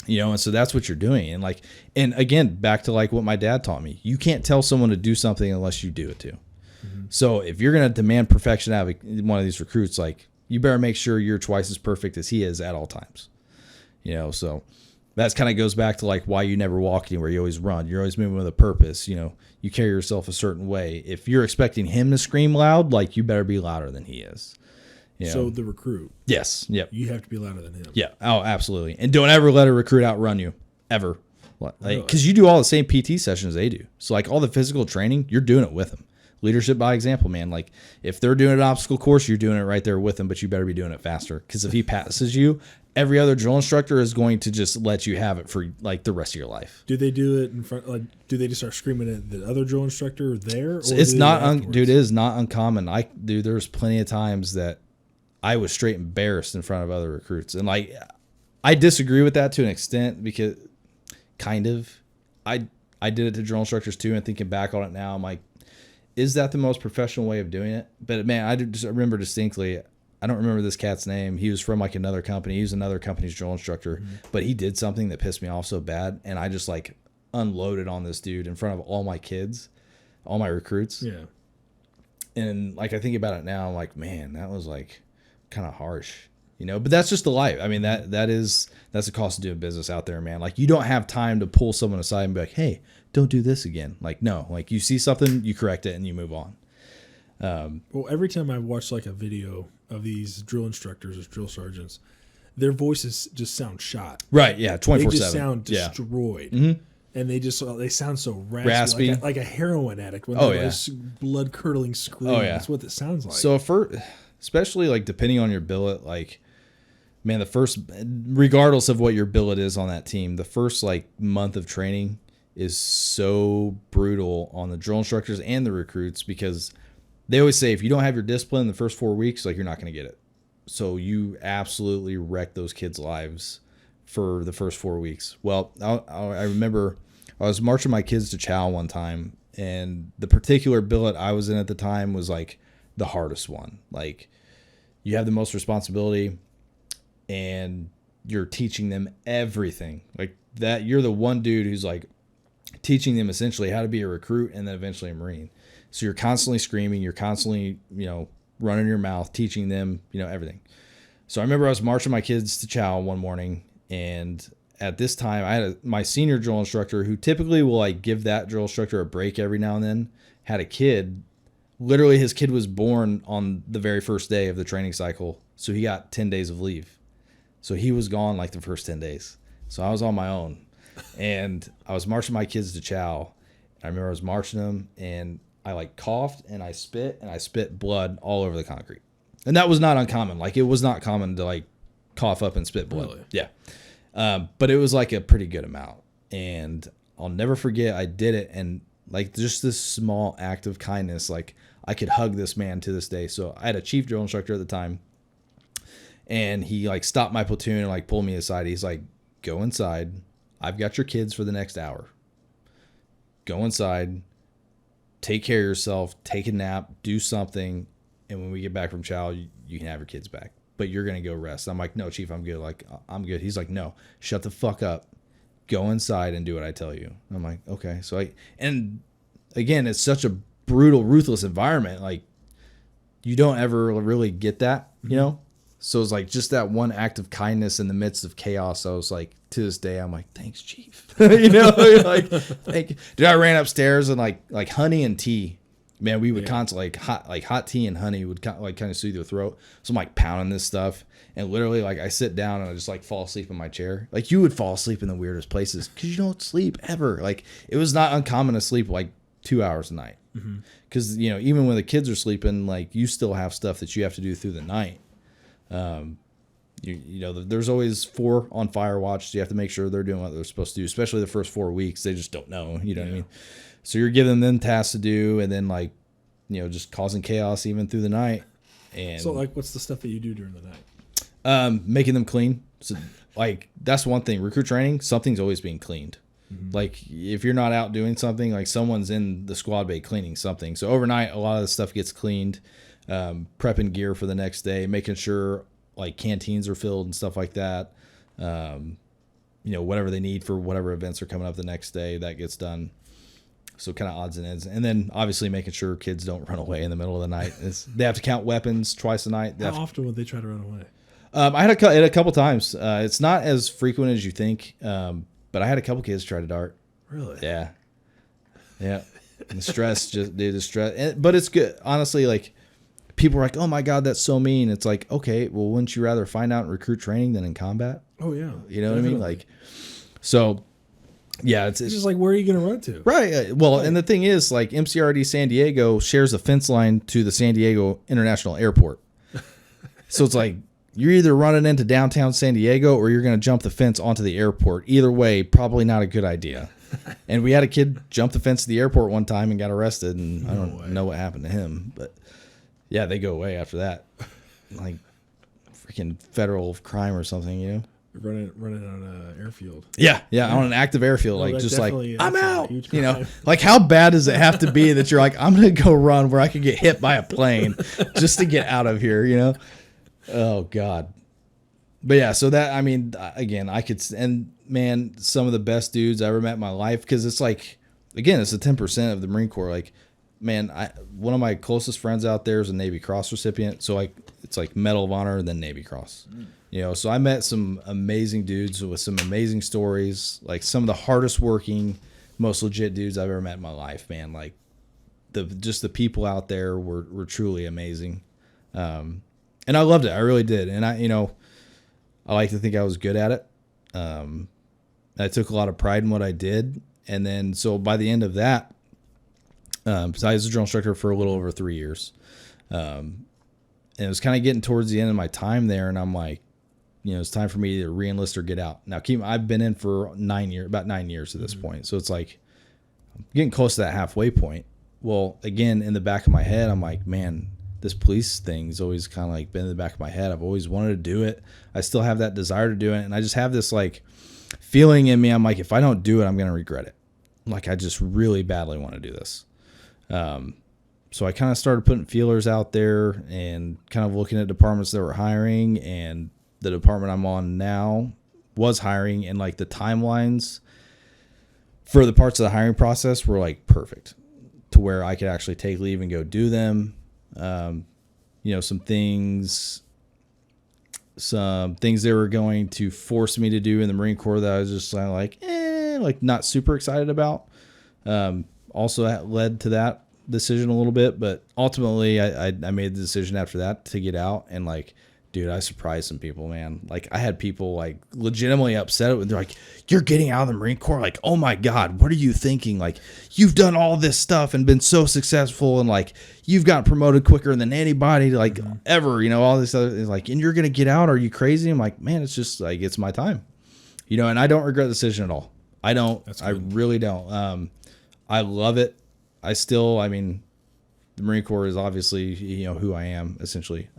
You know, and so that's what you're doing. And like, and again, back to like what my dad taught me. You can't tell someone to do something unless you do it too. So if you're going to demand perfection out of one of these recruits, like you better make sure you're twice as perfect as he is at all times. You know, so that kind of goes back to like why you never walk anywhere. You always run. You're always moving with a purpose. You know, you carry yourself a certain way. If you're expecting him to scream loud, like you better be louder than he is. You know? So the recruit. Yes. Yep. You have to be louder than him. Yeah. Oh, absolutely. And don't ever let a recruit outrun you ever. Like, because you do all the same PT sessions they do. So like all the physical training, you're doing it with them. Leadership by example, man. Like if they're doing an obstacle course, you're doing it right there with them, but you better be doing it faster. Because if he passes you, every other drill instructor is going to just let you have it for like the rest of your life. Do they do it in front? Like, do they just start screaming at the other drill instructor there? Or it's not, dude. It is not uncommon. There's plenty of times that I was straight embarrassed in front of other recruits, and like I disagree with that to an extent because kind of I did it to drill instructors too, and thinking back on it now, I'm like, is that the most professional way of doing it? But man, I remember distinctly. I don't remember this cat's name. He was from like another company. He was another company's drill instructor, but he did something that pissed me off so bad. And I just like unloaded on this dude in front of all my kids, all my recruits. Yeah. And like, I think about it now, I'm like, man, that was like kind of harsh, you know, but that's just the life. I mean, that's the cost of doing business out there, man. Like you don't have time to pull someone aside and be like, hey, don't do this again. Like, no, like you see something, you correct it and you move on. Well, every time I watch like a video of these drill instructors or drill sergeants, their voices just sound shot. Right. Yeah. 24/7. They just sound destroyed. Yeah. Mm-hmm. And they sound so raspy. Like a heroin addict when they're blood curdling scream. Oh, yeah. That's what it sounds like. So especially like depending on your billet, like, man, regardless of what your billet is on that team, the first like month of training is so brutal on the drill instructors and the recruits, because they always say if you don't have your discipline in the first 4 weeks, like, you're not going to get it. So you absolutely wreck those kids' lives for the first 4 weeks. Well, I remember I was marching my kids to chow one time, and the particular billet I was in at the time was like the hardest one. Like, you have the most responsibility, and you're teaching them everything like that. You're the one dude who's like teaching them essentially how to be a recruit and then eventually a Marine. So you're constantly screaming, you're constantly, running your mouth, teaching them, everything. So I remember I was marching my kids to chow one morning, and at this time I had my senior drill instructor, who typically will like give that drill instructor a break every now and then, had a kid. Literally his kid was born on the very first day of the training cycle. So he got 10 days of leave. So he was gone like the first 10 days. So I was on my own, and I was marching my kids to chow. I remember I was marching them, and I like coughed and I spit blood all over the concrete. And that was not uncommon. Like, it was not common to like cough up and spit blood. Really? Yeah. But it was like a pretty good amount. And I'll never forget, I did it. And like, just this small act of kindness, like, I could hug this man to this day. So I had a chief drill instructor at the time, and he like stopped my platoon and like pulled me aside. He's like, go inside. I've got your kids for the next hour. Go inside. Take care of yourself, take a nap, do something, and when we get back from chow, you can have your kids back. But you're going to go rest. I'm like, no, Chief, I'm good. Like, I'm good. He's like, no, shut the fuck up. Go inside and do what I tell you. I'm like, okay. So and again, it's such a brutal, ruthless environment. Like, you don't ever really get that, So it's like just that one act of kindness in the midst of chaos. I was like, to this day, I'm like, thanks, Chief. Like, thank you. Dude, I ran upstairs, and like honey and tea, man, we would constantly hot tea and honey would kind of soothe your throat. So I'm like pounding this stuff, and literally like I sit down and I just like fall asleep in my chair. Like, you would fall asleep in the weirdest places because you don't sleep ever. Like, it was not uncommon to sleep like 2 hours a night, because even when the kids are sleeping, like, you still have stuff that you have to do through the night. There's always 4 on fire watch. So you have to make sure they're doing what they're supposed to do, especially the first 4 weeks. They just don't know, what I mean? So you're giving them tasks to do, and then like, just causing chaos even through the night. And so like, what's the stuff that you do during the night? Making them clean. So like, that's one thing. Recruit training, something's always being cleaned. Like, if you're not out doing something, like, someone's in the squad bay cleaning something. So overnight, a lot of the stuff gets cleaned, prepping gear for the next day, making sure like canteens are filled and stuff like that. Whatever they need for whatever events are coming up the next day, that gets done. So kind of odds and ends. And then obviously making sure kids don't run away in the middle of the night. They have to count weapons twice a night. How often would they try to run away? I had it a couple times. It's not as frequent as you think. But I had a couple kids try to dart. Really? Yeah. And the stress, but it's good. Honestly, like, people are like, oh my God, that's so mean. It's like, okay, well, wouldn't you rather find out in recruit training than in combat? Oh yeah. You know what I mean? Like, so yeah, it's just like, where are you going to run to? Right. Well, and the thing is, like, MCRD San Diego shares a fence line to the San Diego International Airport. So it's like, you're either running into downtown San Diego or you're going to jump the fence onto the airport. Either way, probably not a good idea. And we had a kid jump the fence to the airport one time and got arrested, and I don't know what happened to him. But yeah, they go away after that. Like, freaking federal crime or something, Running on an airfield. Yeah, on an active airfield. Like, just like, I'm out. Crime. Like, how bad does it have to be that you're like, I'm going to go run where I could get hit by a plane just to get out of here, Oh God. But yeah, so that, I mean, again, and man, some of the best dudes I ever met in my life. Cause it's like, again, it's the 10% of the Marine Corps. Like, man, one of my closest friends out there is a Navy Cross recipient. So like, it's like Medal of Honor and then Navy Cross, so I met some amazing dudes with some amazing stories, like some of the hardest working, most legit dudes I've ever met in my life, man. Like, the people out there were truly amazing. And I loved it. I really did. And I like to think I was good at it. I took a lot of pride in what I did. And then, so by the end of that, I was a drill instructor for a little over 3 years. And it was kind of getting towards the end of my time there, and I'm like, it's time for me to re-enlist or get out. Now, I've been in for about 9 years at this point. So it's like I'm getting close to that halfway point. Well, again, in the back of my head, I'm like, man, this police thing's always kind of like been in the back of my head. I've always wanted to do it. I still have that desire to do it. And I just have this like feeling in me. I'm like, if I don't do it, I'm going to regret it. Like, I just really badly want to do this. So I kind of started putting feelers out there and kind of looking at departments that were hiring, and the department I'm on now was hiring, and like the timelines for the parts of the hiring process were like perfect to where I could actually take leave and go do them. Some things they were going to force me to do in the Marine Corps that I was just like not super excited about. Also that led to that decision a little bit, but ultimately I made the decision after that to get out. And like, dude, I surprised some people, man. Like, I had people like legitimately upset. They're like, you're getting out of the Marine Corps? Like, oh my God, what are you thinking? Like, you've done all this stuff and been so successful, and like, you've gotten promoted quicker than anybody like ever, all this other is like, and you're going to get out? Are you crazy? I'm like, man, it's just like, it's my time, and I don't regret the decision at all. I don't, I really don't. I love it. The Marine Corps is obviously, who I am essentially.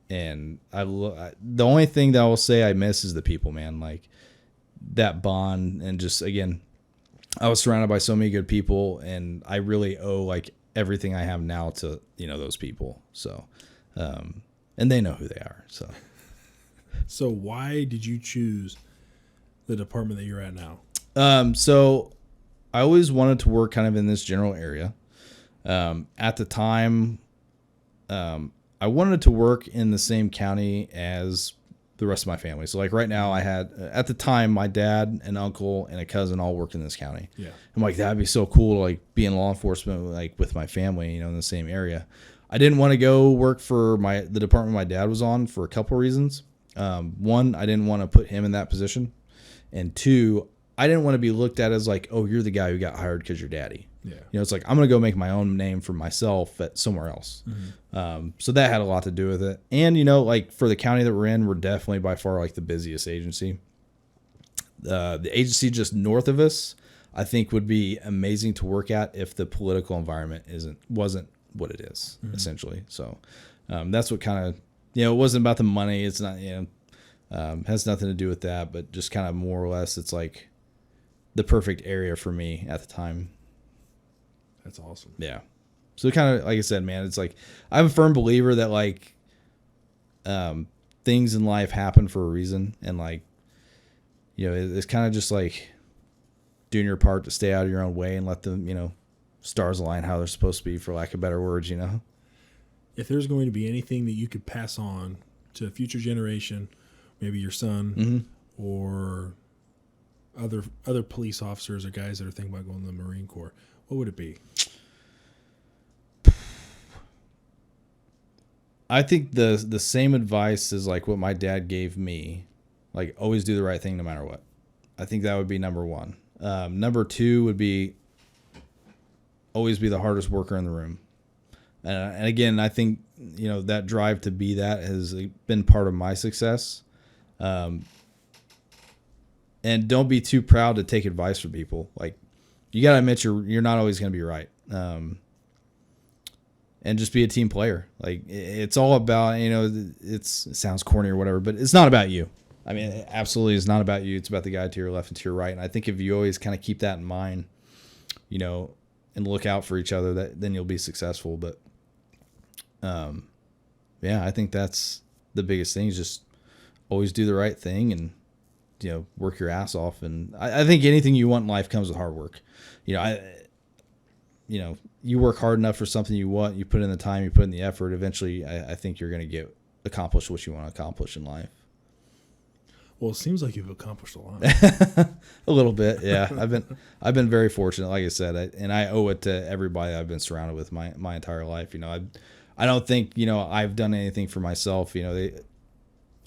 And the only thing that I will say I miss is the people, man, like that bond. And just, again, I was surrounded by so many good people, and I really owe like everything I have now to, those people. So, and they know who they are. So why did you choose the department that you're at now? So I always wanted to work kind of in this general area. At the time, I wanted to work in the same county as the rest of my family. So like right now I had, at the time, my dad, an uncle, and a cousin all worked in this county. Yeah. I'm like, that'd be so cool to like be in law enforcement, like with my family, in the same area. I didn't want to go work for the department my dad was on for a couple reasons. One, I didn't want to put him in that position. And two, I didn't want to be looked at as like, oh, you're the guy who got hired because you're daddy. Yeah. It's like, I'm going to go make my own name for myself at somewhere else. Mm-hmm. So that had a lot to do with it. And, like for the county that we're in, we're definitely by far like the busiest agency. The agency just north of us, I think would be amazing to work at if the political environment wasn't what it is, essentially. So that's what kind of, it wasn't about the money. It's not, has nothing to do with that, but just kind of more or less, it's like the perfect area for me at the time. That's awesome. Yeah. So kind of, like I said, man, it's like, I'm a firm believer that like, things in life happen for a reason. And like, it's kind of just like doing your part to stay out of your own way and let them, stars align how they're supposed to be, for lack of better words, If there's going to be anything that you could pass on to a future generation, maybe your son or other police officers or guys that are thinking about going to the Marine Corps, what would it be? I think the same advice is like what my dad gave me, like always do the right thing no matter what. I think that would be number one. Number two would be always be the hardest worker in the room. And again, I think, that drive to be that has been part of my success. And don't be too proud to take advice from people. Like, you got to admit you're not always going to be right. And just be a team player. Like, it's all about, it sounds corny or whatever, but it's not about you. I mean, it absolutely is not about you. It's about the guy to your left and to your right. And I think if you always kind of keep that in mind, and look out for each other, then you'll be successful. But, I think that's the biggest thing, is just always do the right thing and, work your ass off. And I think anything you want in life comes with hard work. You work hard enough for something you want, you put in the time, you put in the effort, eventually I think you're going to accomplish what you want to accomplish in life. Well, it seems like you've accomplished a lot. A little bit. Yeah. I've been very fortunate. Like I said, and I owe it to everybody I've been surrounded with my entire life. I don't think, I've done anything for myself.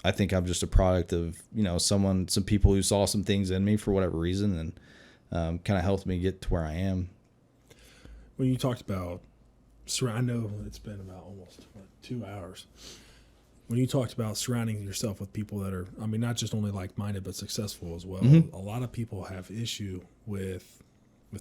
I think I'm just a product of, some people who saw some things in me for whatever reason and kind of helped me get to where I am. When you talked about I know it's been about almost 2 hours. When you talked about surrounding yourself with people that are, I mean, not just only like-minded, but successful as well. Mm-hmm. A lot of people have issue with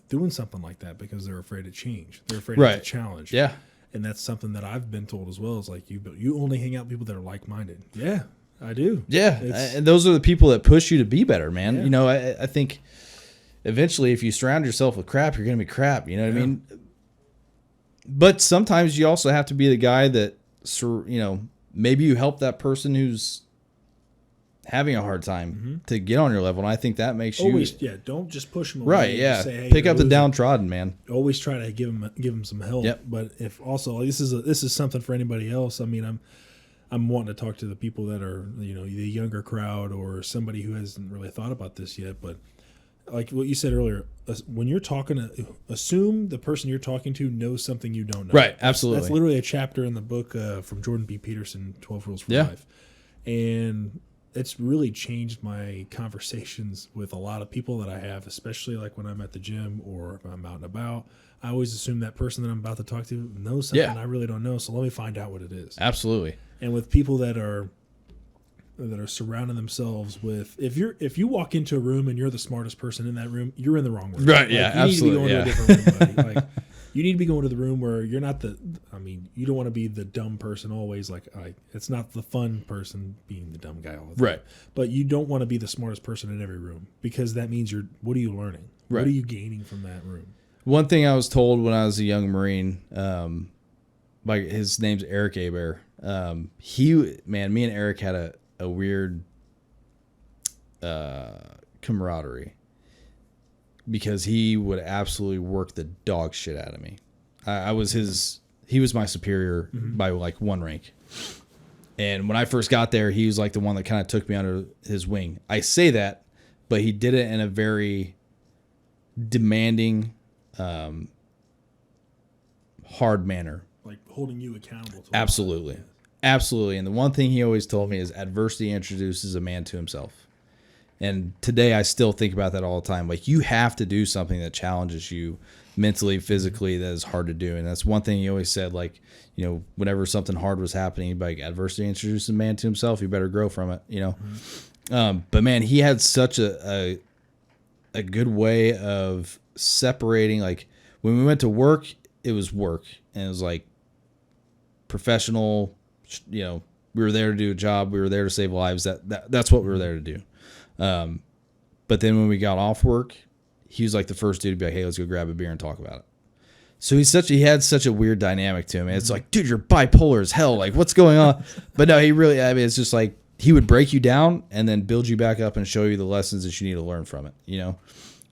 doing something like that because they're afraid of change. They're afraid of the challenge. Yeah. And that's something that I've been told as well. Is like, you only hang out with people that are like-minded. Yeah, I do. Yeah. And those are the people that push you to be better, man. Yeah. You know, I think eventually if you surround yourself with crap, you're going to be crap. You know what I mean? But sometimes you also have to be the guy that, you know, maybe you help that person who's having a hard time to get on your level. And I think that makes always, don't just push them away. Right, yeah. Say, hey, pick up the downtrodden, man. Always try to give them some help. Yep. But if also, this is something for anybody else. I mean, I'm wanting to talk to the people that are, you know, the younger crowd or somebody who hasn't really thought about this yet. But like what you said earlier, when you're talking, assume the person you're talking to knows something you don't know. Right, absolutely. That's literally a chapter in the book from Jordan B. Peterson, 12 Rules for Life. And it's really changed my conversations with a lot of people that I have, especially like when I'm at the gym or if I'm out and about. I always assume that person that I'm about to talk to knows something I really don't know, so let me find out what it is. Absolutely. And with people that are surrounding themselves with, if you walk into a room and you're the smartest person in that room, you're in the wrong room. Right? Yeah, you absolutely. Need to be going to a different room, buddy. Like, you need to be going to the room where you're not you don't want to be the dumb person always. Like, it's not the fun person being the dumb guy all the time. Right. But you don't want to be the smartest person in every room because that means what are you learning? Right. What are you gaining from that room? One thing I was told when I was a young Marine, like his name's Eric Aber. Me and Eric had a weird camaraderie because he would absolutely work the dog shit out of me. He was my superior by like one rank. And when I first got there, he was like the one that kind of took me under his wing. I say that, but he did it in a very demanding, hard manner. Like holding you accountable to Absolutely. Absolutely. And the one thing he always told me is adversity introduces a man to himself. And today I still think about that all the time. Like, you have to do something that challenges you mentally, physically, that is hard to do. And that's one thing he always said, like, you know, whenever something hard was happening, he'd be like, adversity introduces a man to himself. You better grow from it, you know? But man, he had such a good way of separating. Like, when we went to work, it was work. And it was like professional, you know, we were there to do a job. We were there to save lives. That's what we were there to do. But then when we got off work, he was like the first dude to be like, hey, let's go grab a beer and talk about it. So he had such a weird dynamic to him. And it's like, dude, you're bipolar as hell. Like, what's going on? But no, it's just like, he would break you down and then build you back up and show you the lessons that you need to learn from it, you know?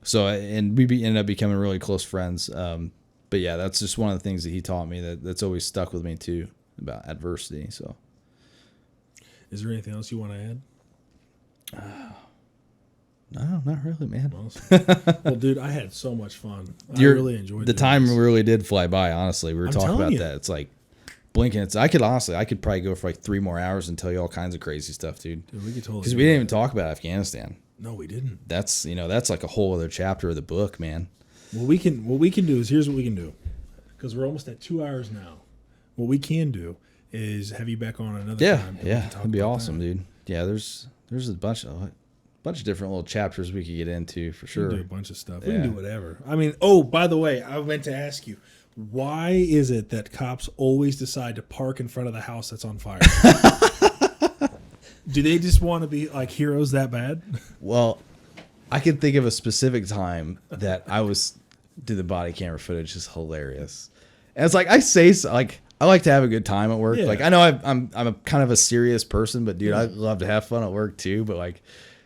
So, and we ended up becoming really close friends. But yeah, that's just one of the things that he taught me that's always stuck with me too, about adversity. So, is there anything else you want to add? No, not really, man. Well, dude, I had so much fun. I really enjoyed the time. Really did fly by. Honestly, we were talking about that. It's like blinking. I could probably go for like 3 more hours and tell you all kinds of crazy stuff, dude. We could totally, because we didn't even talk about Afghanistan. No, we didn't. That's like a whole other chapter of the book, man. What we can do is, here's what we can do, because we're almost at 2 hours now. What we can do is have you back on another time. Yeah, that'd be awesome, dude. Yeah, there's a bunch of different little chapters we could get into for sure. We can do a bunch of stuff. We can do whatever. I mean, oh, by the way, I meant to ask you, why is it that cops always decide to park in front of the house that's on fire? Do they just want to be like heroes that bad? Well, I can think of a specific time that the body camera footage is hilarious. And it's like, I like to have a good time at work. Yeah. Like, I know I'm a kind of a serious person, but dude, I love to have fun at work too. But like,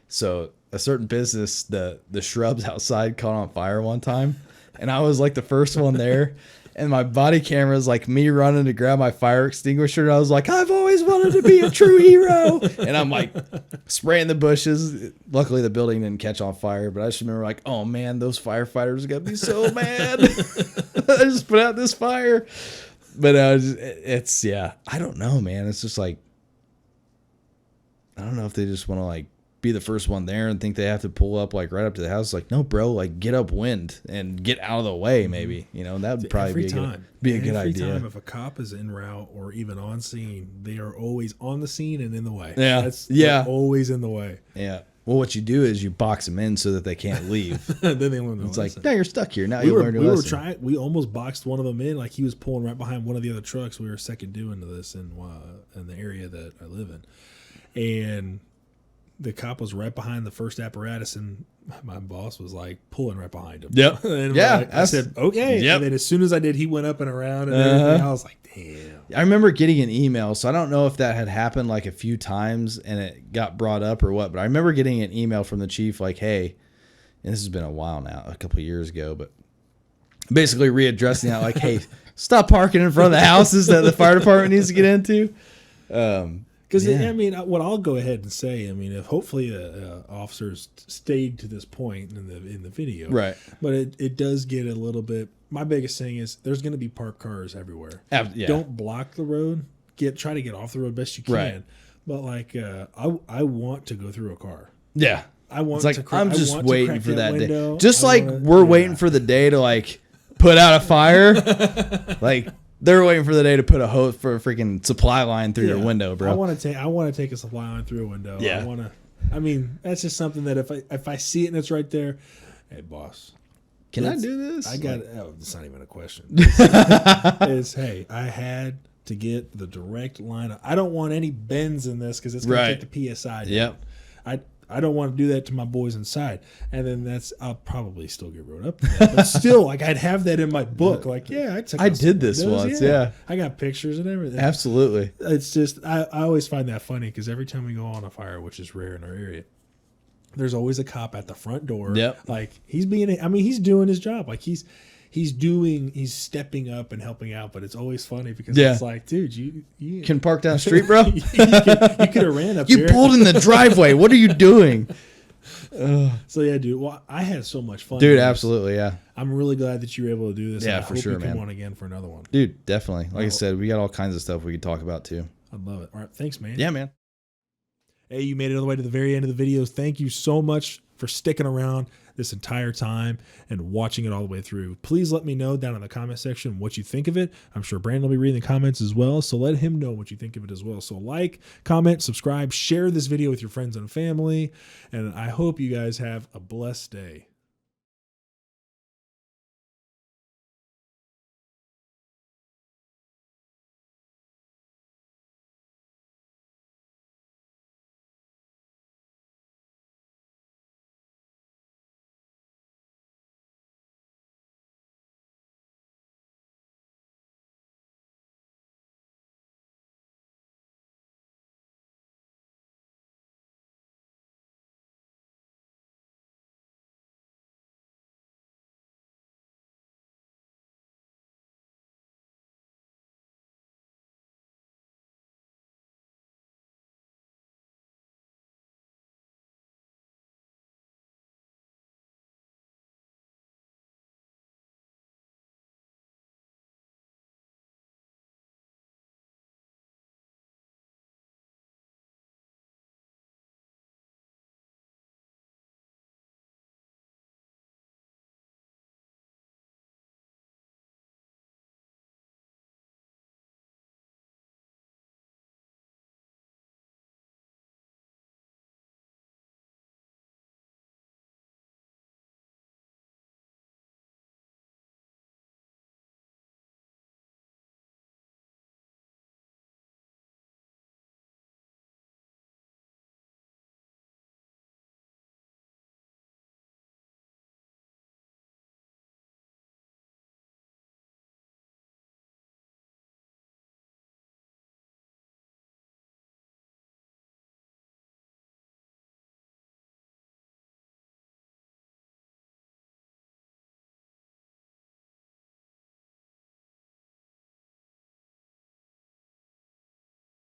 so a certain business, the shrubs outside caught on fire one time, and I was like the first one there. And my body camera is like me running to grab my fire extinguisher. And I was like, I've always wanted to be a true hero. And I'm like spraying the bushes. Luckily, the building didn't catch on fire. But I just remember like, oh, man, those firefighters are going to be so mad. I just put out this fire. But I don't know, man. It's just like, I don't know if they just want to like be the first one there and think they have to pull up like right up to the house. Like, no, bro, like get upwind and get out of the way. Maybe, you know, that would probably be a good idea. Every time if a cop is en route or even on scene, they are always on the scene and in the way. Yeah. They're always in the way. Yeah. Well, what you do is you box them in so that they can't leave. Then they learn. It's like, now you're stuck here. Now you learn your lesson. We almost boxed one of them in. Like he was pulling right behind one of the other trucks. We were second due into this in the area that I live in, and the cop was right behind the first apparatus, and my boss was like pulling right behind him. Yep. And yeah. I said, okay. Yep. And then as soon as I did, he went up and around and everything. I was like, damn. I remember getting an email. So I don't know if that had happened like a few times and it got brought up or what, but I remember getting an email from the chief like, hey, and this has been a while now, a couple of years ago, but basically readdressing that like, hey, stop parking in front of the houses that the fire department needs to get into. Because, I mean, what I'll go ahead and say, I mean, if hopefully officers stayed to this point in the video. Right. But it does get a little bit. My biggest thing is there's going to be parked cars everywhere. Yeah. Don't block the road. Try to get off the road best you can. Right. But, like, I want to go through a car. Yeah. I want it's like, to I'm just waiting for that window. day. Just like we're waiting for the day to, like, put out a fire. Like, they're waiting for the day to put a hose for a freaking supply line through your window, bro. I want to take a supply line through a window. Yeah. I mean, that's just something that if I see it and it's right there, hey boss, can I do this? I got it's not even a question. It's hey, I had to get the direct line. I don't want any bends in this because it's gonna take the PSI down. Yep. I don't want to do that to my boys inside. And then I'll probably still get wrote up. But still, like I'd have that in my book. Like, yeah, I did this once. Yeah. I got pictures and everything. Absolutely. It's just, I always find that funny because every time we go on a fire, which is rare in our area, there's always a cop at the front door. Yep. Like he's doing his job. Like he's stepping up and helping out, but it's always funny because it's like, dude, you can park down the street, bro. you could have ran up there. You pulled in the driveway. What are you doing? So yeah, dude. Well, I had so much fun, dude. Absolutely, yeah. I'm really glad that you were able to do this. Yeah, and I for hope sure, you man. Come on again for another one, dude. Definitely. Like I said, we got all kinds of stuff we could talk about too. I'd love it. All right, thanks, man. Yeah, man. Hey, you made it all the way to the very end of the video. Thank you so much for sticking around this entire time and watching it all the way through. Please let me know down in the comment section what you think of it. I'm sure Brandon will be reading the comments as well, so let him know what you think of it as well. So like, comment, subscribe, share this video with your friends and family, and I hope you guys have a blessed day.